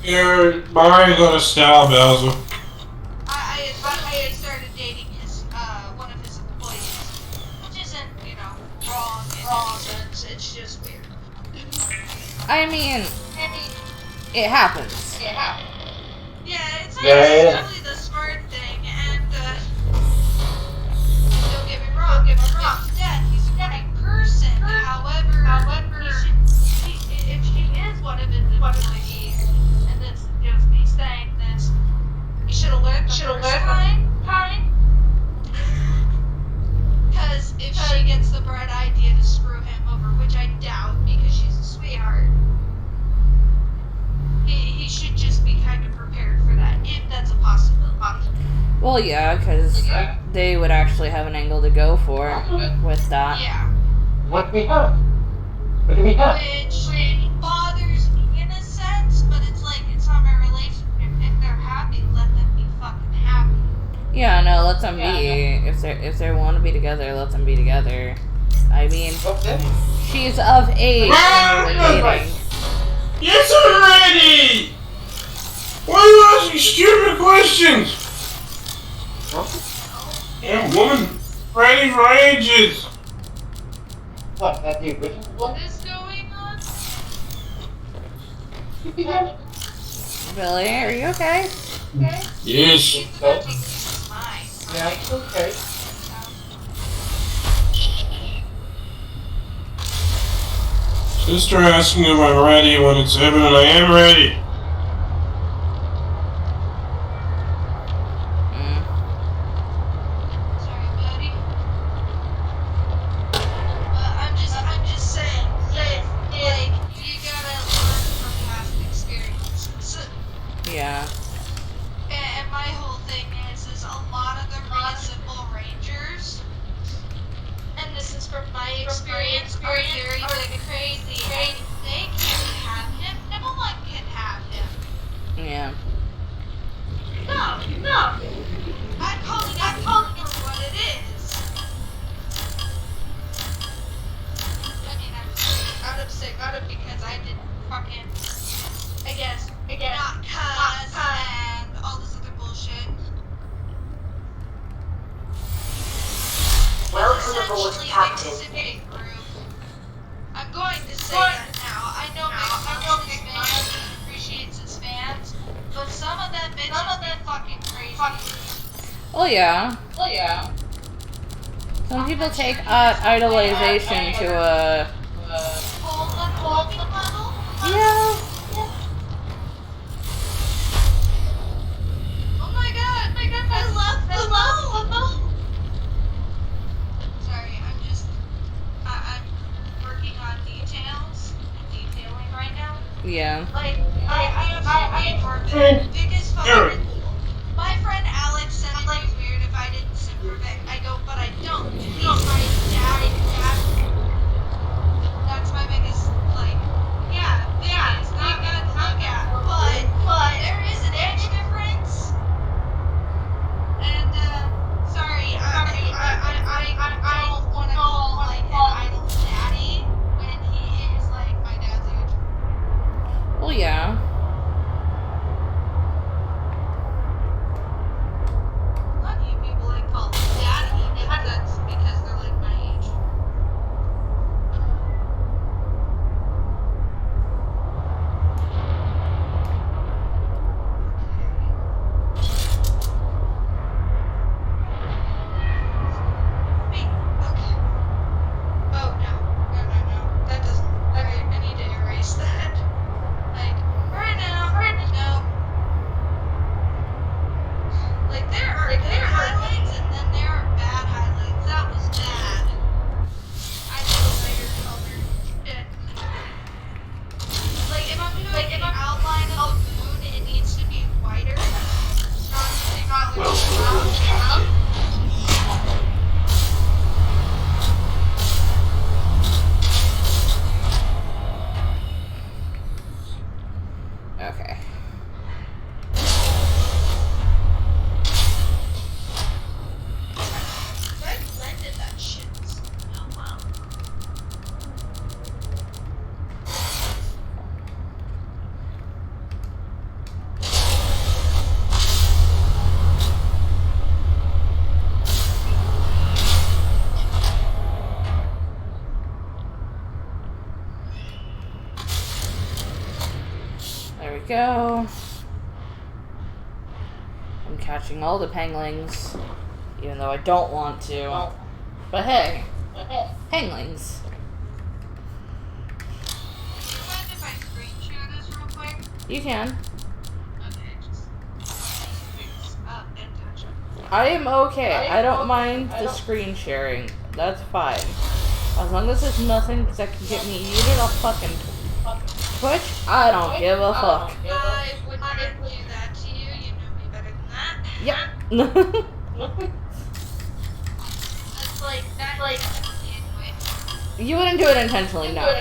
You're Mario gonna style Bowser. I started dating his one of his employees, which isn't, you know, wrong in any sense. It's just weird. I mean, it happens. Yeah, it's not Yeah. necessarily the smart thing, and don't get me wrong, to death, he's a great person. However, if she is one of his employees, and this is just me saying this, you should have learned the first time. Because if she gets the bright idea to screw him over, which I doubt because she's a sweetheart, he should just be kind of prepared for that, if that's a possibility. Well, yeah, because they would actually have an angle to go for with that. Yeah. What do we have? What do we have? Which bothers me in a sense, but it's like, it's not my relationship. If they're happy, let them be fucking happy. Yeah, no, let them be. If they want to be together, let them be together. I mean, she's of age when we're dating. Yes, already! Why are you asking stupid questions? Yeah, woman, ready for ages. What? That's the original one? What is going on? Billy, are you okay? Yes. He's about to use mine. Yeah, it's okay. Sister asking if I'm ready when it's evident I am ready. Sorry, buddy. But I'm just saying, like, you gotta learn from past experiences. Yeah. And my whole thing is a lot of the reasonable rangers, and this is from my experience, are very crazy. And if they can't have him, no one can have him. Yeah. No. I'm calling it for what it is. I mean, I'm out of because I didn't fucking, I guess, not cuss and all this other bullshit. Welcome aboard, Essentially, Captain. the Pacific group. I'm going to say that now. I know Mick appreciates his fans, but some of them bitches be fucking crazy. Oh yeah. Some people take idolization to a... Yeah. Oh my god, I love the moon! Sorry, I'm working on detailing right now. Yeah. Like, I the biggest fucking... My friend Alex said it'd be weird if I didn't super Vic. I go, but I don't. He's my dad. That's my biggest, like, yeah, Vic is not good to look at, but there is an age difference. And, sorry, I don't want to call, like, an idol daddy when he is, like, my dad's age. Well, yeah. Not you people, like, call him daddy, but that's because they're, like, my age. Wait, okay. Oh, no. That doesn't... Okay, I need to erase that. Like, right now, no. Like, there are good highlights, and then there are bad highlights. That was bad. I need a lighter color. Shit. Like, if I'm doing an outline of the moon, it needs to be whiter. Not Okay. I blended that shit. Oh, wow. There we go. I'm catching all the penglings, even though I don't want to. But hey, penglings. Do you mind if I screen share this real quick? You can. Okay, just up and touch it. I am okay. I don't mind the screen sharing. That's fine. As long as there's nothing that can get me yeeted off fucking Twitch, I don't give a fuck. I would not do that to you. You know me better than that. Yep. That's like anyway. You wouldn't do it intentionally, no. Yeah.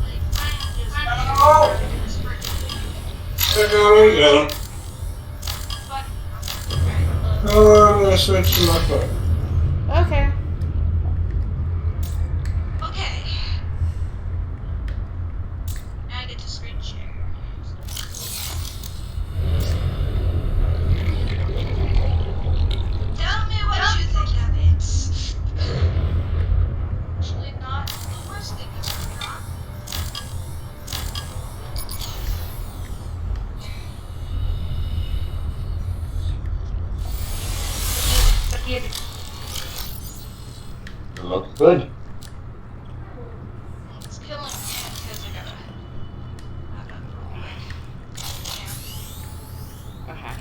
Like, I'm just There we go. Oh, I'm gonna switch to my phone. Okay. Okay. Now I get to screen share. Tell me what you think of it. Actually, not the worst thing I've ever drawn. It looks good. It's killing me because I gotta have that real quick. Okay.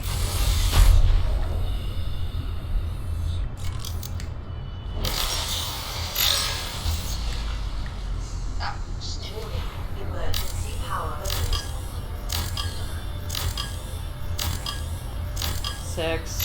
Yeah. Just Emergency power open. 6.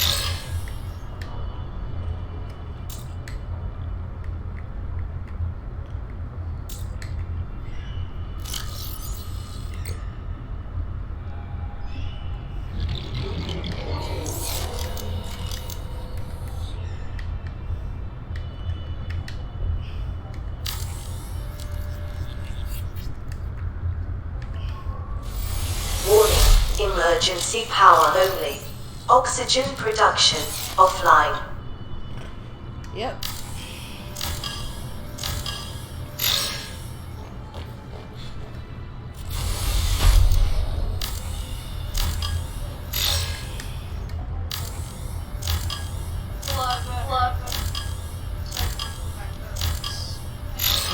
Warning. Emergency power only. Oxygen production offline. Yep.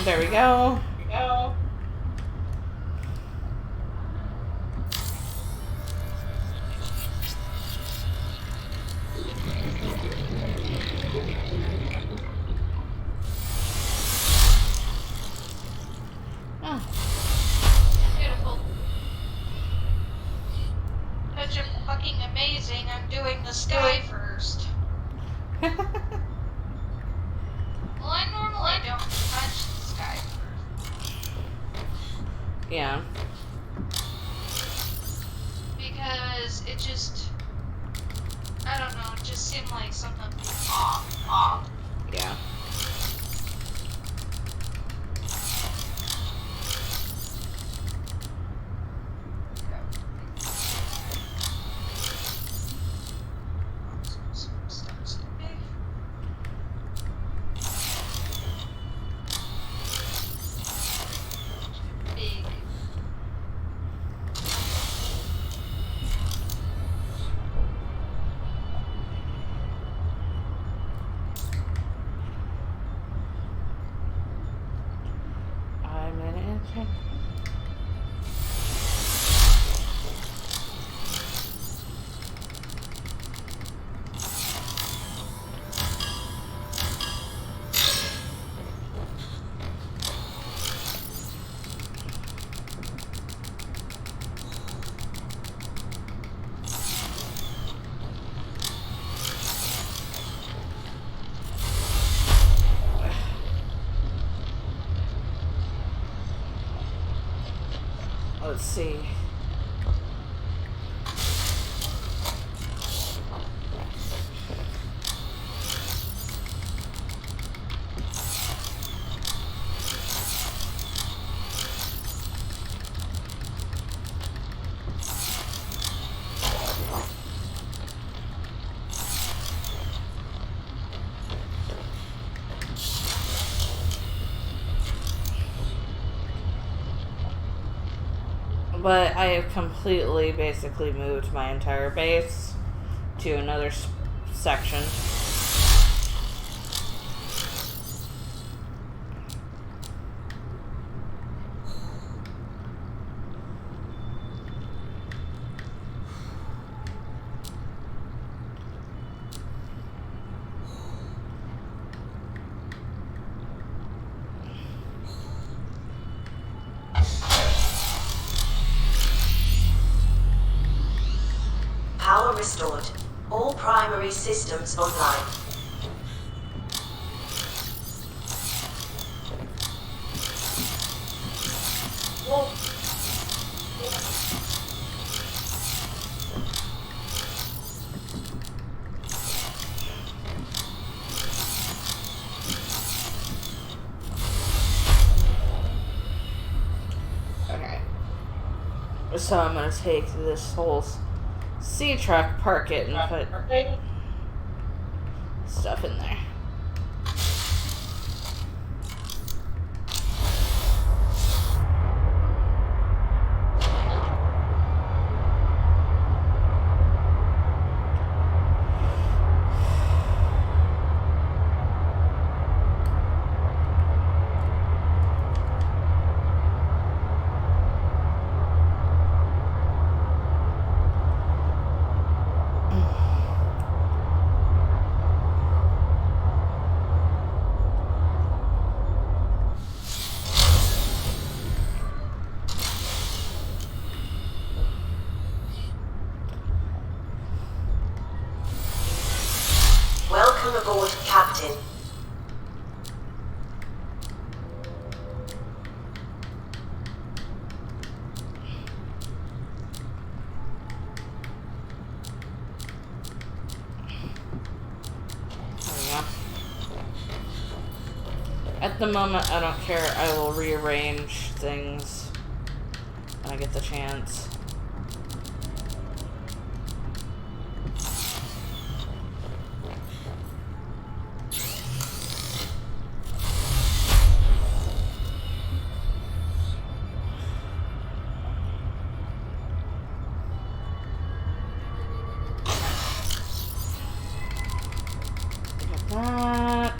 There we go. Oh. Beautiful. Such a fucking amazing. I'm doing the sky first. Well, I normally don't touch the sky first. Yeah. Because it just, I don't know, it just seemed like something. Yeah. Big. I'm in it. Let's see. But I have completely, basically moved my entire base to another section. Power restored. All primary systems online. Okay. So I'm gonna take this whole sea truck, park it, and put stuff in there. Welcome aboard, Captain. There we go. At the moment, I don't care. I will rearrange things when I get the chance. Got that.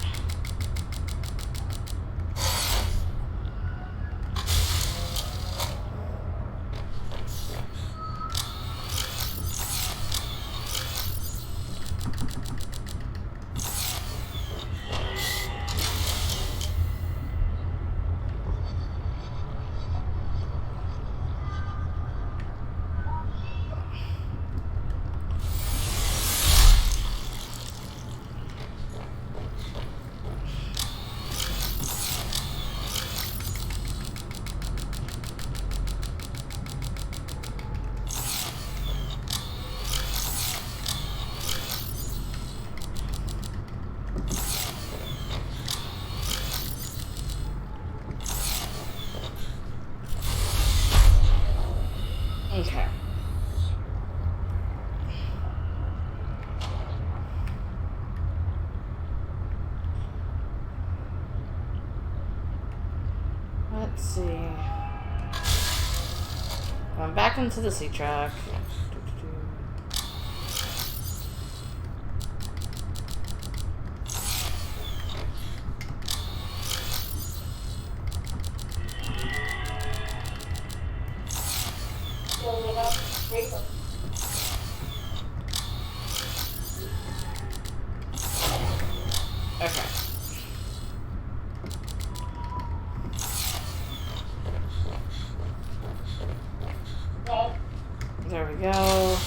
Let's see. Going back into the sea truck. Okay. There we go.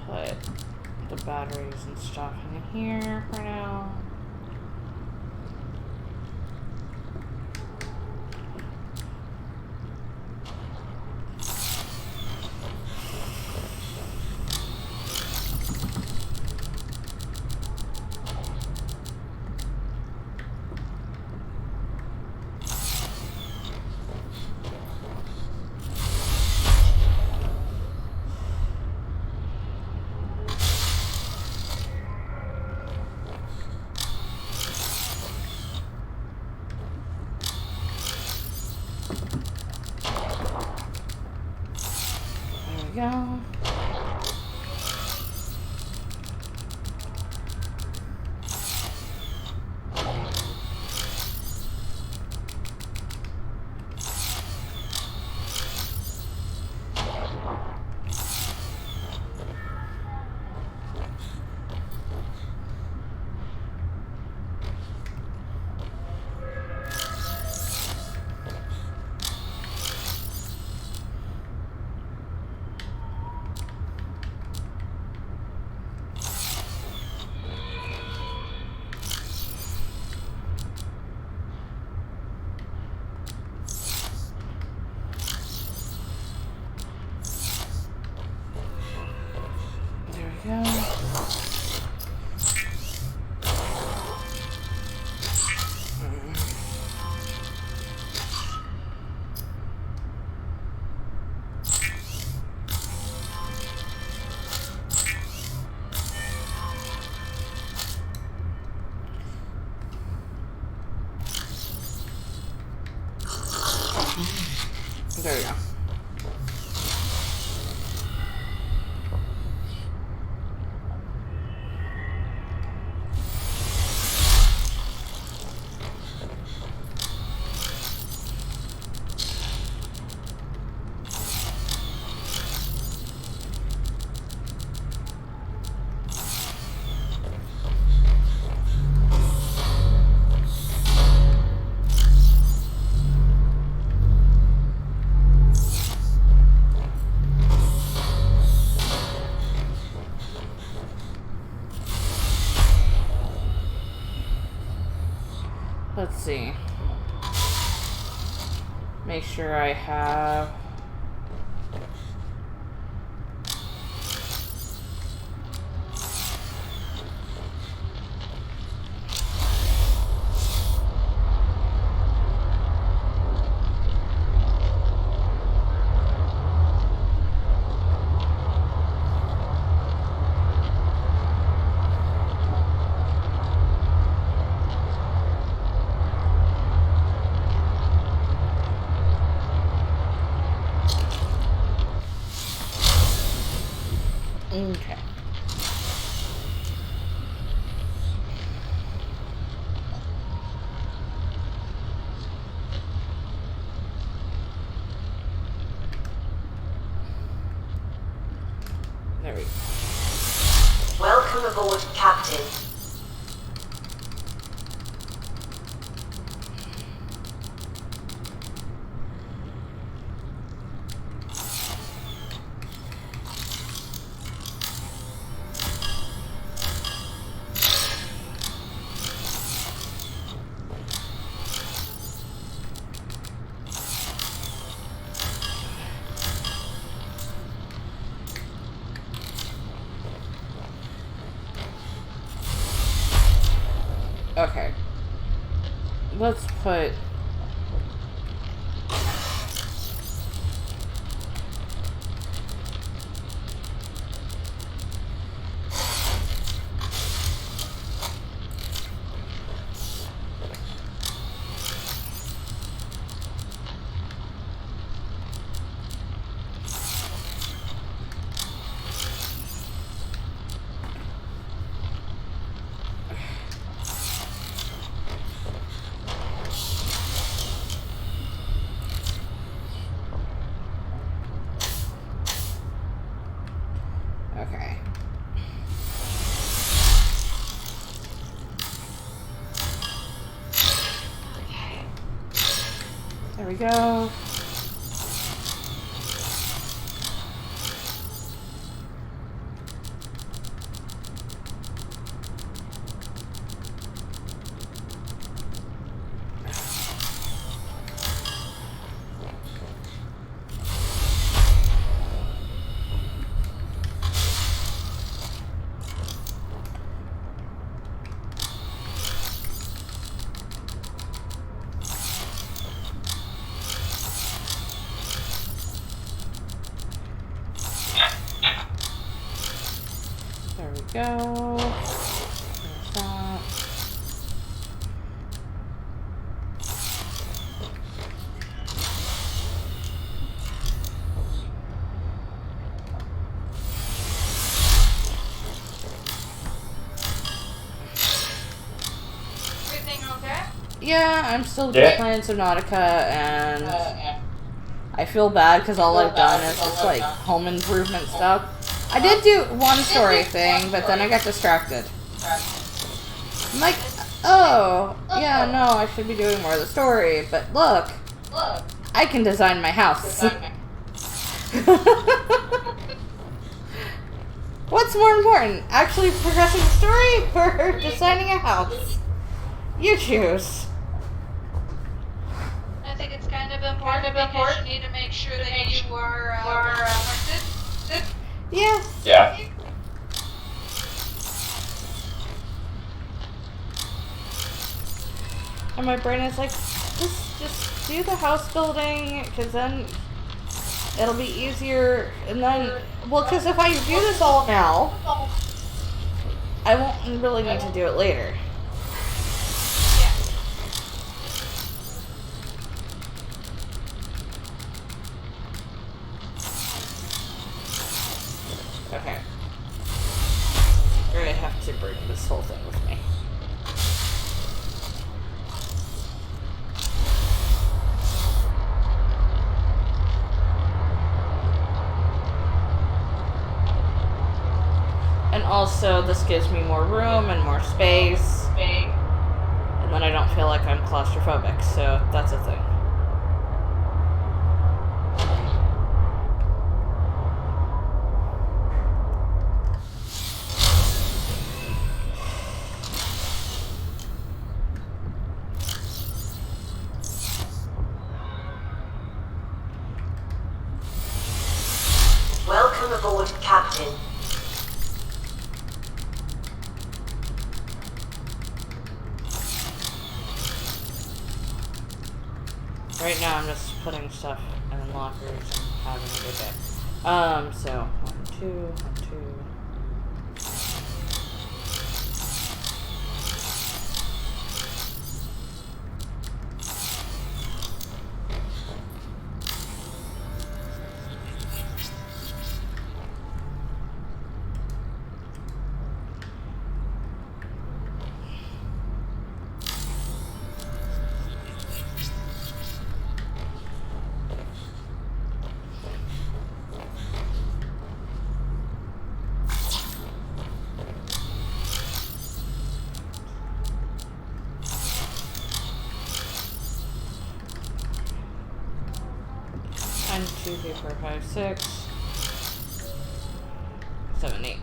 We'll put the batteries and stuff in here for now. Go. Go. There we go. Let's see. Make sure I have... Okay. There we go. Welcome aboard, Captain. Okay. Let's put... Okay. There we go. There we go. There's that. Everything okay? Yeah, I'm still just Yeah. playing Subnautica, and I feel bad because all I've done is just like home improvement stuff. I did do one story thing, but then I got distracted. I'm like, oh, yeah, no, I should be doing more of the story, but look, I can design my house. What's more important, actually progressing the story or designing a house? You choose. I think it's kind of important because you need to make sure that you are protected. Yeah. Yeah. And my brain is like, just do the house building, because then it'll be easier. And then, well, because if I do this all now, I won't really need to do it later. Okay. I have to bring this whole thing with me. And also, this gives me more room and more space. And then I don't feel like I'm claustrophobic, so that's a thing. Welcome aboard, Captain. Right now I'm just putting stuff in lockers and having a good day. So 1, 2, 1, 2. One, 2, 3, 4, 5, 6, 7, 8.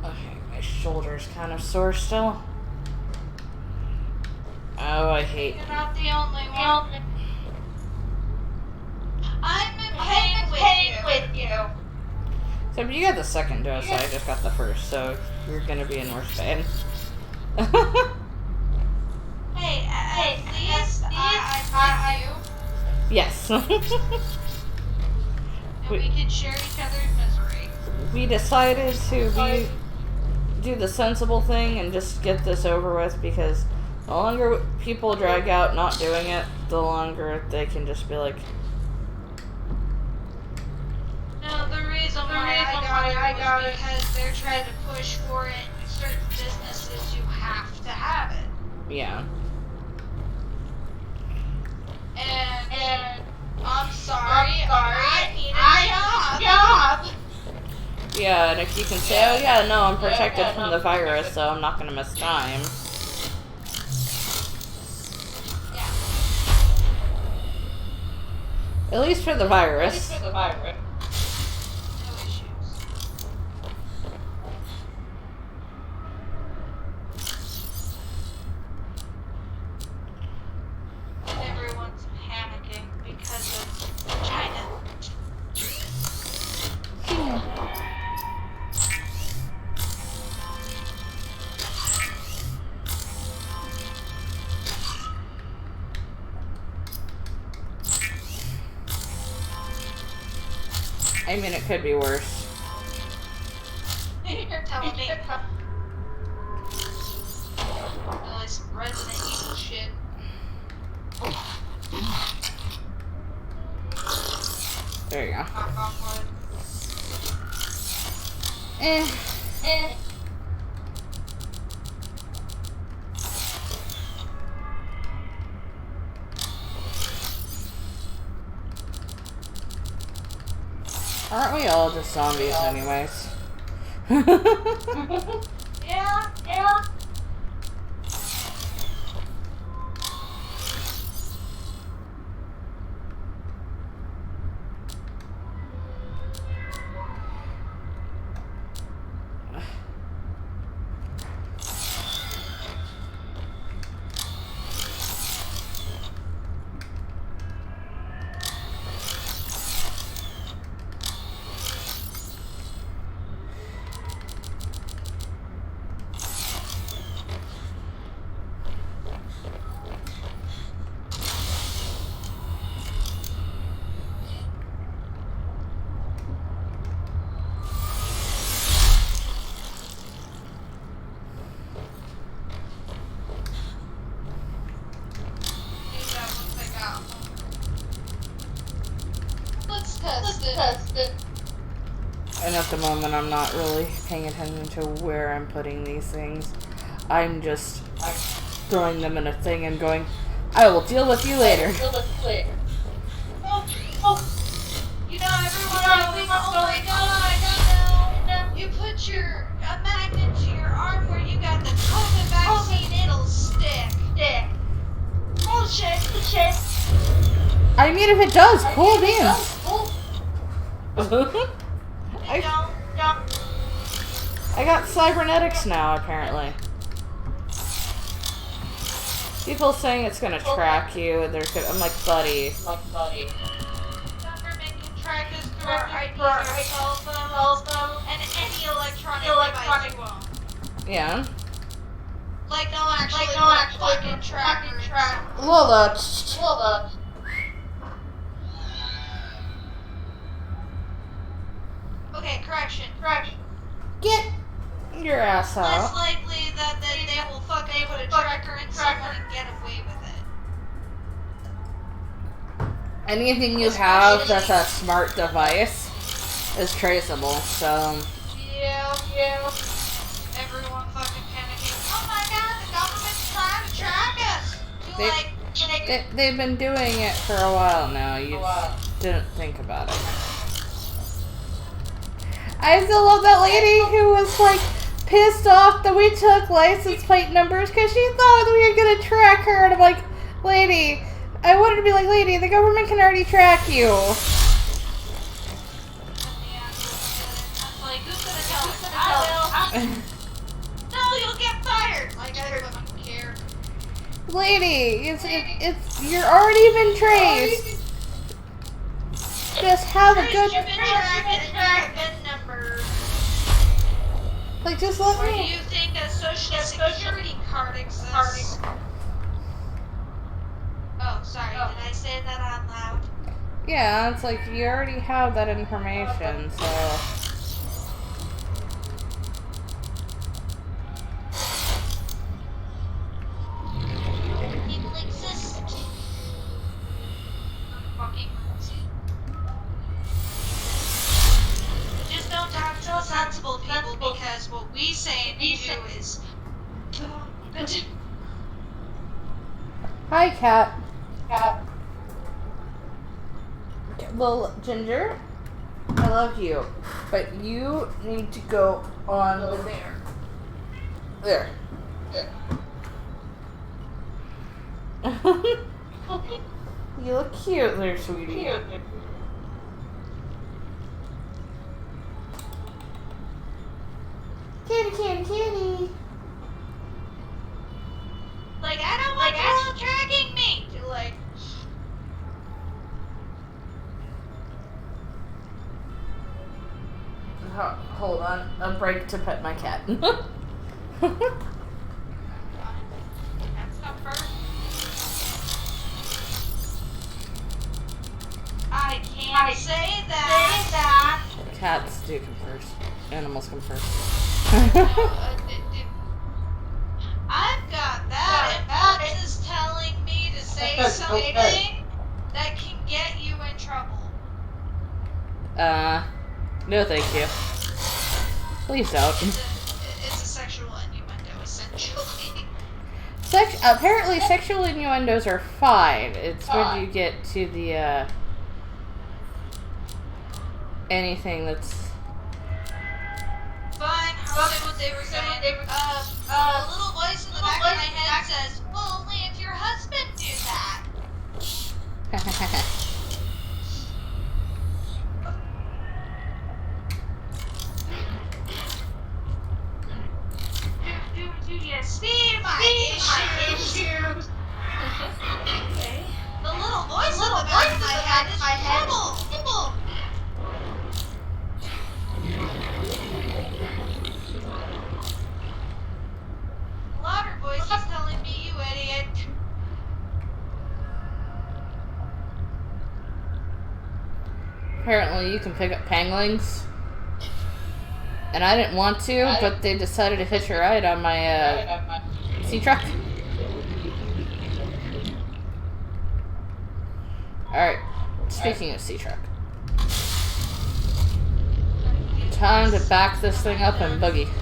Okay, my shoulder's kind of sore still. Oh, I hate. You're not the only one. I'm in pain with you. So you got the second dose, I just got the first, so you're gonna be in worse pain. Hey, at least I you, Yes. and we can share each other's misery. We decided to do the sensible thing and just get this over with, because the longer people drag out not doing it, the longer they can just be like, No, the reason why I got was because they're trying to push for it. Certain businesses, you have to have it. Yeah. And I'm sorry, I need a job. Yeah, and if you can say, oh yeah, no, I'm protected from the virus, so I'm not gonna miss time. Yeah. At least for the virus. No issues. Everyone's panicking because of China. I mean, it could be worse. You're telling me. Like some Resident Evil shit. There you go. Knock on wood. Aren't we all just zombies anyways? Yeah. Let's test it. And at the moment, I'm not really paying attention to where I'm putting these things. I'm just throwing them in a thing and going, I will deal with you later. You know, everyone always, oh my god, you put a magnet to your arm where you got the COVID vaccine, it'll stick. Bullshit. I mean, if it does, cool beans. I got cybernetics now, apparently. People saying it's gonna track you, and I'm like, buddy. Government can track us through our IDs, our cell phone, and any electronic device you own. Yeah. Like, no actually fucking trackers. Lola. Okay, correction. Get your ass Less out. likely that they will fucking put a tracker in someone and get away with it. Anything you have that's a smart device is traceable, so... Yeah. Everyone fucking panicking. Oh my god, the government's trying to track us! They've been doing it for a while now. You just didn't think about it. I still love that lady who was like pissed off that we took license plate numbers because she thought we were gonna track her, and I'm like, lady, I wanted to be like, lady, the government can already track you. Like, who's gonna tell us? I will. No, you'll get fired! Like, I don't care. Lady, it's you're already been traced. Just have a good... You've been tracked VIN number. Like, just let Or do me... you think a social security card exists? Oh, sorry, did I say that out loud? Yeah, it's like, you already have that information, so... People exist. Fucking just don't talk to us be saying to you is... Hi, cat. Well, Ginger, I love you, but you need to go on there. There. You look cute there, sweetie. Kitty. Like, I don't want you tracking me. You're like... Hold on, a break to pet my cat. That's not first. I can't say that. Cats do come first. Animals come first. I've got that. And Fox is telling me to say something that can get you in trouble. No thank you. Please don't. It's a sexual innuendo, essentially. Apparently sexual innuendos are fine. It's when you get to the, anything that's... Fine, I'll say what they were saying. A little voice in the back of my head says, well, only if your husband knew that. Do you see my issues? Okay. The little voice in the back of my head is trouble. Louder voice is telling me, you idiot. Apparently you can pick up panglings. And I didn't want to, but they decided to hitch a ride on my, sea truck. Alright, speaking of sea truck. Time to back this thing up and buggy. Dude,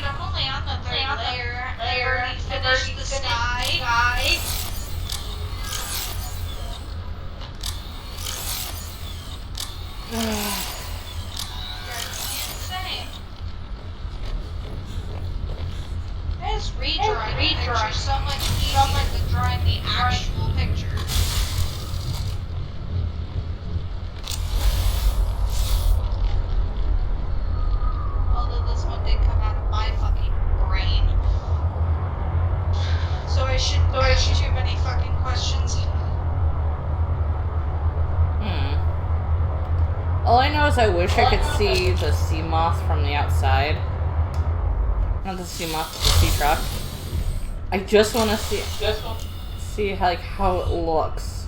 I'm only on the third layer. I already finished the sky. Insane. I just redrawing pictures so much easier than drawing the actual picture. Although this one did come out of my fucking brain. So I shouldn't ask too many fucking questions. All I know is I wish I could see the sea moth from the outside. Not the sea moth, the sea truck. I just want to see how it looks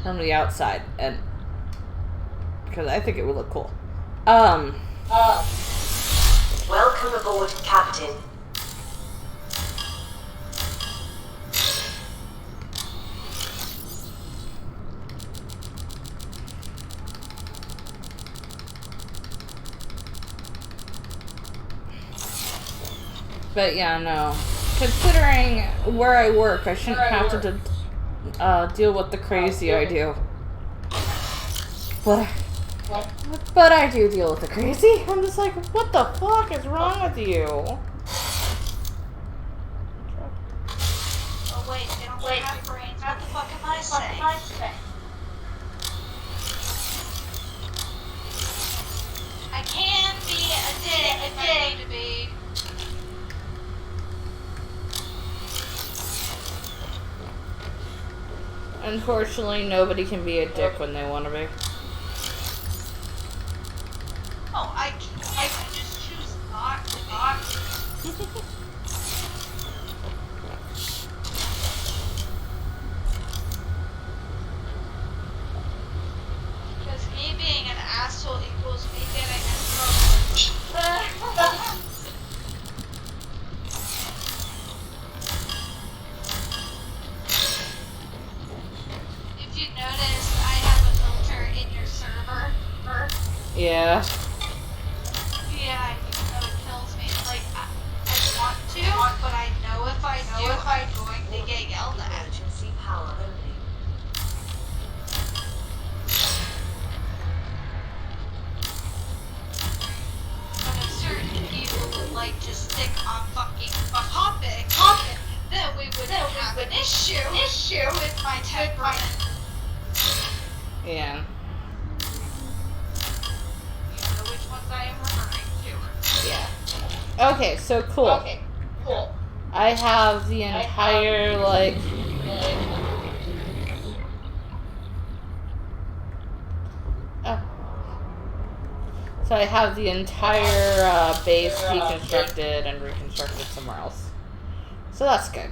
from the outside, and because I think it would look cool. Welcome aboard, Captain. But yeah, no. Considering where I work, I shouldn't have to deal with the crazy I do. But I do deal with the crazy. I'm just like, what the fuck is wrong with you? Oh wait, they don't have brains. What the fuck am I saying? I can be a dick if I need to be. Unfortunately, nobody can be a dick when they want to be. Oh, I can just choose not to be. Because me being an asshole equals me getting in trouble. If you notice, I have a filter in your server. Yeah. Yeah, even though it kills me. Like, I want to, but I know if I do, I'm going to get yelled at. Emergency power only. But if certain people would like to stick on fucking topic, then we would have an issue with my temperament. Yeah. You know which ones I am referring to. Yeah. Okay, so cool. I have the entire, like... Oh. So I have the entire base deconstructed and reconstructed somewhere else. So that's good.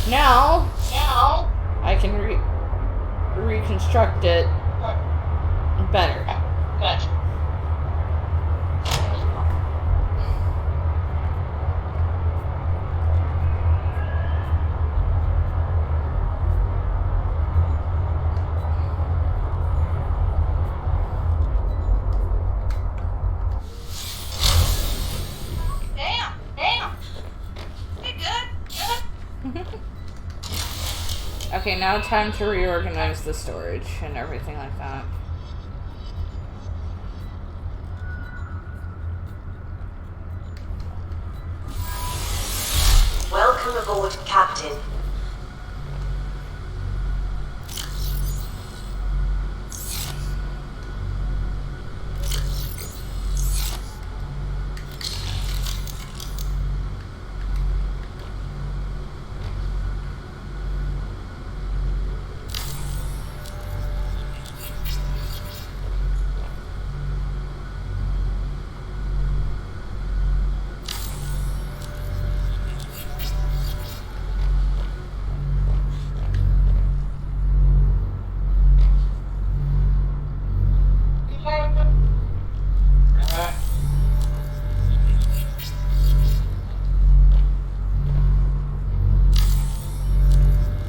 Now I can reconstruct it better. Damn. Hey, good. Okay, now time to reorganize the storage and everything like that. Welcome aboard, Captain.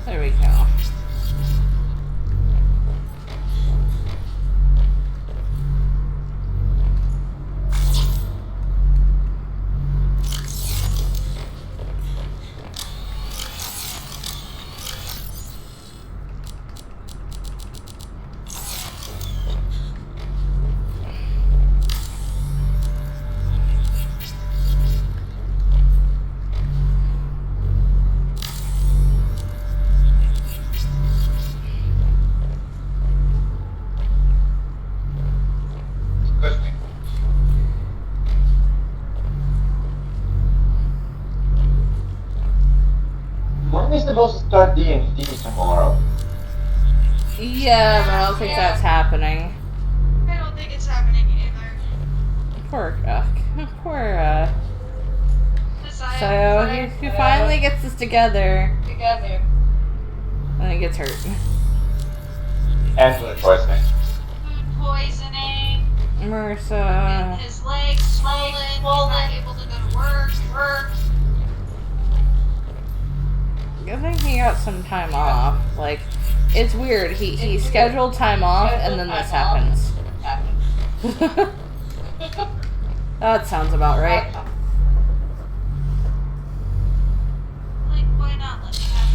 There we go. When are we supposed to start D&D tomorrow? Yeah, but I don't think that's happening. I don't think it's happening either. Poor, Besides, so he finally gets this together. And he gets hurt. And food poisoning. food poisoning, Marissa. his legs swollen, he's not able to go to work. Good thing he got some time off. Like, it's weird. He scheduled time off and then this happens. That sounds about right. Like, why not let me have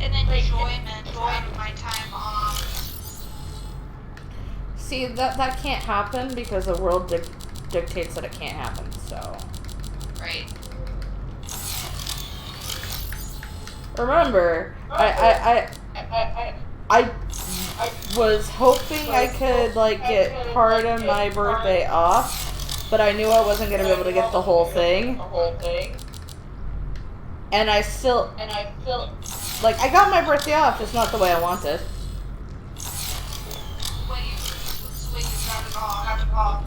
an enjoyment of my time off? See, that can't happen because the world dictates that it can't happen, so. Right. Remember, I was hoping I could, like, get part of my birthday off, but I knew I wasn't going to be able to get the whole thing. And I still, like, I got my birthday off, just not the way I wanted. What's the way you got it off?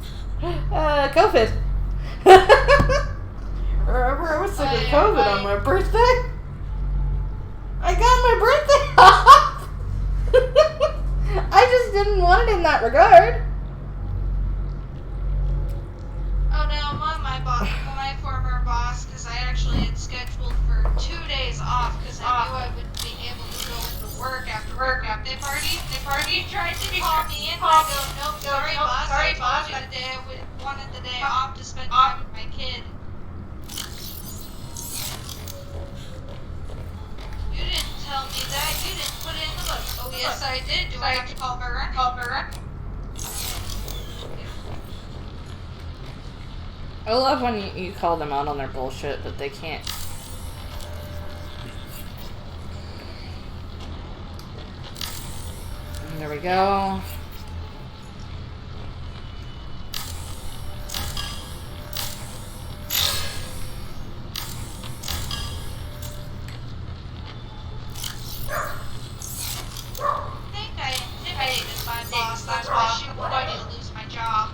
COVID. Remember, I was sick of COVID on my birthday? I got my birthday off! I just didn't want it in that regard. Oh no, my former boss, because I actually had scheduled for 2 days off because I knew I would be able to go into work after They've already tried to call me and I go, nope, sorry boss, I told you the day I wanted the day off to spend time with my kid. You didn't tell me that, you didn't put it in the book. Oh yes I did, do I have to call her? I love when you call them out on their bullshit, but they can't. There we go. I think I intimidated my boss, that's why she wanted me to lose my job.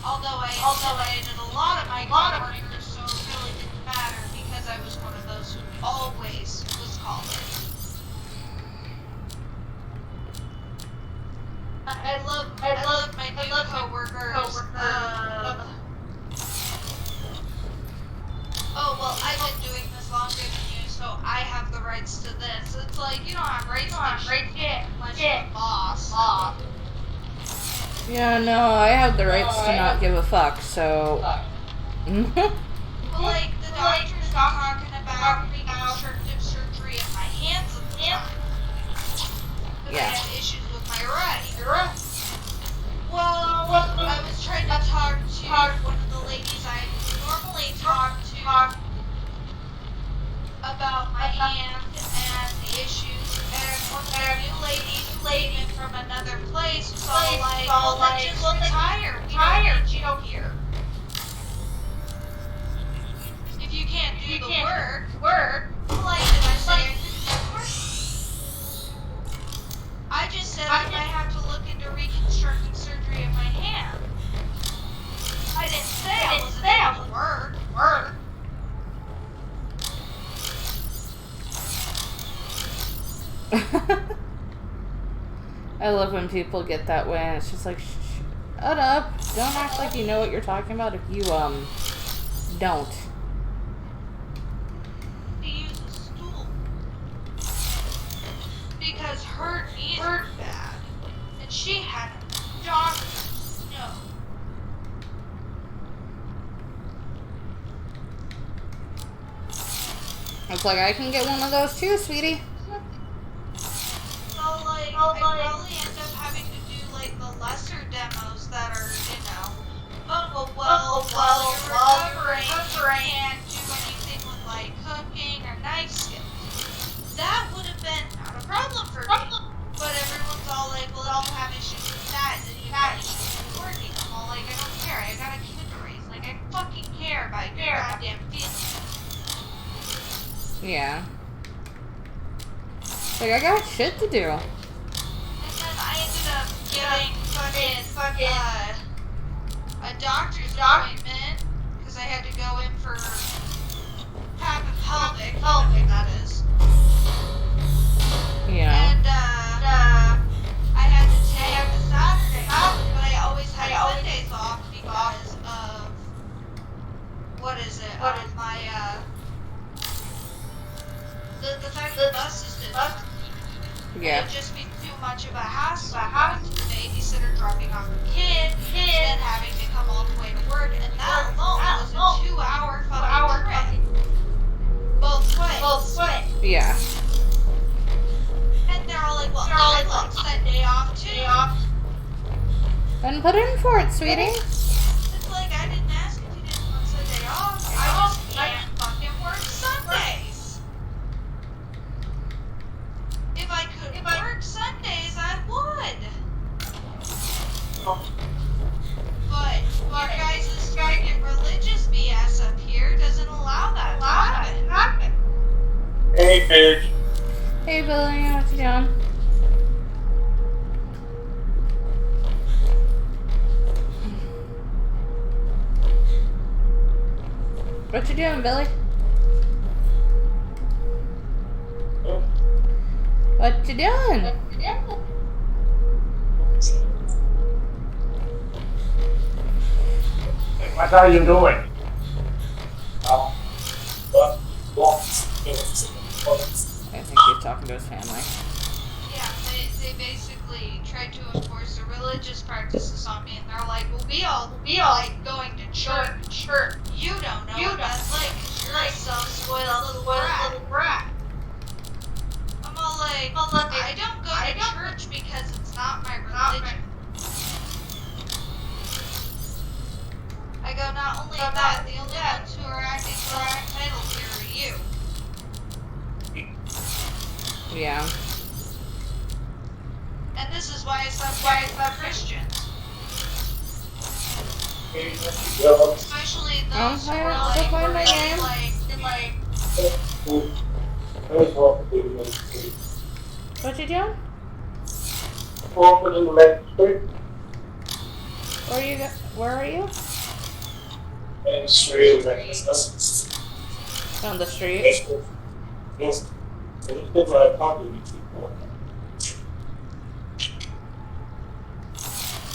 Although I intimidated a lot of my coworkers, so it really didn't matter because I was one of those who always was called in. I love my new coworkers. Oh well, I've been doing this longer than you, so I have the rights to this. It's like you don't have rights to shit unless you're the boss. Yeah, no, I have the rights to not give a fuck, so. But like the doctor's talking about reconstructive surgery of my hands at the time. Because I had issues with my right. Well, I was trying to talk to one of the ladies I normally talk to about my hand and the issues, and one of the new ladies came in from another place was all like, well, let's just retire. We don't need you here. If you can't do the work, like, did I say I couldn't do work? I just said I might have to look into reconstructive surgery of my hand. I didn't say I wasn't able to work. I love when people get that way, and it's just like, shut up. Don't act like you know what you're talking about if you, don't. To use a stool. Because her knees were bad. And she had a doctor's note. It's like, I can get one of those too, sweetie. So, like, I probably end up having to do, like, the lesser demos that are, you know, while you're recovering, you can't do anything with, like, cooking or knife skills. That would have been not a problem for me. But everyone's all like, well, if you have issues with that, then you have issues with working. I'm all like, I don't care. I got a kid to raise. Like, I fucking care about your goddamn feelings. Yeah. Like, I got shit to do. And then I ended up getting fucking a doctor's appointment because I had to go in for half a pelvic, that is. Yeah. And I had to take a Saturday off, but I always had Sundays off because of my the fact that the buses didn't work. Yeah. It'd just be too much of a hassle having the babysitter dropping off her kid and having to come all the way to work, and that alone was a 2-hour fucking trip. Both ways. Yeah. And they're all like, well, I'd like Sunday off too. Then put in for it, sweetie. It's like, I didn't ask if you didn't want Sunday off. I just can't fucking work Sundays. If I could work Sundays, I would. But your guys' freaking religious BS up here doesn't allow that to happen. Hey, Paige. Hey, Billy, what you doing? What you doing, Billy? What you doing? What are you doing? What? talking to his family. Yeah, they basically tried to enforce the religious practices on me, and they're like, well, we all like going to church. You don't know what that's like, 'cause you're a self-spoiled little brat. I'm all like, I don't go to church because it's not my religion. I go, not only that, the only ones who are acting self-entitled here are you. Yeah. And this is why I stopped Christians. Especially those who are Still playing my game. What you doing? Where are you? On the street?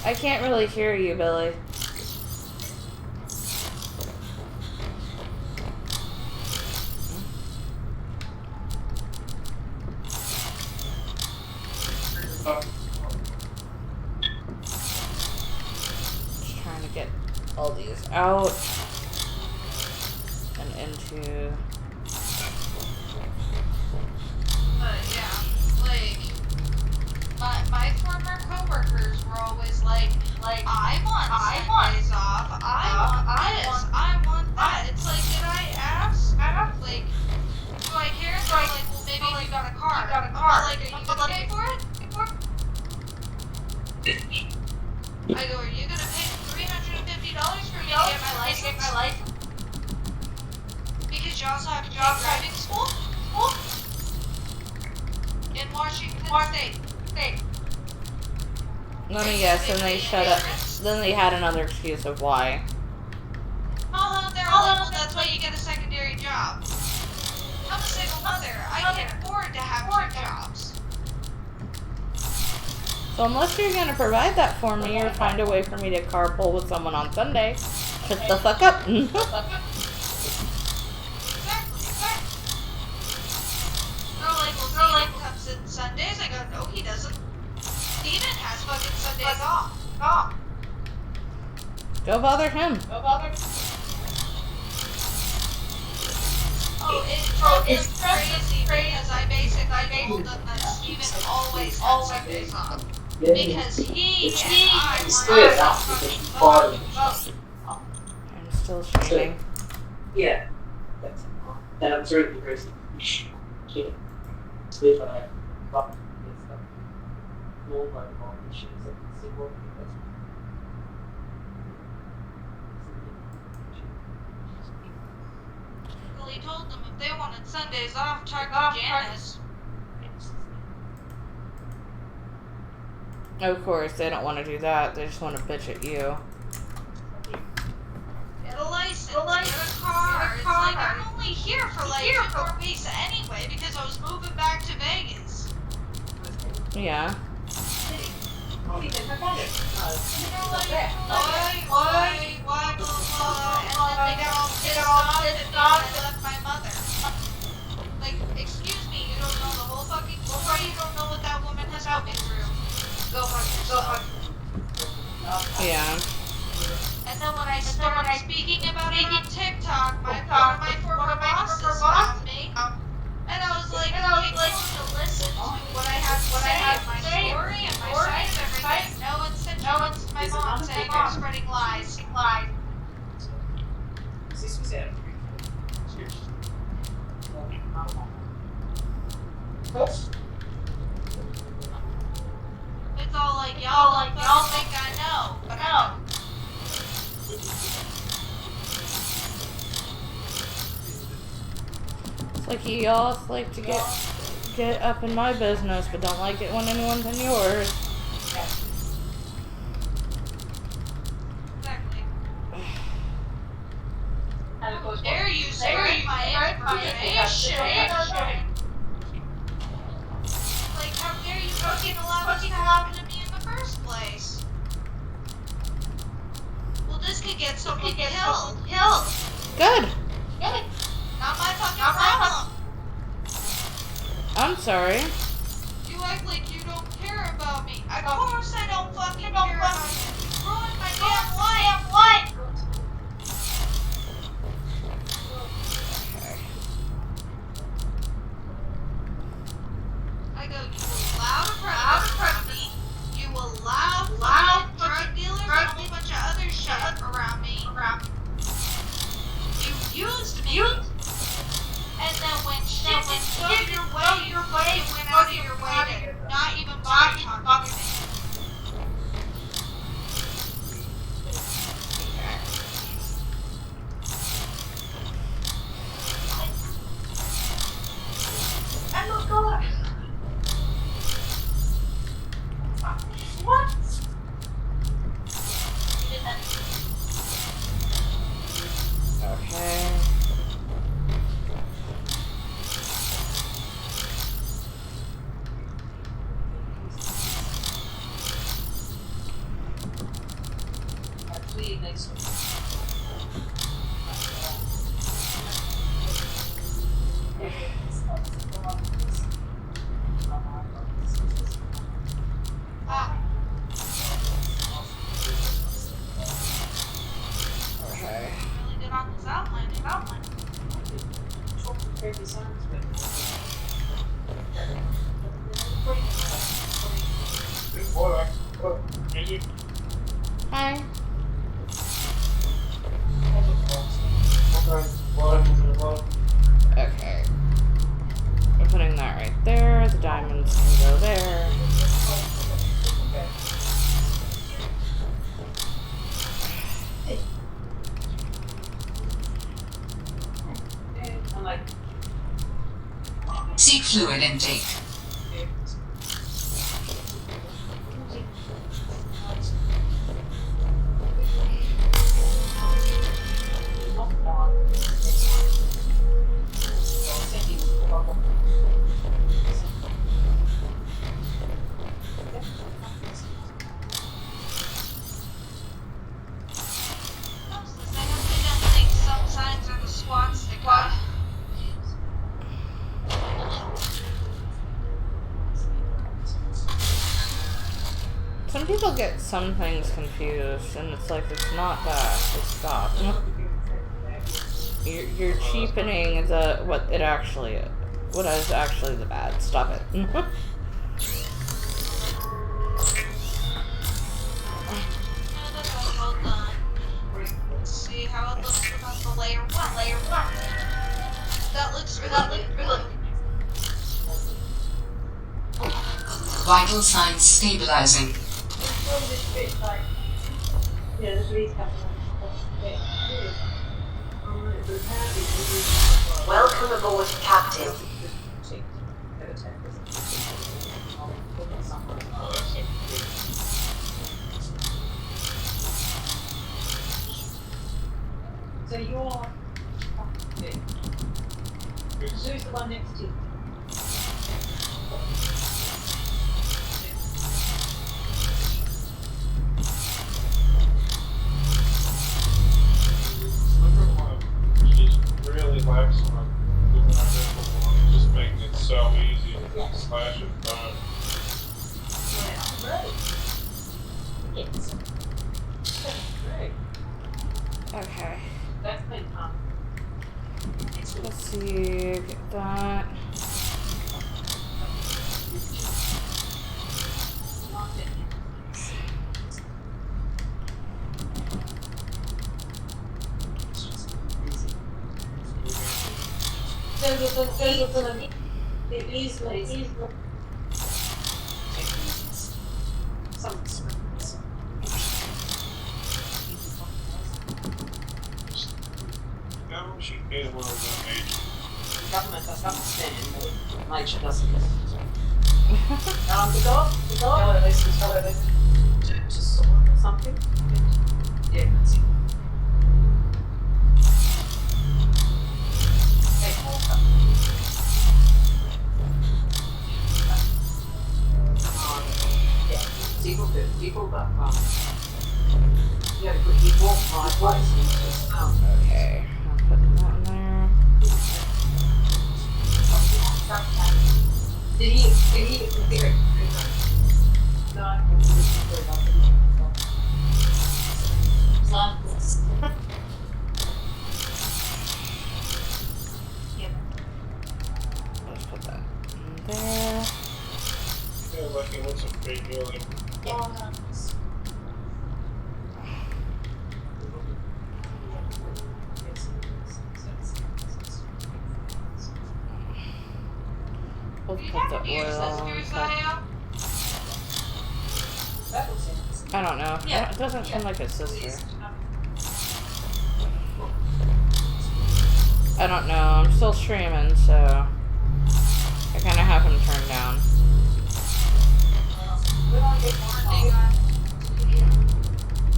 I can't really hear you, Billy. Just trying to get all these out and into. But yeah, like my former coworkers were always like I want Sundays off. I want that. It's like, did I ask? Like, do I care? So like, well, maybe if you got a car. I'm like, are you gonna pay for it? I go, are you gonna pay $350 for me to get my license? Because you also have to pay driving school in Washington State. Let me guess, and they shut up. Then they had another excuse of why. They're all like, well, that's why you get a secondary job. I'm a single mother. I can't afford to have two jobs. So unless you're gonna provide that for me or find a way for me to carpool with someone on Sunday, shut the fuck up. Exactly. They're like, well, Steven comes in Sundays. I go, no, he doesn't. Steven has fucking Sundays off. Go bother him. Oh, it's crazy because I basically told them that Steven always had Sundays off. Because he and I were fucking both. I'm still streaming. Yeah. That's really crazy. Live on a rock and stuff. All my issues and single Well, he told them if they wanted Sundays off, talk to Janice. Of course, they don't want to do that. They just want to bitch at you. Get a license, get a car. It's like, I'm only here for like 2 more weeks anyway because I was moving back to Vegas. Yeah. Why, blah, blah. And then they got all pissed off at me when I left my mother. Like, excuse me, you don't know the whole fucking story? You don't know what that woman has put me through. Go fuck yourself. Yeah. And then when I started speaking about it on TikTok, one of my former bosses found me. And I was like, to listen to what I have to say, my story, and my side of everything. No one sent to my mom saying I'm spreading lies. It's all like, y'all think I know, but I don't. It's like y'all like to get up in my business, but don't like it when anyone's in yours. Exactly. How dare you spread my information? Like, how dare you fucking allow this to happen to me in the first place? Well, this could get someone killed. Good. Not my fucking problem. I'm sorry. You act like you don't care about me. Of course I don't fucking care about you. You ruined my damn life. I go, you allowed a pregnancy. You allowed drug dealers and a whole bunch of other shit around me. You used me. And then when shit didn't go your way, you went out of your way to not even bother talking to me. Oh my god. What? Okay. Okay. Really good on this outline. Hi. Okay. I'm putting that right there. The diamonds can go there. Seek fluid intake. Some people get some things confused, and it's like, it's not that. Just stop. You're cheapening what is actually the bad. Stop it. Let's see how it looks about the layer one. That looks really good. Vital signs stabilizing. Welcome aboard, Captain. So you're... Who's the one next to you? Really lacks on moving our difficult one, just making it so easy to slash and burn. Yes. Great. Okay. That's been fun. Let's see. Get that. No, she hated one of them age. Government does understand, but nature doesn't. The dog? No, at least it's not to sort or something. Yeah, that's it. Hey, hold up. Yeah, people, but yeah, but he walked my place and just Okay. I'll put that in there. Did he here? No, I don't worry about it. Let's put that in there. Yeah, like it looks a big healing. We'll Do you put have the to use oil this on screws top. I don't know. Yeah. It doesn't seem like his sister. I don't know. I'm still streaming, so I kind of have him turned down.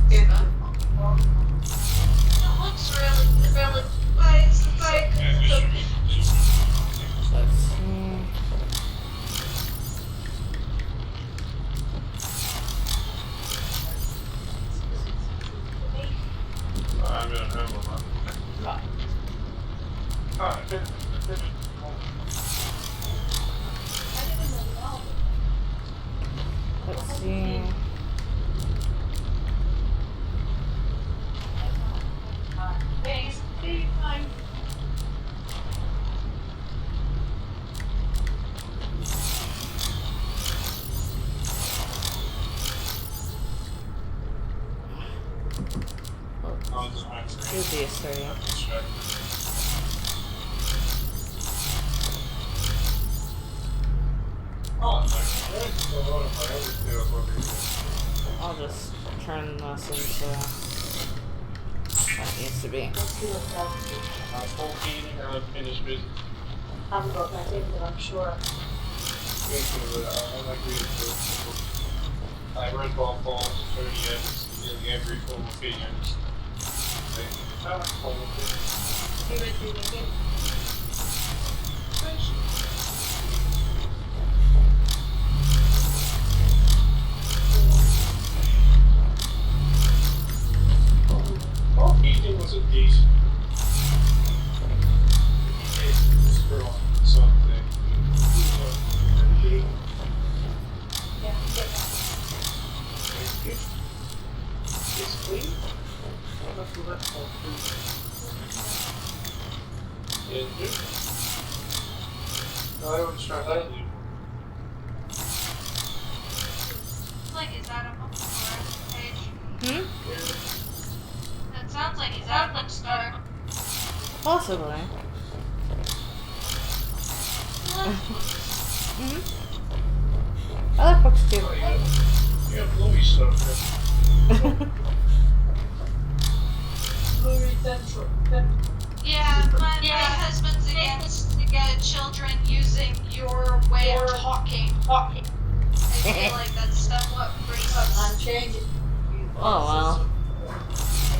Hang on. It looks really. Why is the bike so Let's see. I'm gonna have one. Let's see. Do these three. I'll just turn this into what it needs to be. Unfinished business. I'm about my thing, but I'm sure. I read ball balls, 30 edits, nearly every form of opinion. I like form of opinion. Ball feeding was a decent. Screw on something. It's clean. Yeah, dude. No, I don't try that. like is that a bookstore page? That sounds like he's at a bookstore. Possibly. I like books too. You have Louis stuff. Yeah, my husband's against children using your way of talking. I feel like that's somewhat racist. I'm changing. Oh well.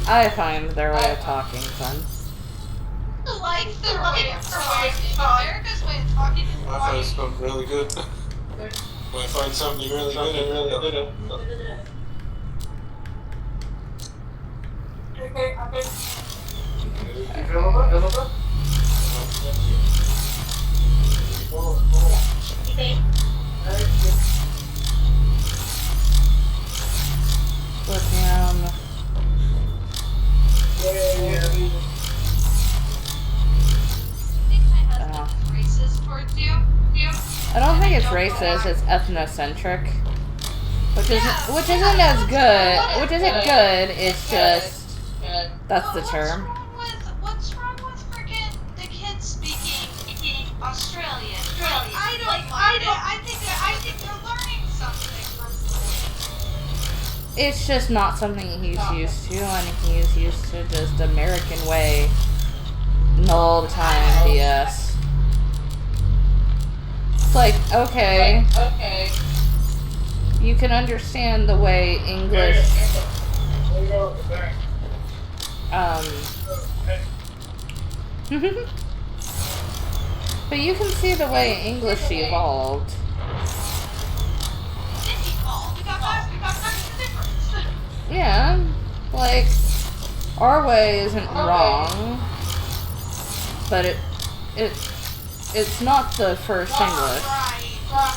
I find their way of talking fun. Like the way of talking. America's way of talking is I find something really good. When I find something really good and really good. Okay. Lithium. I think my husband is racist towards you. I don't think it's racist, it's ethnocentric. Which isn't as good. Which isn't good, it's just that's the term. What's wrong with freaking the kids speaking Australian? I don't mind it. I think they're learning something from It's just not something he's used to, and he's used to just American way all the time BS. It's like, okay, you can understand the way English, but you can see the way English evolved. Yeah, like, our way isn't wrong, but it's not the first English. Right. not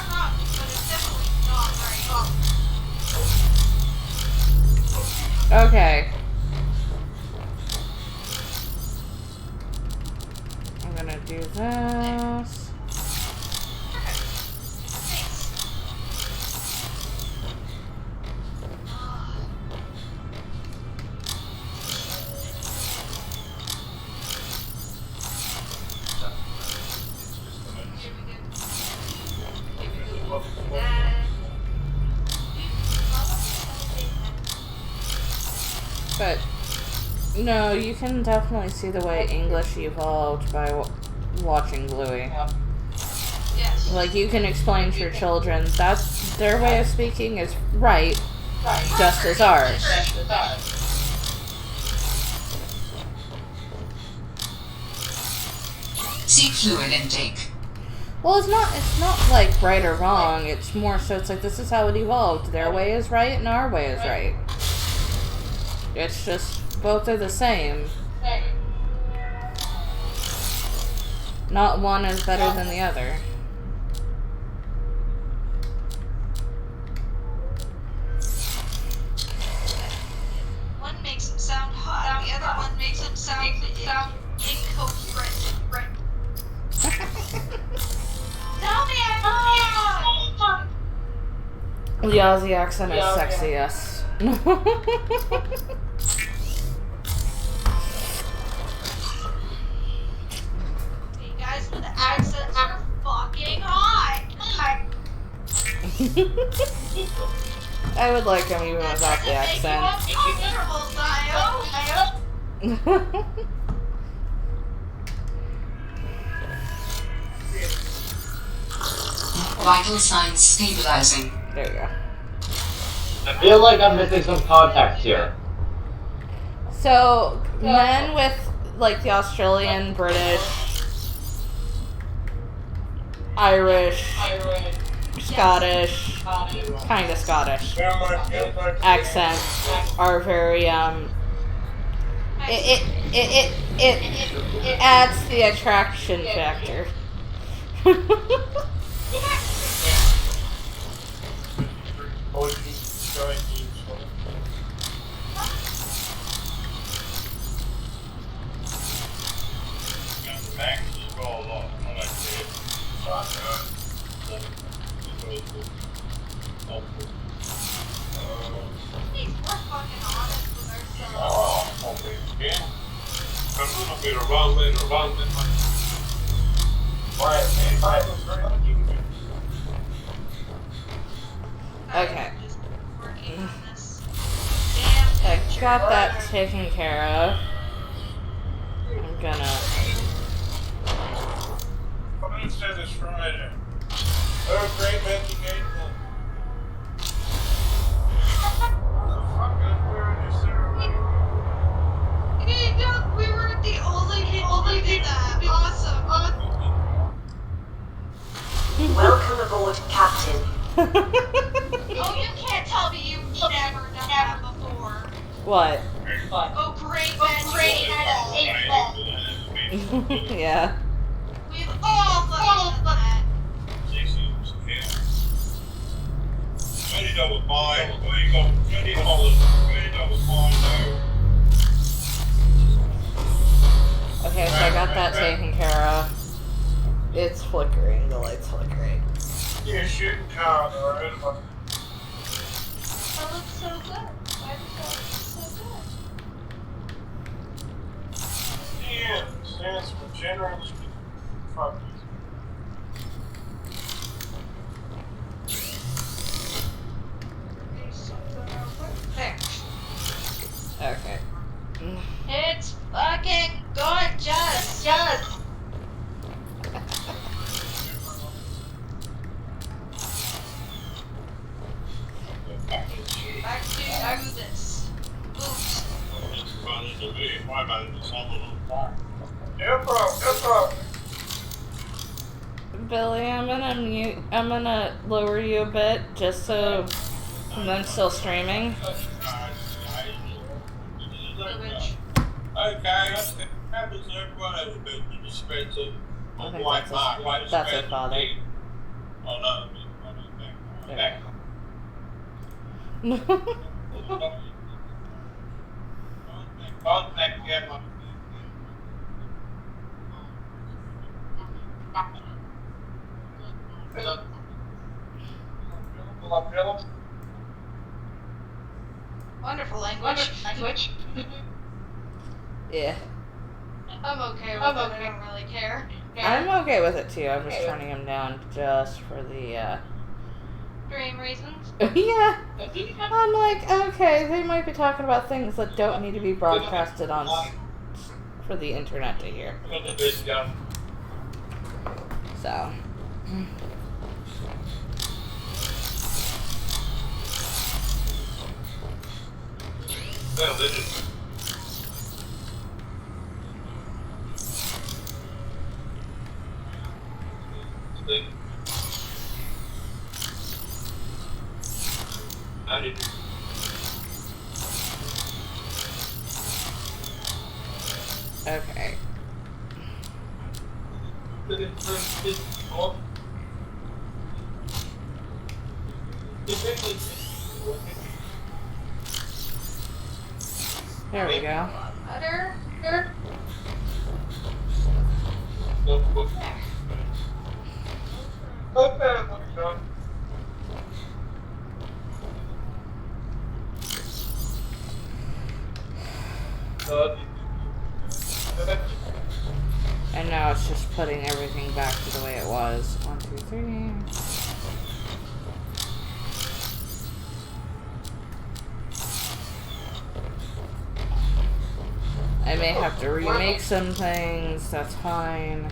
wrong, but it's definitely not right. Okay. I'm gonna do this. But no, you can definitely see the way English evolved by watching Bluey. Yes. Like, you can explain to your children that their way of speaking is right, just as ours. Seek fluid intake. Well, it's not like right or wrong. It's more so it's like this is how it evolved. Their way is right and our way is right. It's just both are the same. Not one is better than the other. One makes him sound hot, the other one makes him sound incoherent. Tell me I'm hot! The Aussie accent is sexy, yes. You guys with the accents are fucking hot! I would like him even without the accent. Vital signs stabilizing. There you go. I feel like I'm missing some context here. So, men with, like, the Australian, British, Irish, Scottish, kind of Scottish accent are very, it adds the attraction factor. Okay. I got that taken care of. I'm gonna... This Friday. Oh, great investigation. We were the only people who did that. Awesome. Welcome aboard, Captain. Oh, you can't tell me you've never done that before. What? Oh, great investigation. Yeah. We've all done that. Okay, so I got that taken care of. It's flickering, the light's flickering. You're shooting cars, alright? That looks so good. Why does that look so good? Yeah, stands for generally fuck you. Okay. It's fucking gorgeous. Back to this. Oops. Billy, I'm gonna lower you a bit, just so I'm still streaming. Okay, that's happens to everyone has a bit expensive. I think that's her father. There. Wonderful language. Yeah. I'm okay with it. I don't really care. I'm okay with it too. I'm just turning him down just for the, Dream reasons. yeah. I'm like, okay, they might be talking about things that don't need to be broadcasted on for the internet to hear. So. Okay. There we go. Better. And now it's just putting everything back to the way it was. 1, 2, 3. I may have to remake some things, that's fine.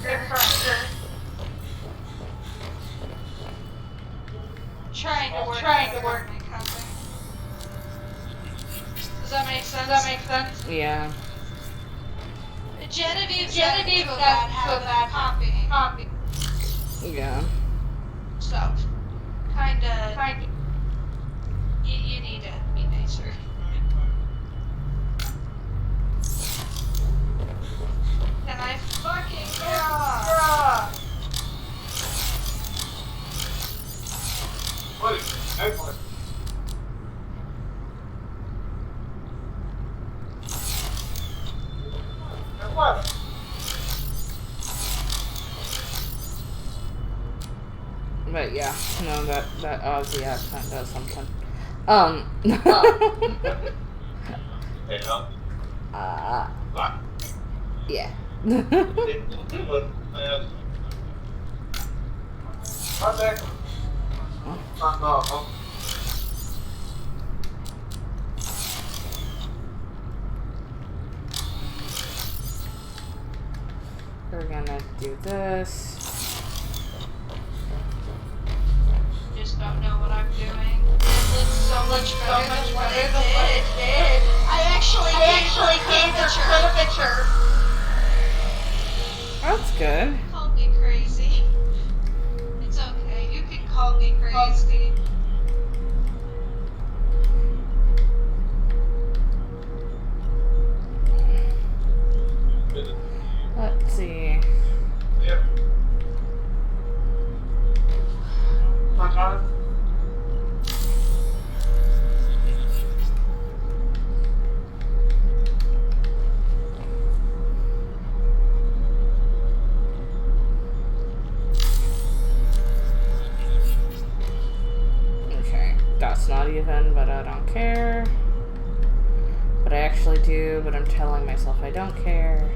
They're front. Trying to work my company. Does that make sense? Yeah. Genevieve's got so bad copying. Yeah. So, kinda. You need to be nicer. Can I fucking draw? But yeah, no, that Aussie accent does something. Yeah. We're gonna do this. Just don't know what I'm doing. It looks so much better than what it did. I actually gave the picture. That's good. Call me crazy. It's okay. You can call me crazy. Let's see. Okay, that's not even, but I don't care. But I actually do, but I'm telling myself I don't care.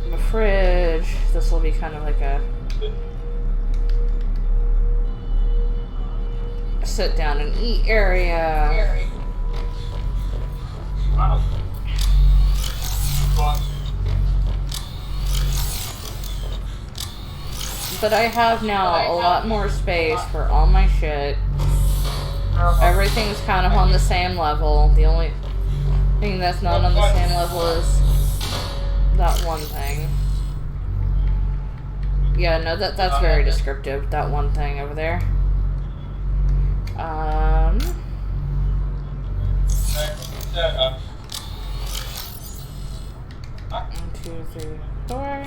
The fridge, this will be kind of like a sit down and eat area. But I have now a lot more space for all my shit. Everything's kind of on the same level. The only thing that's not on the same level is that one thing. Yeah, no, that's very descriptive. That one thing over there. 1, 2, 3, 4.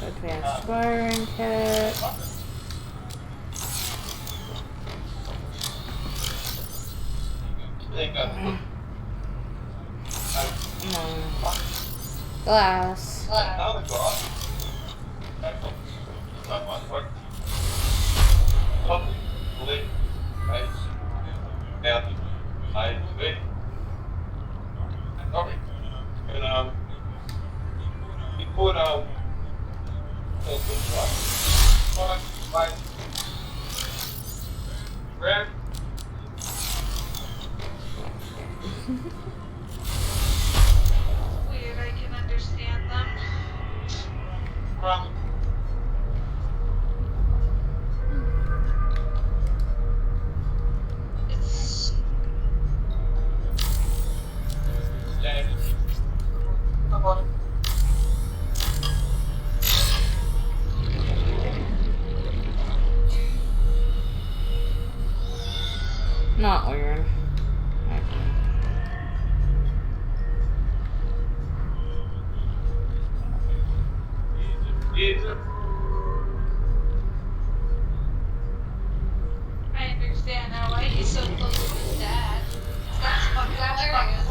Advanced wiring kit. Glass. Weird, I can understand them. It's Not weird. I understand now why he's so close to his dad. That's fucking hilarious.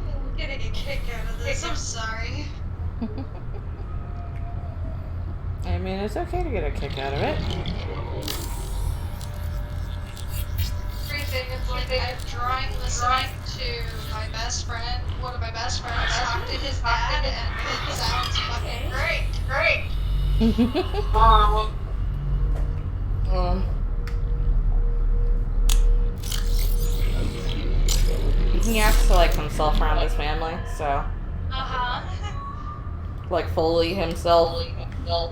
I'm getting a kick out of this, I'm sorry. I mean, it's okay to get a kick out of it. Everything is like I'm drawing listening to my best friend, one of my best friends, talk to his dad, and it sounds fucking great. He acts like himself around his family, so like fully himself. Yeah,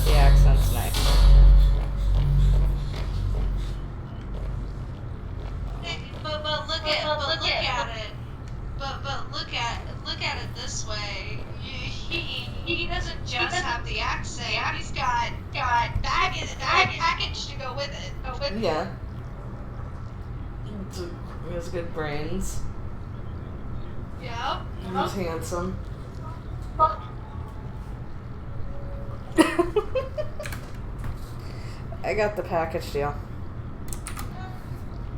the accent's nice. But look at it this way. He doesn't just have the accent. He's got package to go with it. Yeah. He has good brains. Yep. He's handsome. I got the package deal.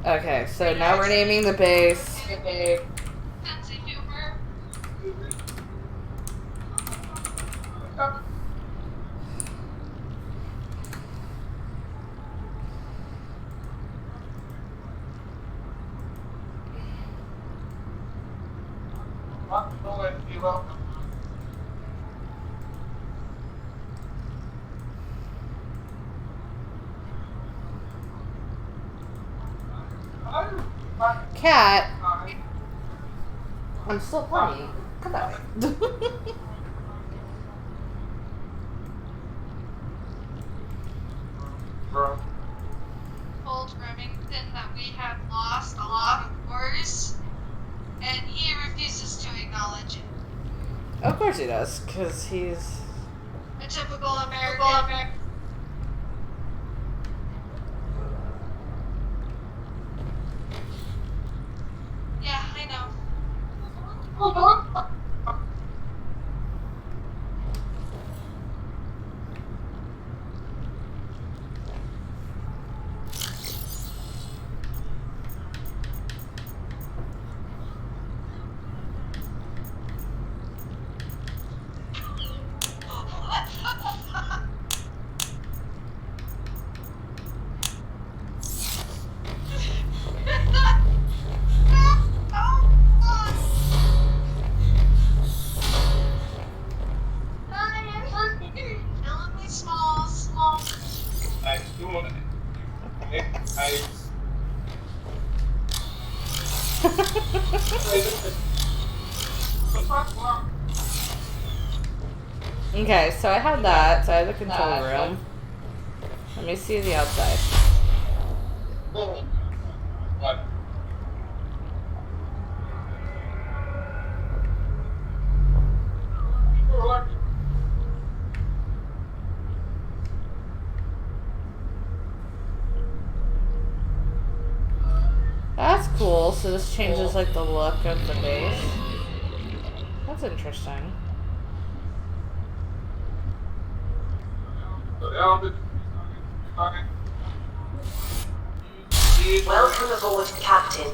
Okay, so now we're naming the base. Sense of humor. Cat. I'm still playing. Come that way. Told Remington that we have lost a lot of wars, and he refuses to acknowledge it. Of course he does, because he's... A typical American. Yeah, I know. Okay, so I have that. So I have the control room. Let me see the outside. That's cool. So this changes like the look of the base. That's interesting. Welcome aboard, Captain.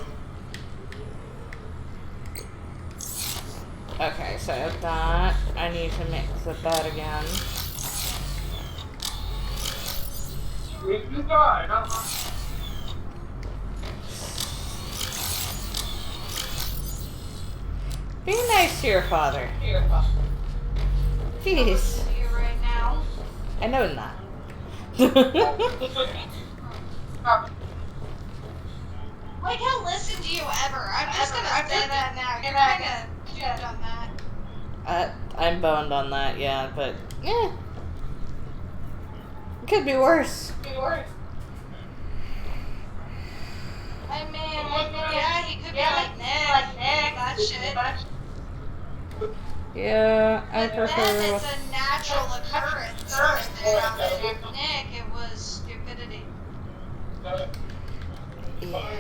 Okay, so I have that. I need to mix the bed again. Be nice to your father. Jeez. You right now. I know that. Like, he'll listen to you ever. I'm just gonna say that now. You're kinda duped on that. I'm boned on that, yeah, but yeah. It could be worse. I mean, yeah, he could be like Nick, that shit. Yeah, I But prefer. then it's a natural occurrence. With Nick, it was stupidity. Yeah.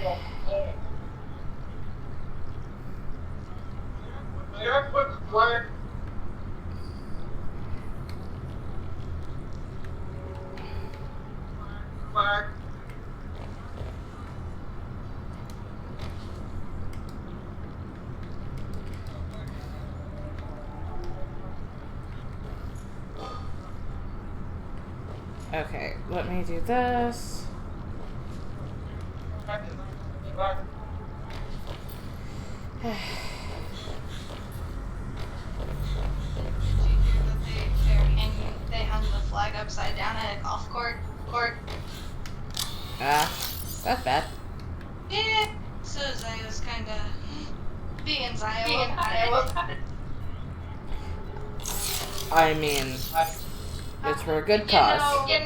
Okay, let me do this. Did you hear that they hung the flag upside down at a golf court? That's bad. Yeah. So Zaya's kinda being Zaya. I mean, it's for a good cause. You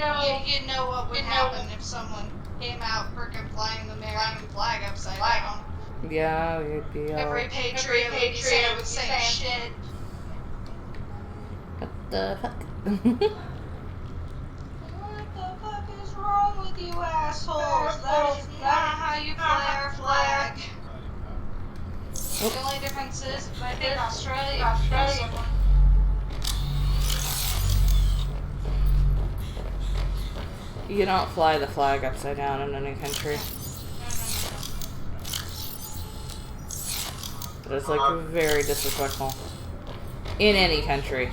know what would happen if someone came out frickin' flying the American flag upside down. Yeah, you'd be Every patriot would be saying the same shit. What the fuck? What the fuck is wrong with you assholes? That is not how you fly our flag. The only difference is, I think Australia. You don't fly the flag upside down in any country. It's like very disrespectful. In any country.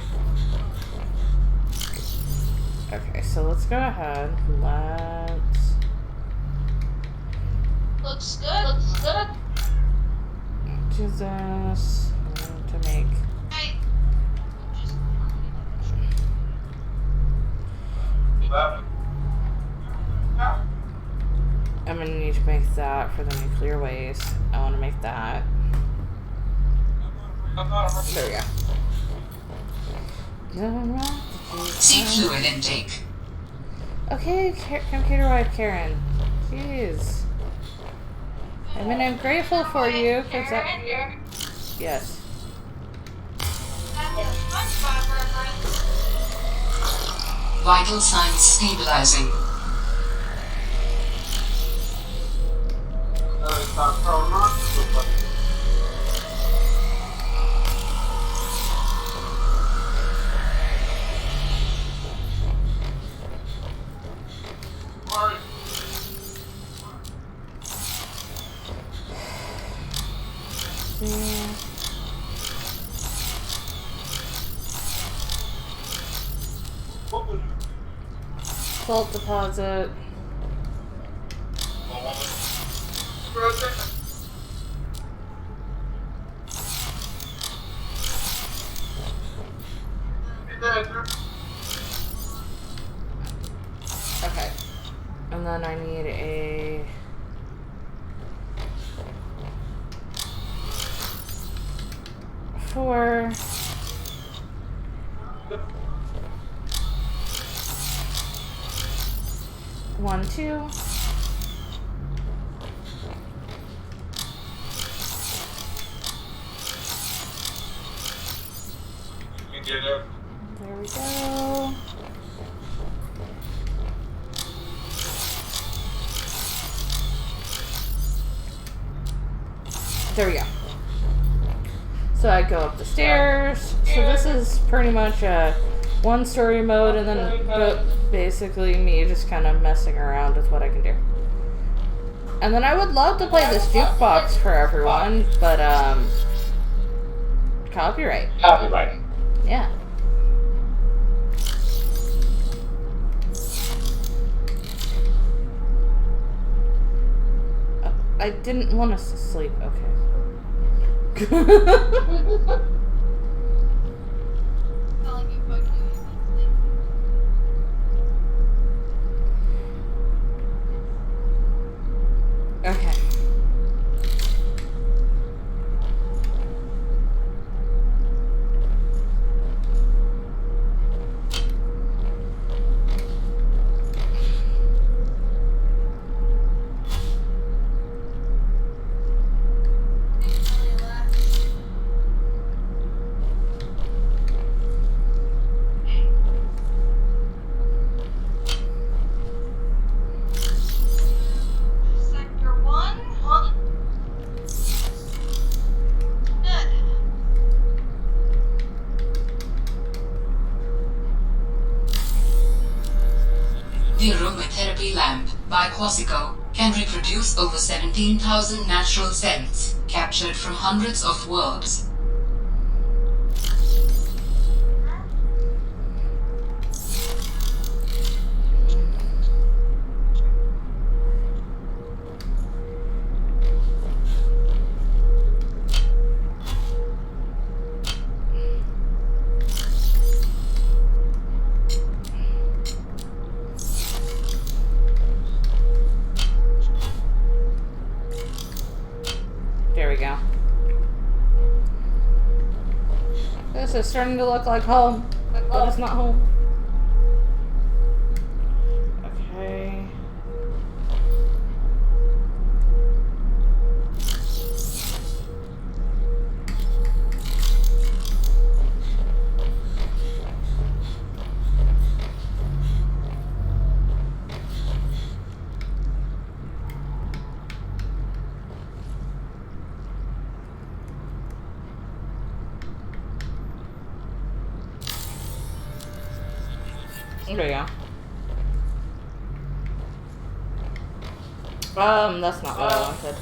Okay, so let's go ahead. Let's Looks good. do this to make. I'm gonna need to make that for the nuclear waste. I want to make that. There we go. See fluid intake. Okay, computer wife Karen. Jeez. I mean, I'm grateful for you, cause that. Yes. Vital signs stabilizing. Salt deposit. Okay. And then I need a 4. One, 2. There we go. There we go. So I go up the stairs. So this is pretty much a one-story mode, and then basically me just kind of messing around with what I can do. And then I would love to play this jukebox for everyone, but copyright. Copyright. Yeah. Oh, I didn't want us to sleep. Okay. Okay. Sector 1. Good. The aromatherapy lamp by Quasico can reproduce over 17,000 natural scents captured from hundreds of worlds. There we go. This is starting to look like home, but it's not home. Okay. There you go. That's not what I wanted.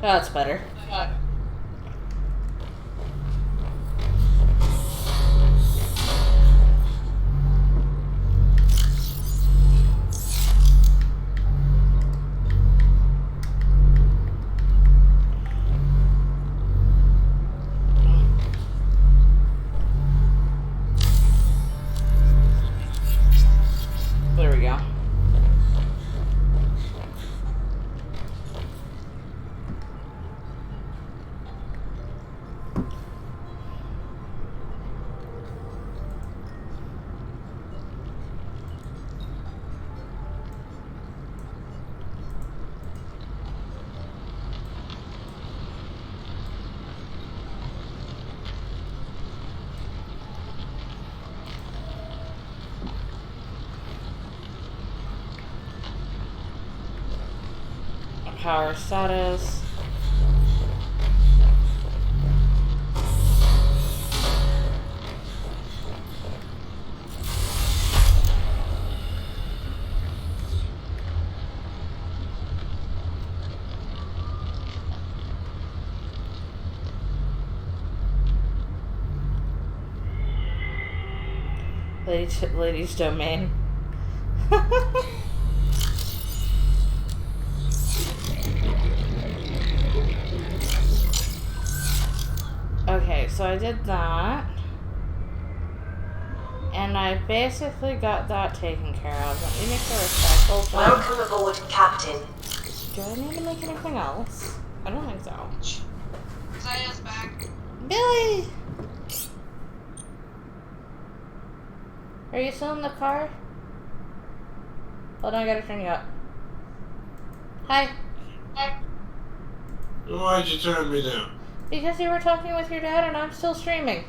That's better. There we go. Power status. Ladies domain. Okay, so I did that. And I basically got that taken care of. Let me make a respectful thing. Welcome aboard, Captain. Do I need to make anything else? I don't think so. Zaya's back. Billy! Are you still in the car? Hold on, I gotta turn you up. Hi. Why'd you turn me down? Because you were talking with your dad and I'm still streaming.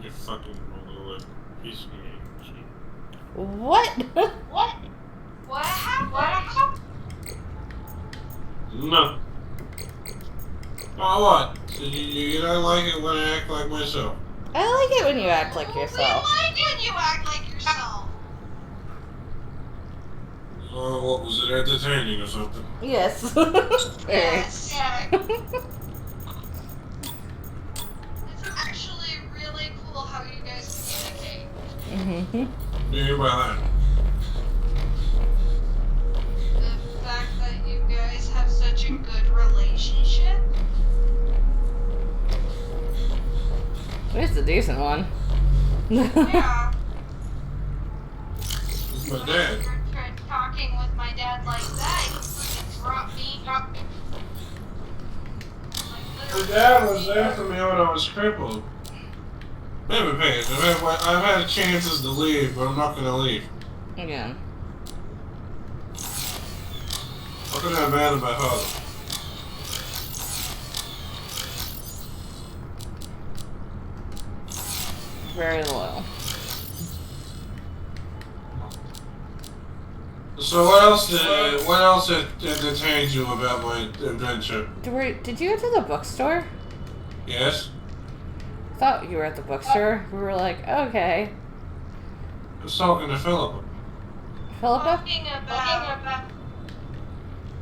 You fucking little piece of shit. What? What? What happened? No. Oh, what? You don't like it when I act like myself? I like it when you act like We yourself. like when you act like yourself. Oh, what was it, entertaining or something? Yes. Yes. Yeah. It's actually really cool how you guys communicate. Mm-hmm. What do you mean by that? The fact that you guys have such a good relationship. It's a decent one. Yeah. It's my dad. You're talking with my dad like that. You fucking dropped me. Like, My literally. dad was after me when I was crippled. Maybe Paige, I've had chances to leave, but I'm not gonna leave. Again. How can I abandon my father? Very low. So what else entertained you about my adventure? Did you go to the bookstore? Yes? I thought you were at the bookstore. We were like, okay. I was talking to Philippa. Philippa? Talking about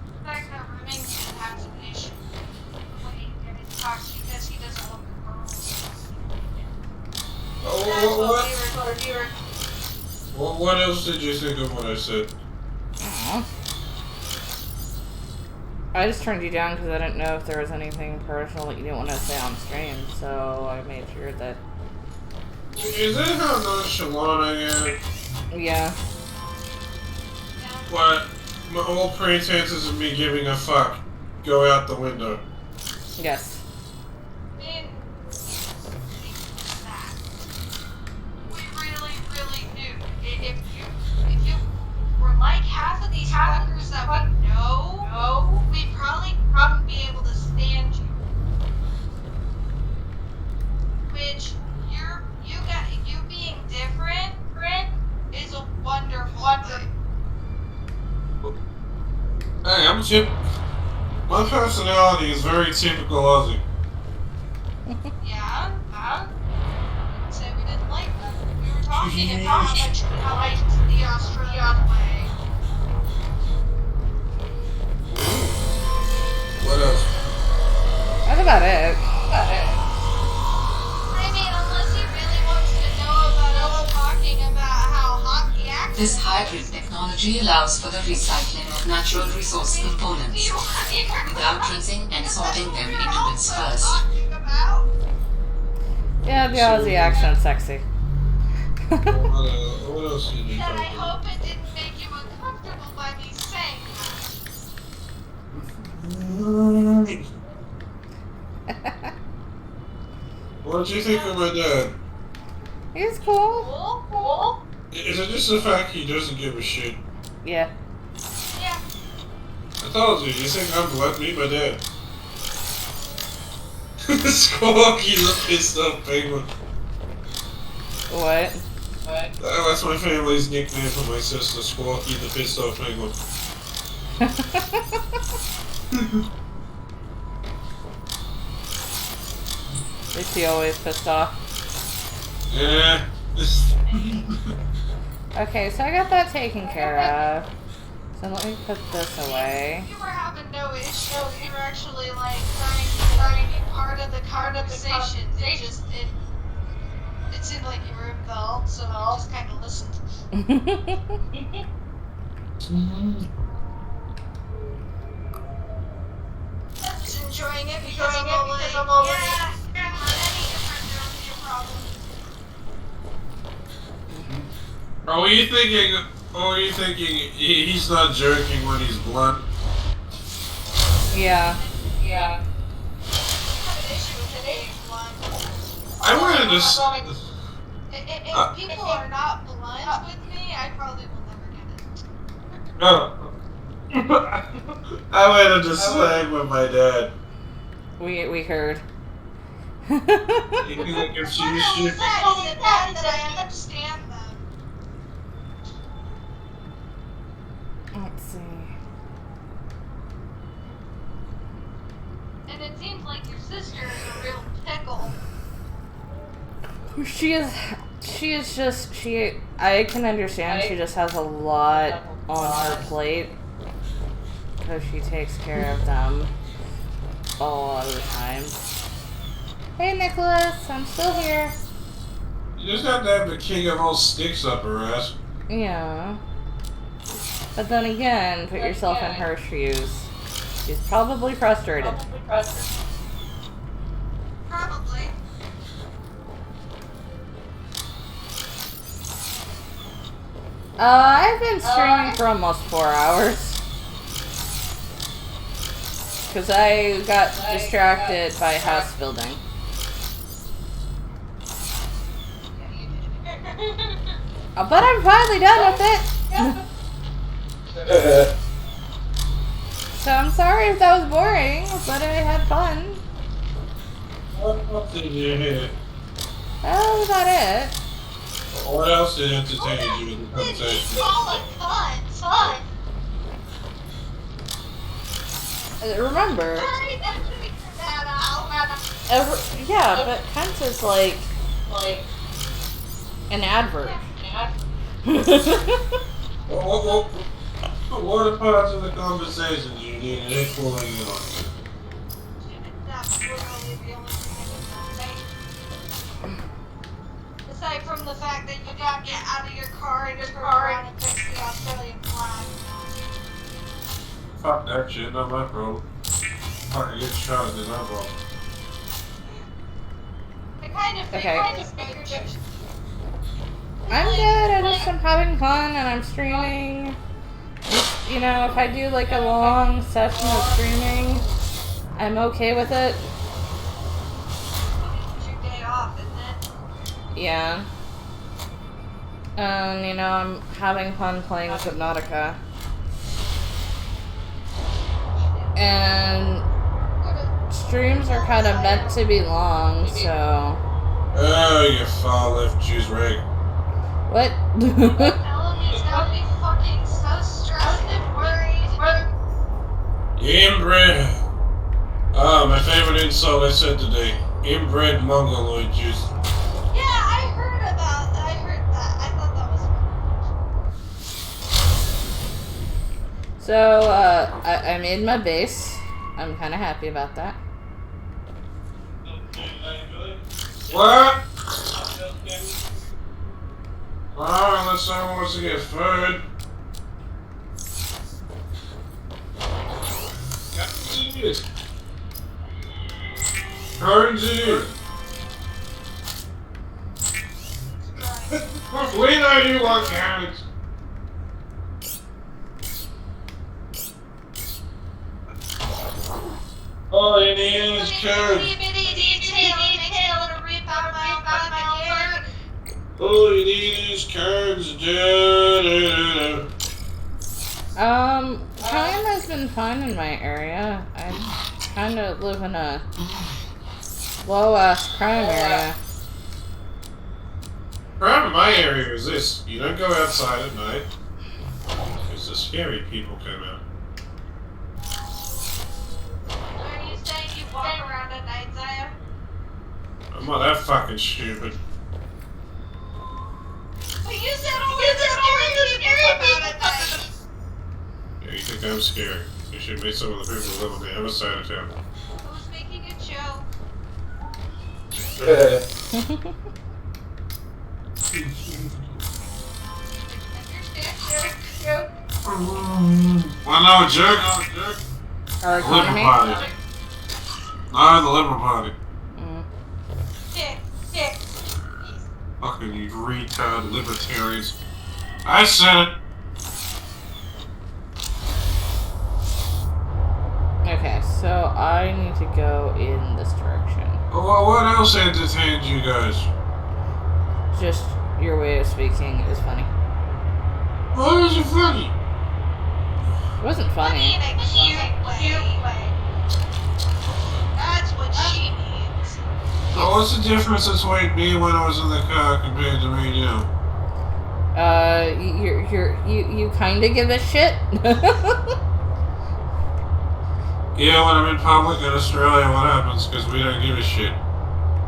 the fact that Remington has an issue when he talks because he doesn't look at girls. What else did you think of what I said? Aw. I just turned you down because I didn't know if there was anything personal that you didn't want to say on stream, so I made sure that... Is that how nonchalant I am? Yeah. What? My whole pretenses of me giving a fuck go out the window. Yes. I mean, that. We really, really do. If you were like half of these fuckers that we know, we probably wouldn't be able to stand you. Which you being different is a wonderful thing. Hey, my personality is very typical Aussie. Yeah, didn't say we didn't like that. We were talking about how I liked the Australian way. What else? That's about it. I mean, unless he really wants to know about us talking about how hot the action This hybrid technology allows for the recycling of natural resource components without rinsing and sorting them into bits first. talking about. Yeah, the Aussie accent's sexy. What else did you And I talk about? hope it didn't make you uncomfortable by me saying that. What did you think of my dad? He's cool. Cool. Is it just the fact he doesn't give a shit? Yeah. Yeah. I told you think I'm blood, meet my dad. Squawky the pissed off penguin. What? That's my family's nickname for my sister, Squawky the pissed off penguin. Is she always pissed off? Yeah. Okay, so I got that taken care of. So let me put this away. You were having no issue. You were actually like trying to be part of the conversation. It seemed like you were involved, so I just kind of listened. Just enjoying it because I'm all like, yeah, any different, there would be a problem. Or were you thinking he's not jerking when he's blunt? Yeah. I have an issue with it being blunt. I wanted to. If people are not blunt with me, I probably will never get it. No. I wanted to slang with my dad. We heard. You think if she What should. is that I understand them. Let's see. And it seems like your sister is a real pickle. I can understand she just has a lot on her plate because she takes care of them a lot of the time. Hey Nicholas, I'm still here. You just have to have the king of all sticks up her ass. Yeah. But then again, put yourself in her shoes. She's probably frustrated. Probably. I've been streaming for almost 4 hours. Because I got distracted by house building. But I'm finally done with it. So I'm sorry if that was boring, but I had fun. What else did you hit? That was about it. What else did entertain you in the conversation? Remember, but cunt is like an adverb. What parts of the conversation do you need an pulling in on? That's literally the only thing I can say. Aside from the fact that you gotta get out of your car and just go around and fix the Australian flag. Fuck that shit, not my problem. Fucking get shot is not my problem. I kind of Okay. figured I'm good. I'm having fun and I'm streaming. You know, if I do like a long session of streaming, I'm okay with it. it's your day off, isn't it? Yeah. You know, I'm having fun playing Subnautica. And streams are kind of meant to be long, so... Oh, you far left Jews right. What? Elome's gotta be fucking so stressed and worried. Inbred. Ah, my favorite insult I said today. Inbred Mongoloid Jews. Yeah, I heard that. I thought that was funny. So, I made my base. I'm kind of happy about that. What? Oh, unless someone wants to get food. Currency. We know you want carrots. All you need is carrots. All you need is carrots. Crime has been fun in my area. I kind of live in a low-ass crime area. Crime in my area is this. You don't go outside at night. Because the scary people come out. Are you saying you walk around at night, Zaya? I'm not that fucking stupid. But you said only the scary people come out at night. Yeah, you think I'm scary. You should meet some of the people who live on the other side of town. I was making a joke. Joke. Well, no, jerk. Our The Liberal economy? Party. No, the Liberal Party. Dick. Fucking you retard libertarians. I said it. Okay, so I need to go in this direction. Well, what else entertained you guys? Just your way of speaking is funny. Why is it funny? It wasn't funny. In a cute way. That's what she means. Oh, what's the difference between me when I was in the car compared to me now? You kind of give a shit. Yeah, when I'm in public in Australia, what happens? Because we don't give a shit.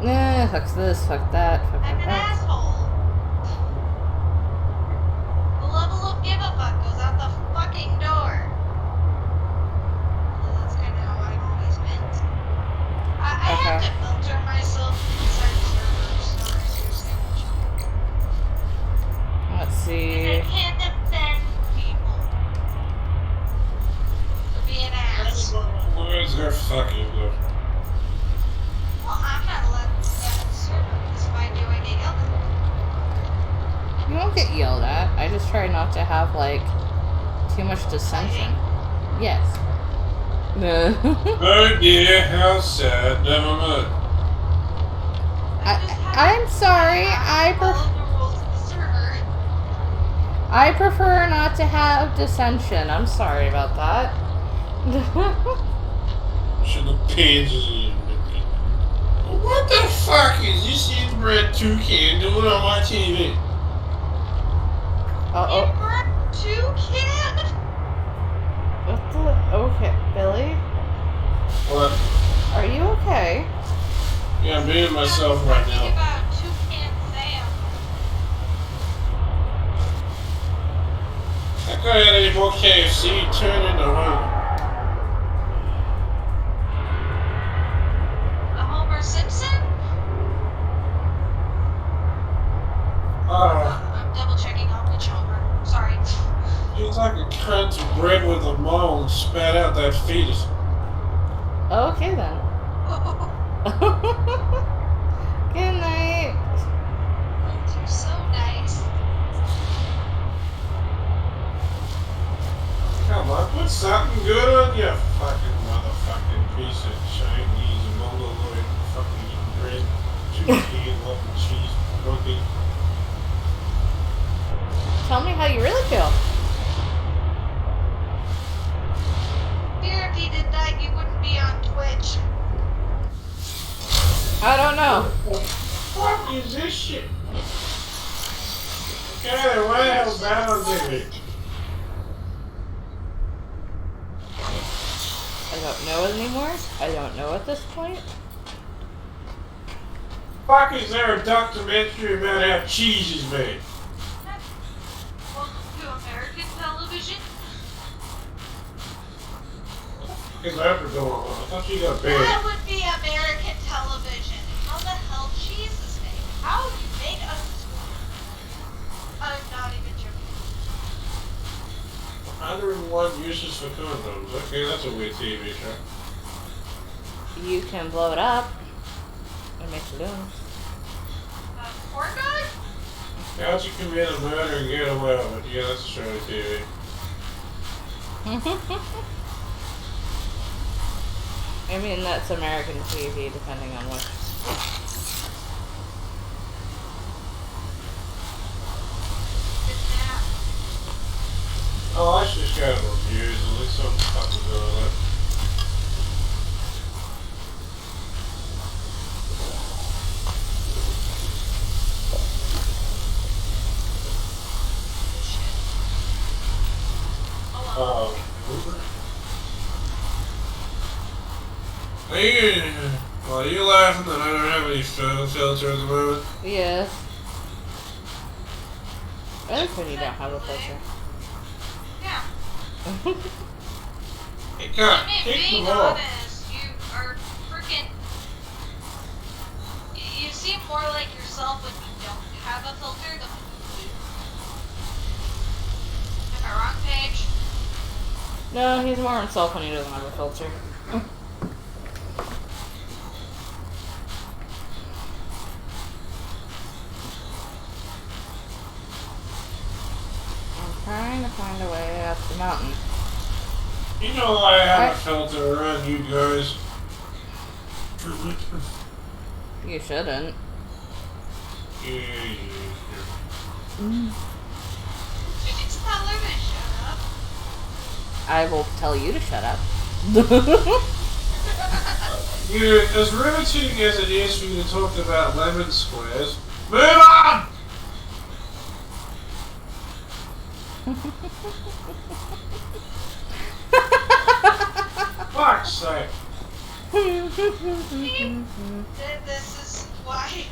Nah, fuck this, fuck that, fuck I'm an that. asshole. The level of give a fuck goes out the fucking door. Well, that's kind of how I've always been. I have to filter myself inside servers, so I seriously won't. Let's see. I can't defend people for being assholes. Words are fucking good. Well, I'm not allowed to defend the server because if I do, I get yelled at. You won't get yelled at. I just try not to have, like, too much dissension. Yes. Oh dear, how sad. Never mind. I'm sorry. I prefer not to have dissension. I'm sorry about that. Should have paid you. What the fuck is this inbred toucan doing on my TV? Uh-oh. Inbred toucan? What the? Okay, Billy? What? Are you okay? Yeah, I'm being myself right Talking now. about Toucan Sam. That guy had any more KFC, turn into one. A Homer Simpson? I'm double checking on which Homer. Sorry. He's like a cunt bred with a mole and spat out that fetus. Okay, then. Good night. You're so nice. Come on, put something good on you, fucking motherfucking piece of Chinese mongoloid fucking eating bread, toucan, loving cheese, rugby. Tell me how you really feel. Here, if you did that, you wouldn't be on Twitch. I don't know. What the fuck is this shit? God, why the hell down did it? I don't know anymore. I don't know at this point. Fuck is there a documentary about how cheese is made? Welcome to American television. Is that for going on? I thought you got banned. That would be American television. How the hell cheese is made? How you make a... I'm not even joking. 101 uses for condoms. Okay, that's a weird TV show. You can blow it up. It makes you do it. Corn dog? How'd you commit a murder and get away with it? Yeah, that's a show on TV. I mean, that's American TV, depending on which. Oh, I just got those views. At least some fucking good on that. Are you laughing that I don't have any filter at the moment? Yes. I like when you don't have a filter. Yeah. Hey, God, I mean, take being them off. honest, you are freaking... You seem more like yourself when you don't have a filter than when you do. Am I wrong, Paige? No, he's more himself when he doesn't have a filter. way up the mountain. You know I haven't felt it around you guys. You shouldn't. Yeah. It's not limited, shut up. I will tell you to shut up. Yeah, as riveting as it is for you to talk about lemon squares, move on! Fuck's sake. This is why.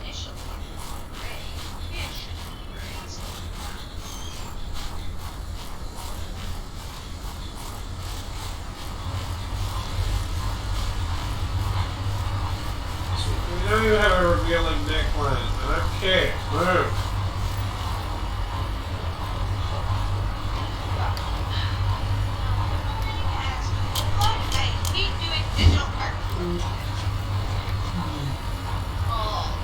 Initially, We know you have a revealing neckline. Okay, move. I hate doing digital art. Oh.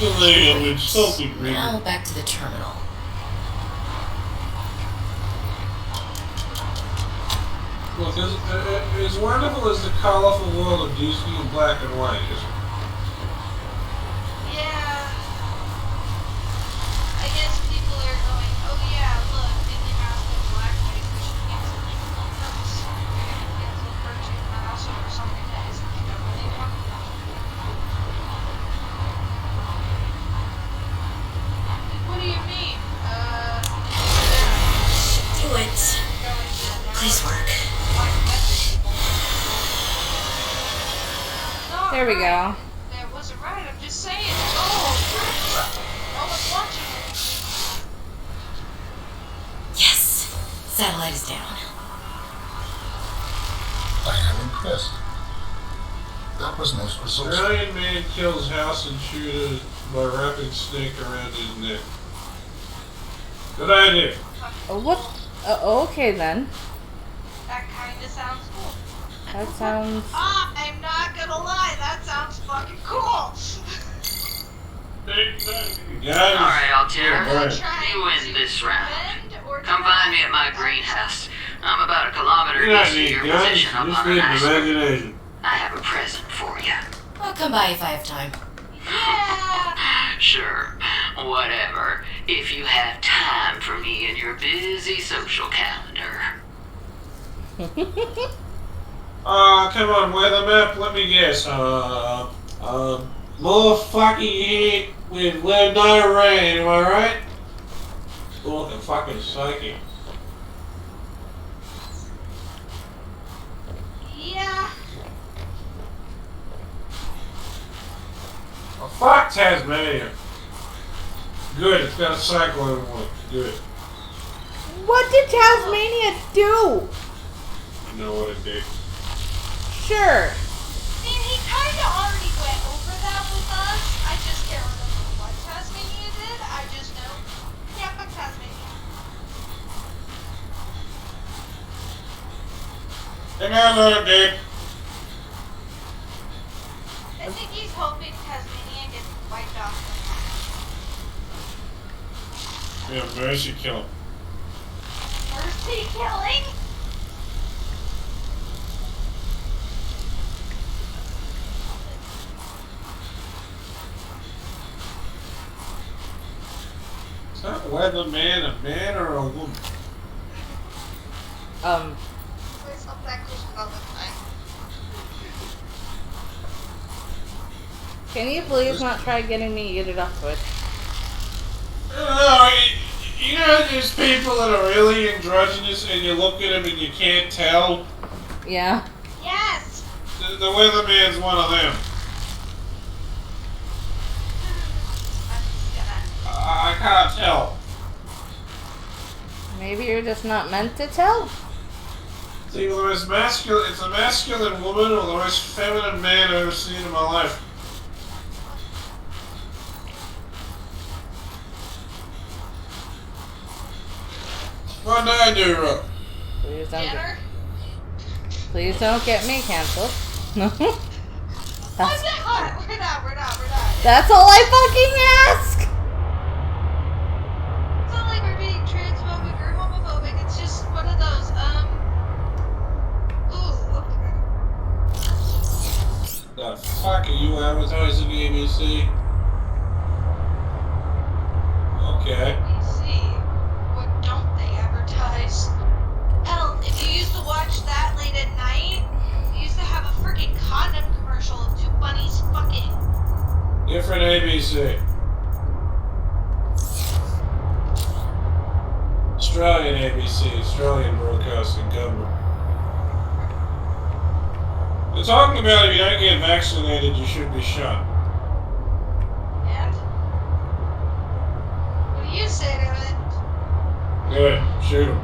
It's something green. Now back to the terminal. Look, as wonderful as the colorful world of Disney in black and white is. Yeah. I guess people are going, oh yeah, look, Disney has the blackface, we should cancel it. Oops. We're gonna cancel Cartoon Mouse over something that isn't really popular. What do you mean? Do it. Please work. There we go. That wasn't right, I'm just saying. Oh, no one's watching it. Yes. Satellite is down. I am impressed. That was most resourceful. Brilliant man kills house intruder by wrapping snake around his neck. Good idea. What? Okay then. That kinda sounds cool. That sounds. I'm not gonna lie, that sounds fucking cool. Guys, Alright, Altera. Trying You win to this round. defend or Come deny? find me at my greenhouse. I'm about a kilometer you don't east of need your guns, position up just on need an iceberg. imagination. I have a present for you. I'll come by if I have time. Yeah. Sure, whatever. If you have time for me in your busy social calendar. Come on, weather map, let me guess. More fucking heat with no rain, am I right? Oh, the fucking psyche. Yeah. Oh, fuck Tasmania. Good, it's got a cyclone one. Good. What did Tasmania do? You know what it did. Sure. Man, he kinda already went over that with us. I just can't remember what Tasmania did. I just know. Yeah, fuck Tasmania. Hang on, little dude. I think he's hoping Tasmania gets wiped off. Yeah, mercy kill him. Mercy killing? Is that weatherman a man or a woman? Where's up that close all the time? Can you please not try getting me eaten up with? No, you know there's people that are really androgynous and you look at them and you can't tell? Yeah. Yes! The weatherman's one of them. I'm just gonna. I can't tell. Maybe you're just not meant to tell? It's either the most masculine, it's a masculine woman or the most feminine man I've ever seen in my life. What did I do wrong? Please don't get me canceled. We're not. That's all I fucking ask! It's not like we're being transphobic or homophobic, it's just one of those, ooh. The fuck are you advertising the ABC? Okay. ABC? What don't they advertise? Hell, if you used to watch that late at night, they used to have a freaking condom commercial of two bunnies fucking. Different ABC. Australian ABC, Australian Broadcasting Government. They're talking about if you don't get vaccinated, you should be shot. And? What do you say to it? Good, shoot 'em.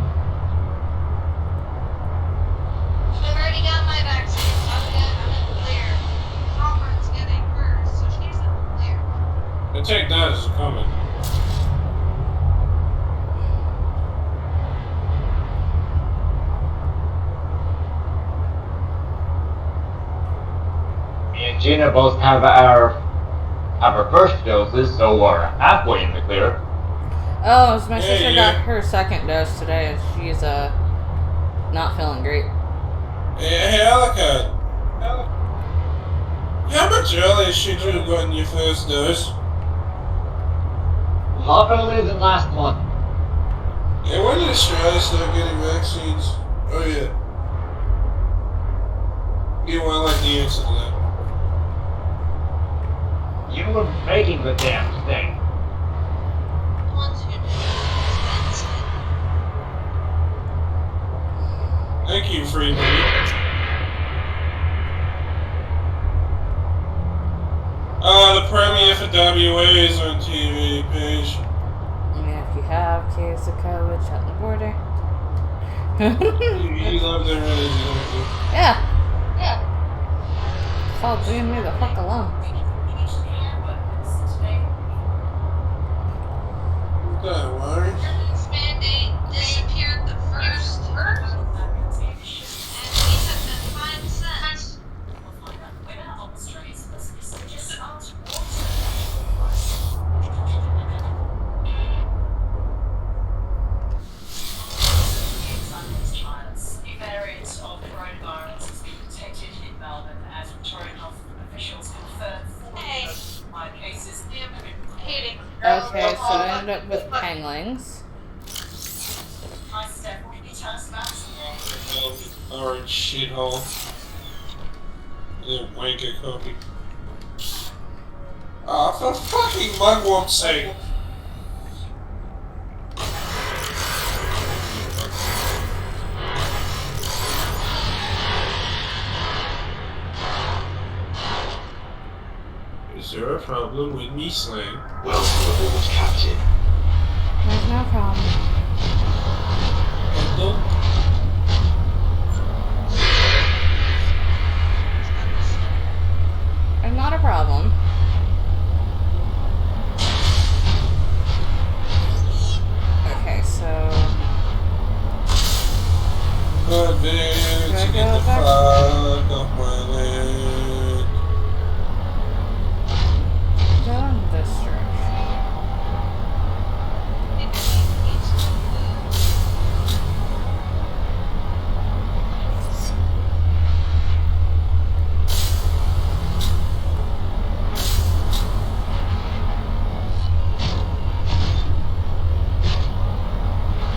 I've already got my vaccine. I'm in the clear. Crawford's getting hers, so she's in the clear. I take that as a comment. Me and Gina both have our first doses, so we're halfway in the clear. Oh, so my sister yeah. got her second dose today, and she's not feeling great. Hey, Alaka. How much earlier should you have gotten your first dose? A lot earlier than last month. Yeah, when did Australia start getting vaccines? Oh yeah. Yeah, well, I like the answer to that. You were making the damn thing. The ones who dispense it. Thank you, Freeman. The premiere for WA is on TV page. And if you have case of COVID, shut the border. You love their religion, don't you? Yeah. It's all leaving me the fuck alone. Don't worry. This mandate disappeared the first. And we took the 5 cents. Hey. Hating. Okay, so I ended up with penglings. Orange shithole. Little wanker copy. Oh, for fucking mugwum's sake. Is there a problem with me slang? Welcome aboard, Captain. There's no problem. There's not a problem. Okay, so... Advance, Should I get go the back? fuck off my land. Go in this direction.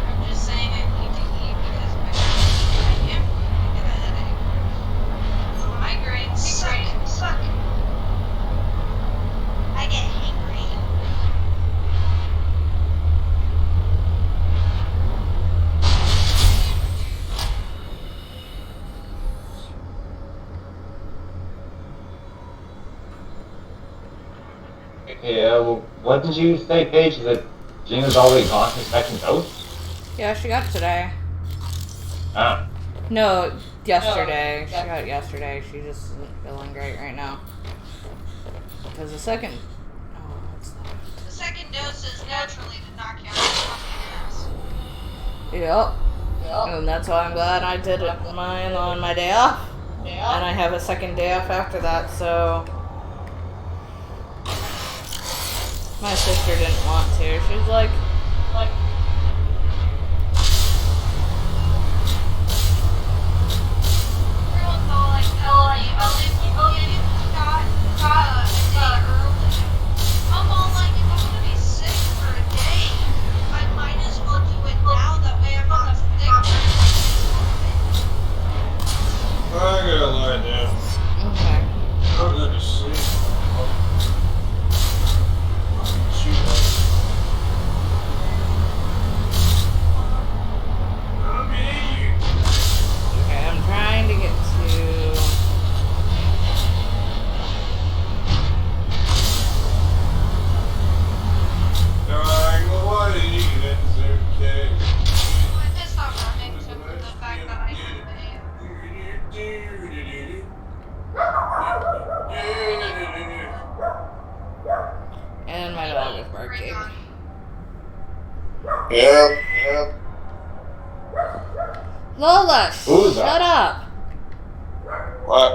I'm just saying I need to eat because I am going to get a headache. Migraines suck. I get hangry. Yeah, well, what did you say, Paige? That Gina's already gone for second dose? Yeah, she got it today. Ah. No, yesterday. She got it yesterday. She just isn't feeling great right now. Because the second... Oh, what's that? The second dose is naturally to knock you out of the fucking ass. Yep. And that's why I'm glad I did it mine on my day off. And I have a second day off after that, so... My sister didn't want to. She's like... Everyone's all like, oh, you got a day early. I'm all like, if I'm gonna be sick for a day, I might as well do it now, that way I'm not sick. I gotta lie down. Okay. I'm gonna sleep. Okay, I'm trying to get to... I just stopped running to the fact that I can And my dog is barking. Yep. Lola, Who's shut that? up! What?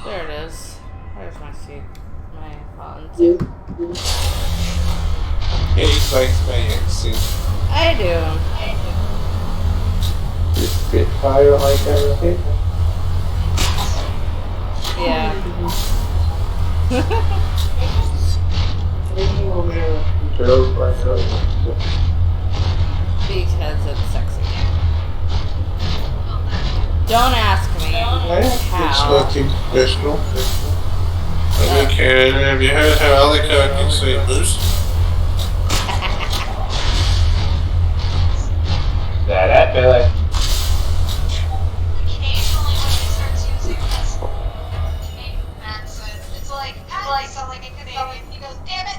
There it is. There's my seat. My pawns. He likes my accent. I do. Spitfire like everything. Yeah. Because it's sexy. Don't ask me It's how. nothing special. Okay, have you heard how Alika can say moose? That Billy. occasionally when he starts using this Canadian accent, it's like sound like a Canadian. He goes, damn it.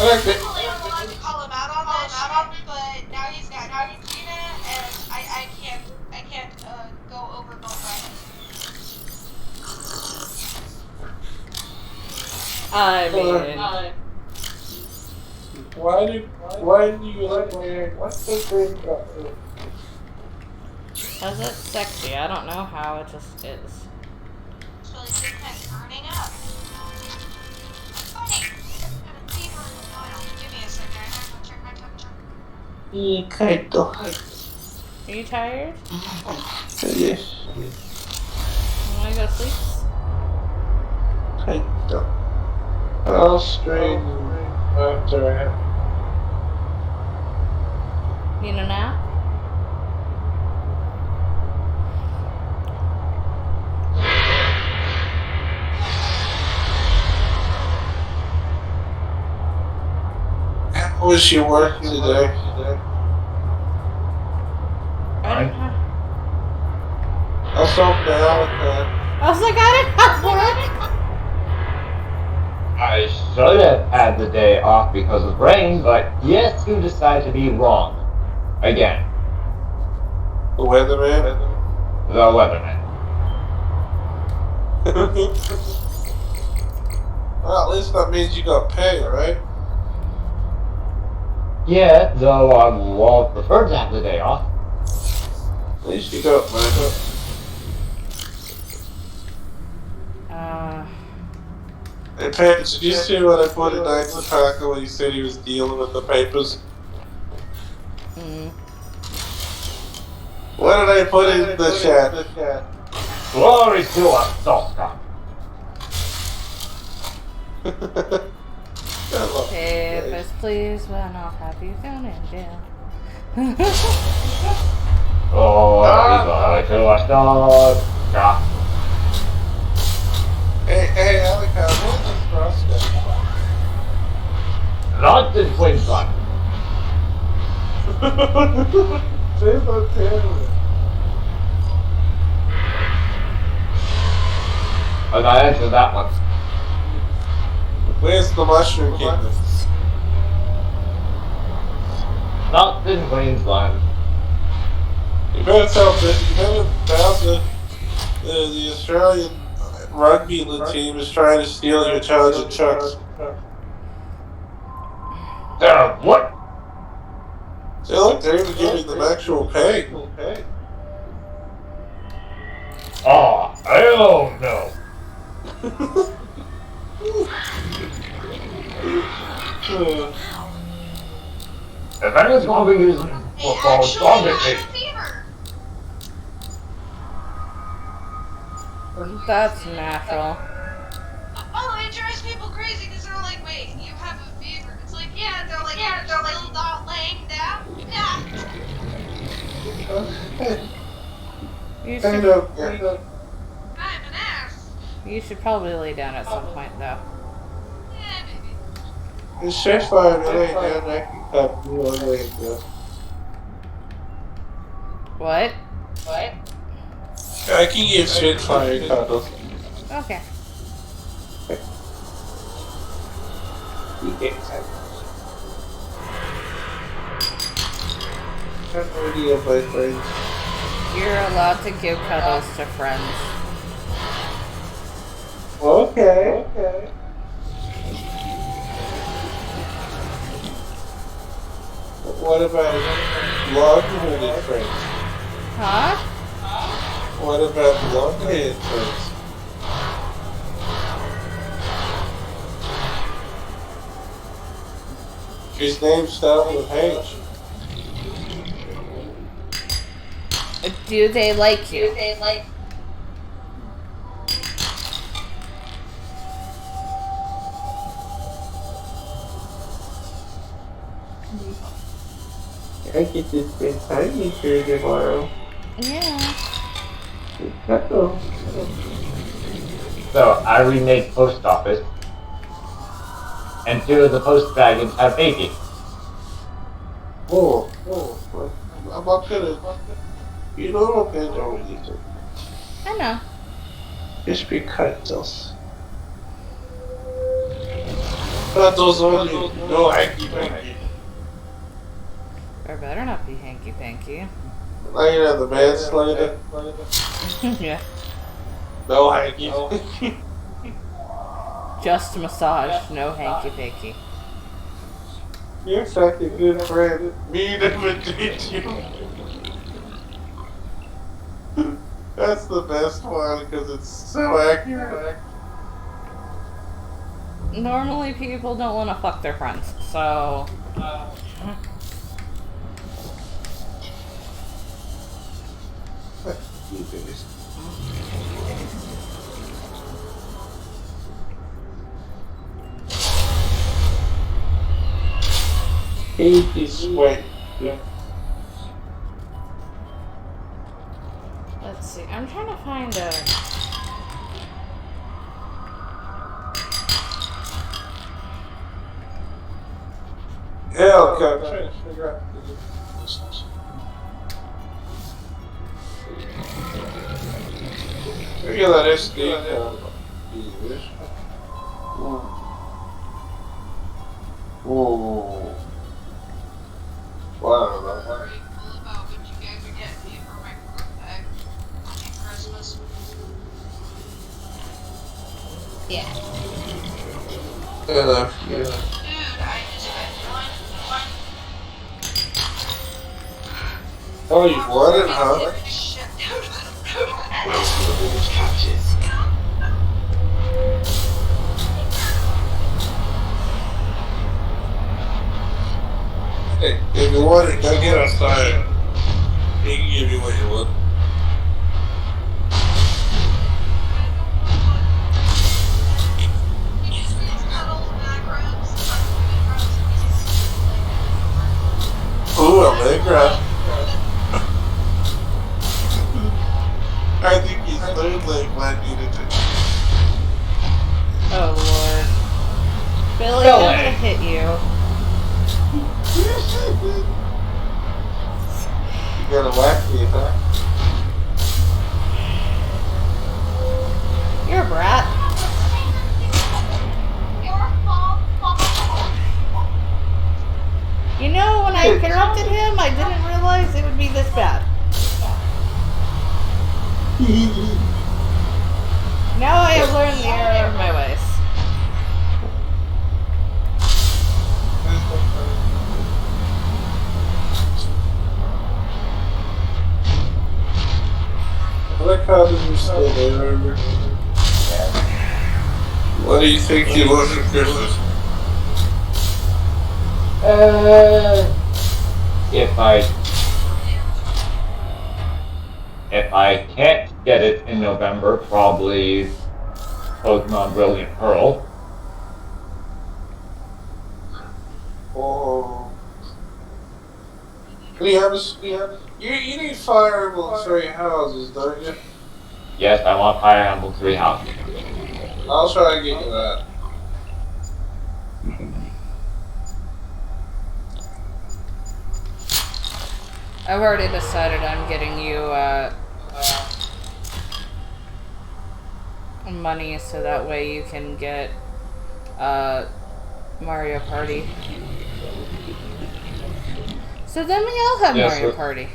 Originally, people didn't want to call him out on that shit, but now he's seen it, and I can't go overboard by it. I mean, Why do you like me? What's the thing about it? because it's sexy. I don't know how, it just is. It's really good at burning up. Funny. Got a fever in the bottle. Give me a second. I have to check my temperature. Are you tired? Yes. You want to go to sleep? I'll straighten after I have. Need a nap? How was your work today? I didn't have... I saw the Alika. I was like, I didn't have work! I should have had the day off because of rain, but yes, you decide to be wrong. Again. The weatherman? The weatherman. Well, at least that means you got paid, right? Yeah, though I would prefer to have the day off. At least you got money. Hey, Paige, did you see what I put in Knight's Attacker when he said he was dealing with the papers? What did I put in the chat? Glory to Ahsoka. Papers, please, when I'll have you down in jail. Glory to Ahsoka. Hey, Alika, what is this prospect? Not in Queensland. Please don't tell me. And I answered that one. Where's the Mushroom Kingdom? Not in Queensland. You better tell Bowser The Australian rugby team is trying to steal your charge of trucks. What? See, look, they're even giving them actual pay. Oh, hell no. If anyone's gonna be using football, it's gonna be me. fever. That's natural. Oh, it drives people crazy because they're like, wait, you have a fever. It's like, yeah, they're like, still not laying down? Yeah. You Kind should, of. I'm an ass. you should probably lay down at some point, though. Yeah, maybe. It's just fine. I lay down. I can cut you on laying down. What? I can give Spitfire cuddles. Okay. He gets it. I'm already of my friends. You're allowed to give cuddles to friends. Okay. What about long-handed friends? Huh? What about long-handed friends? His name starts with H. Do they like you? I get to spend time with her tomorrow. Yeah. So I remade post office, and 2 of the post wagons have baking. Oh, I'm not gonna. You know I'm gonna do anything. I know. Just be cuddles. Cuddles only, no hanky-panky. There better not be hanky-panky. Now you know the manslayer. Yeah. No hanky-panky. Just massage, no hanky-panky. You're such a good friend. Me never did you. That's the best one because it's so accurate. Normally people don't want to fuck their friends, so... Wait. Let's see, I'm trying to find a... Yeah, okay. I'm trying to figure out the business. Maybe that SD card. Ooh. Wow. Pretty cool about what you guys are getting me for my birthday and Christmas. Yeah. Enough. Yeah. Dude, I just got one. Oh, you want it, huh? Shit, dude. Hey, if you want it, go get outside. He can give you what you want. Ooh, Allegra. I think his third leg might need it. Oh, Lord. Billy, I'm gonna hit you. You gotta whack me, huh? You're a brat. You know, when I interrupted him, I didn't realize it would be this bad. Now I have learned the error of my ways. I like how this is still there. What do you think you want for Christmas? If I can't get it in November, probably Pokemon Brilliant Pearl. Oh. You need Fire Emblem 3 houses, don't you? Yes, I want Fire Emblem 3 houses. I'll try to get you that. I've already decided I'm getting you money so that way you can get Mario Party. So then we all have Mario Party.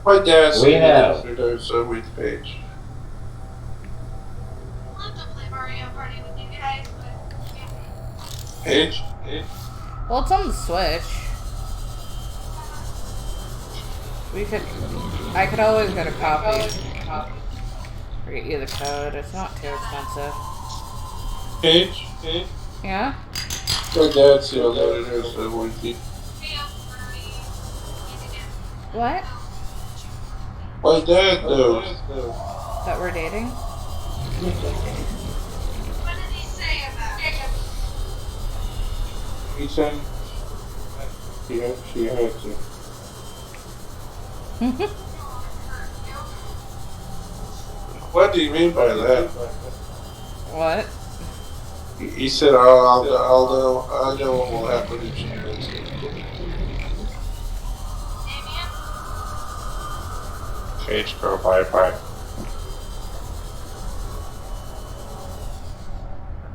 My dad's We know. so with Paige. I'd love to play Mario Party with you guys, but yeah. Paige? Well, it's on the Switch. I could always get a copy. Or get you the code. It's not too expensive. Paige? Yeah? My dad's still loaded her so with you. What? My dad knows. That we're dating? What did he say about it? He said she had to. What do you mean by that? What? He said, I'll know what will happen if she wins. Page girl, bye.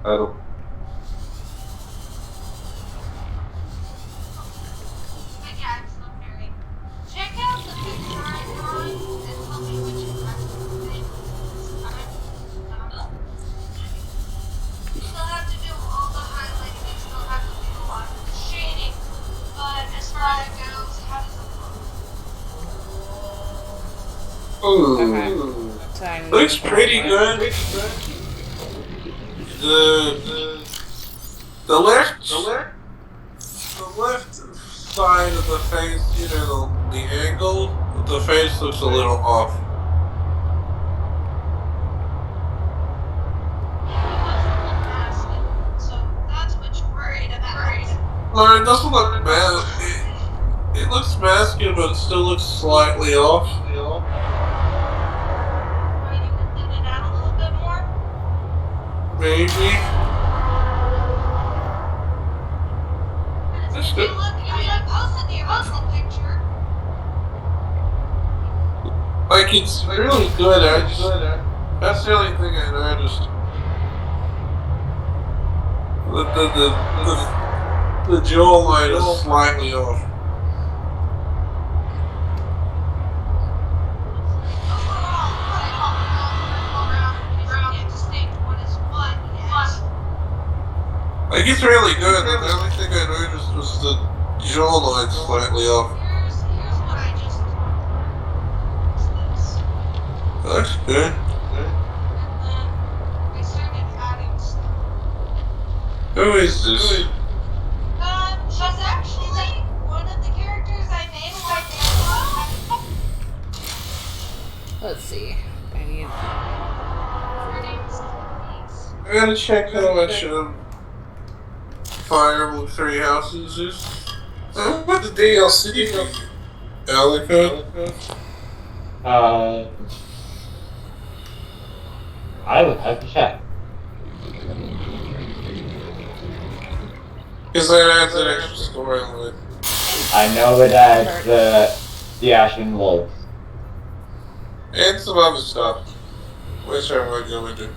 I don't. Check out the picture I'm drawing and tell me which you still have to do all the highlighting, you still have to do a lot of the shading, but as far as it goes, how does it look? Ooh. Okay. Looks pretty good. The left side of the face, the angle of the face looks a little off. So that's what you're worried about. No, it doesn't look bad. It looks masculine, but it still looks slightly off. Are you gonna thin it out a little bit more? Maybe. If you look, I posted the original picture. Like, it's really good. That's the only thing I noticed. The jawline is slightly off. Like, it's really good. The only thing I noticed was the jawline slightly off. Here's what I just did. That's good. And then I started adding stuff. Who is this? She's actually one of the characters I made Let's see. I need. Her name's Denise. I gotta check how much Fire Emblem 3 houses is. What the DLC? Alico? I would have to check. Because that adds an extra storyline. I know it adds the Ashen Wolves. And some other stuff. Which I won't go into.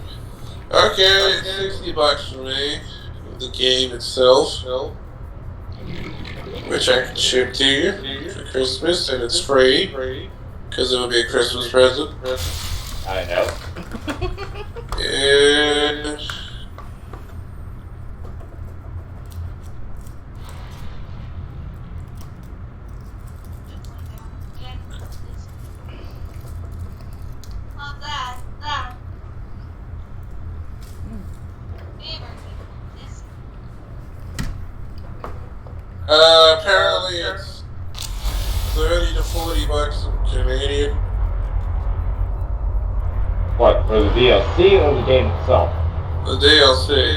Okay, it's $60 for me. The game itself. Which I can ship to you for Christmas, and it's free. Because it will be a Christmas present. I know. And Not that. That. apparently it's 30 to 40 bucks Canadian. What, for the DLC or the game itself? The DLC.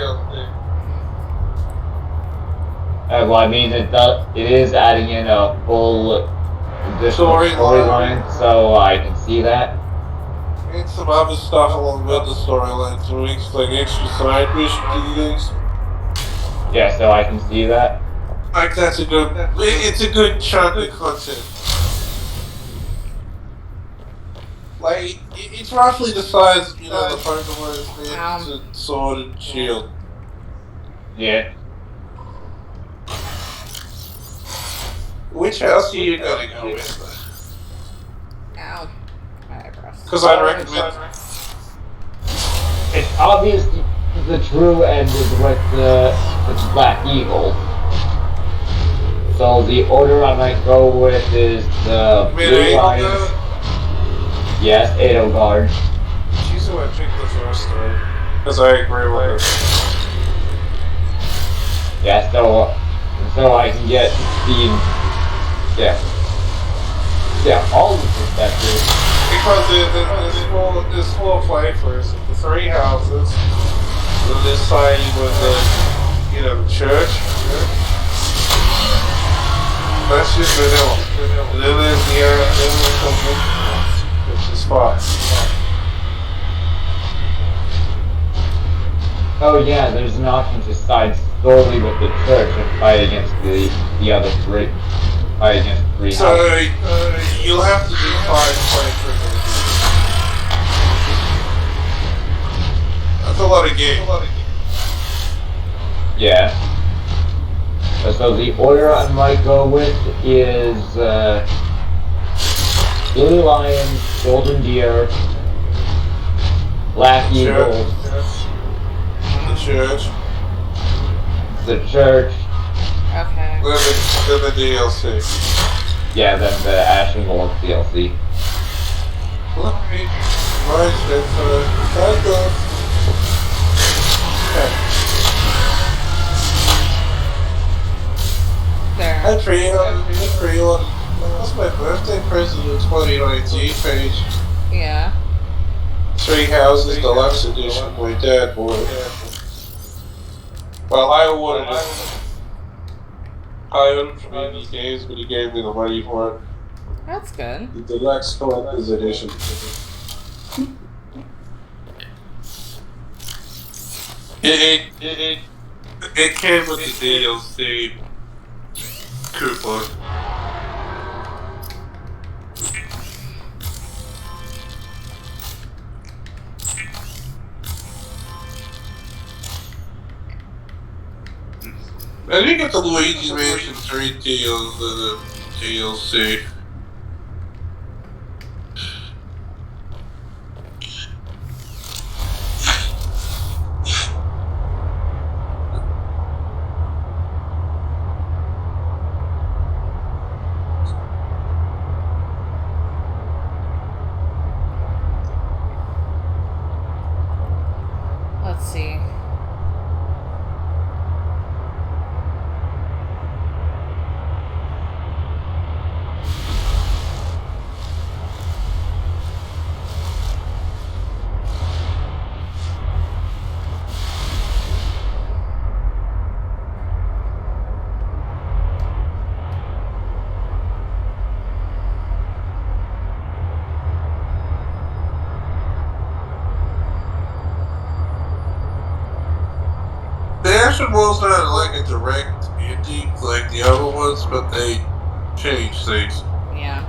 Well, I mean, it is adding in a full additional storyline, so I can see that. And some other stuff along with the storyline, so it's like extra side mission things. Yeah, so I can see that. Like it's a good chunk of content. Like it's roughly the size, the Pokemon is and Sword and Shield. Yeah. Which house are you gonna go with? Ow. My eyebrows. Because I'd recommend. It's obvious the true end is with the Black Eagle. So the order I might go with is the Blue Lions. Yes, Edelgard. She's who I picked the first one. Because I agree with her. Yeah, so I can get all the perspectives. Because there's four playthroughs of the three houses. On this side with the church. That's just vanilla. And then there's the company, which is fine. Oh yeah, there's an option to side solely with the church and fight against the other three. Fight against three So you'll have to do 5 playthroughs. That's a lot of games. Yeah. So the order I might go with is Blue Lion, Golden Deer, Black Eagle, the church. Okay. Then the DLC. Yeah, then the Ash and Gold DLC. There. I pre-ordered. That's my birthday present in 2019 page. Yeah. 3 Houses Deluxe Edition. My dad bought it. Well, I ordered it. I ordered it from Indie Games, but he gave me the money for it. That's good. The Deluxe Collector's Edition. It came with the DLC coupon. I didn't get the Luigi's Mansion 3 DLC. Let's see. The Action World's not like a direct ending like the other ones, but they change things. Yeah.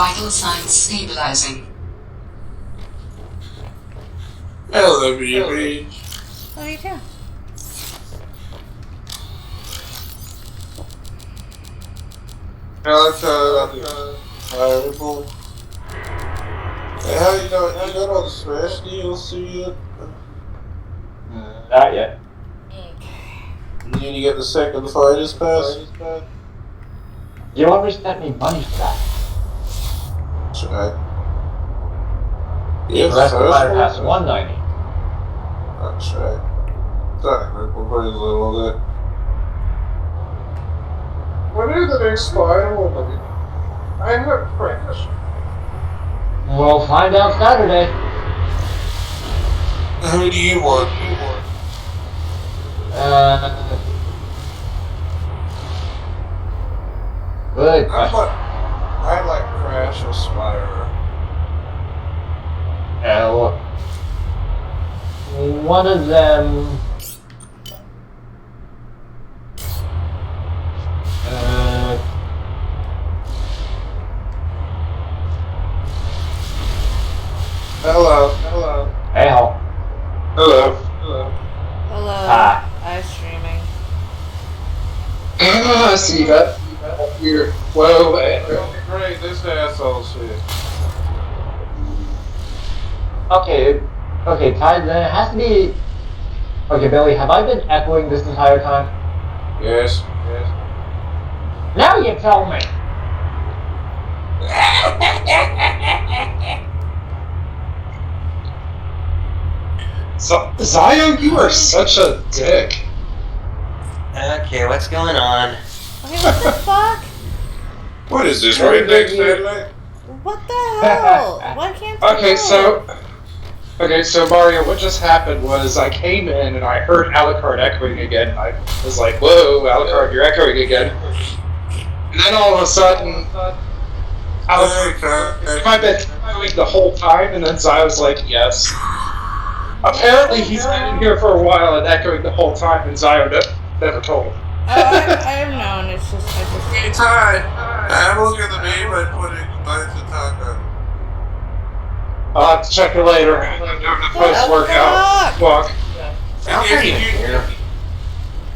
Vital signs stabilizing. Hello, baby. Oh, you too. Fireball. Hey, how you doing? You got all the Smash DLC yet? Not yet. You need to get the second Fighters Pass? You already sent me money for that. That's right. The Yeah, the rest of first Fire one? Pass $190. That's right. Sorry, we'll play a little bit. When is the next Firewall? I have friends. We'll find out Saturday. Who do you want? Good question. I'd like Crash or Spyro. Look. One of them. Hello. Hey, Hal. Hello. Hello. Hi. I'm streaming. I see that. Weird. Whoa, Great, this asshole shit. Okay, Ty, then it has to be... Okay, Billy, have I been echoing this entire time? Yes. Now you tell me! So, Zio, you are such a dick. Okay, what's going on? Okay, what the fuck? What is this, right next satellite? What the hell? Why can't I Okay, so Mario, what just happened was I came in and I heard Alucard echoing again. I was like, whoa, Alucard, you're echoing again. And then all of a sudden, Alucard, have I been echoing the whole time? And then Zio was like, yes. Apparently he's been in here for a while and echoing the whole time, and Zio never told him. I've known, it's just, Hey, Ty. Have a look at the name I put in Subnautica. I'll have to check it later. I'm doing a post-workout walk. If you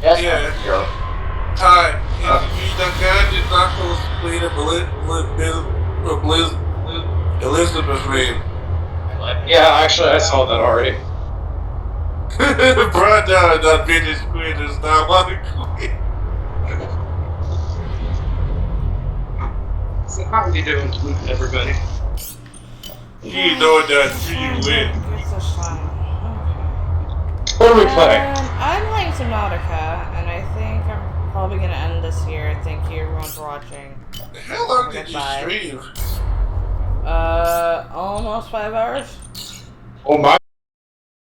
Yes, Yeah. Ty, if the guy did not complete Elizabeth's name. Yeah, actually, I saw that already. Brought down that British queen is not one queen. So how are you doing, everybody? You know that you win. it's a sign. What are we playing? I'm playing Subnautica, and I think I'm probably gonna end this here. Thank you everyone for watching. How long did you Goodbye. stream? Almost 5 hours. Oh my.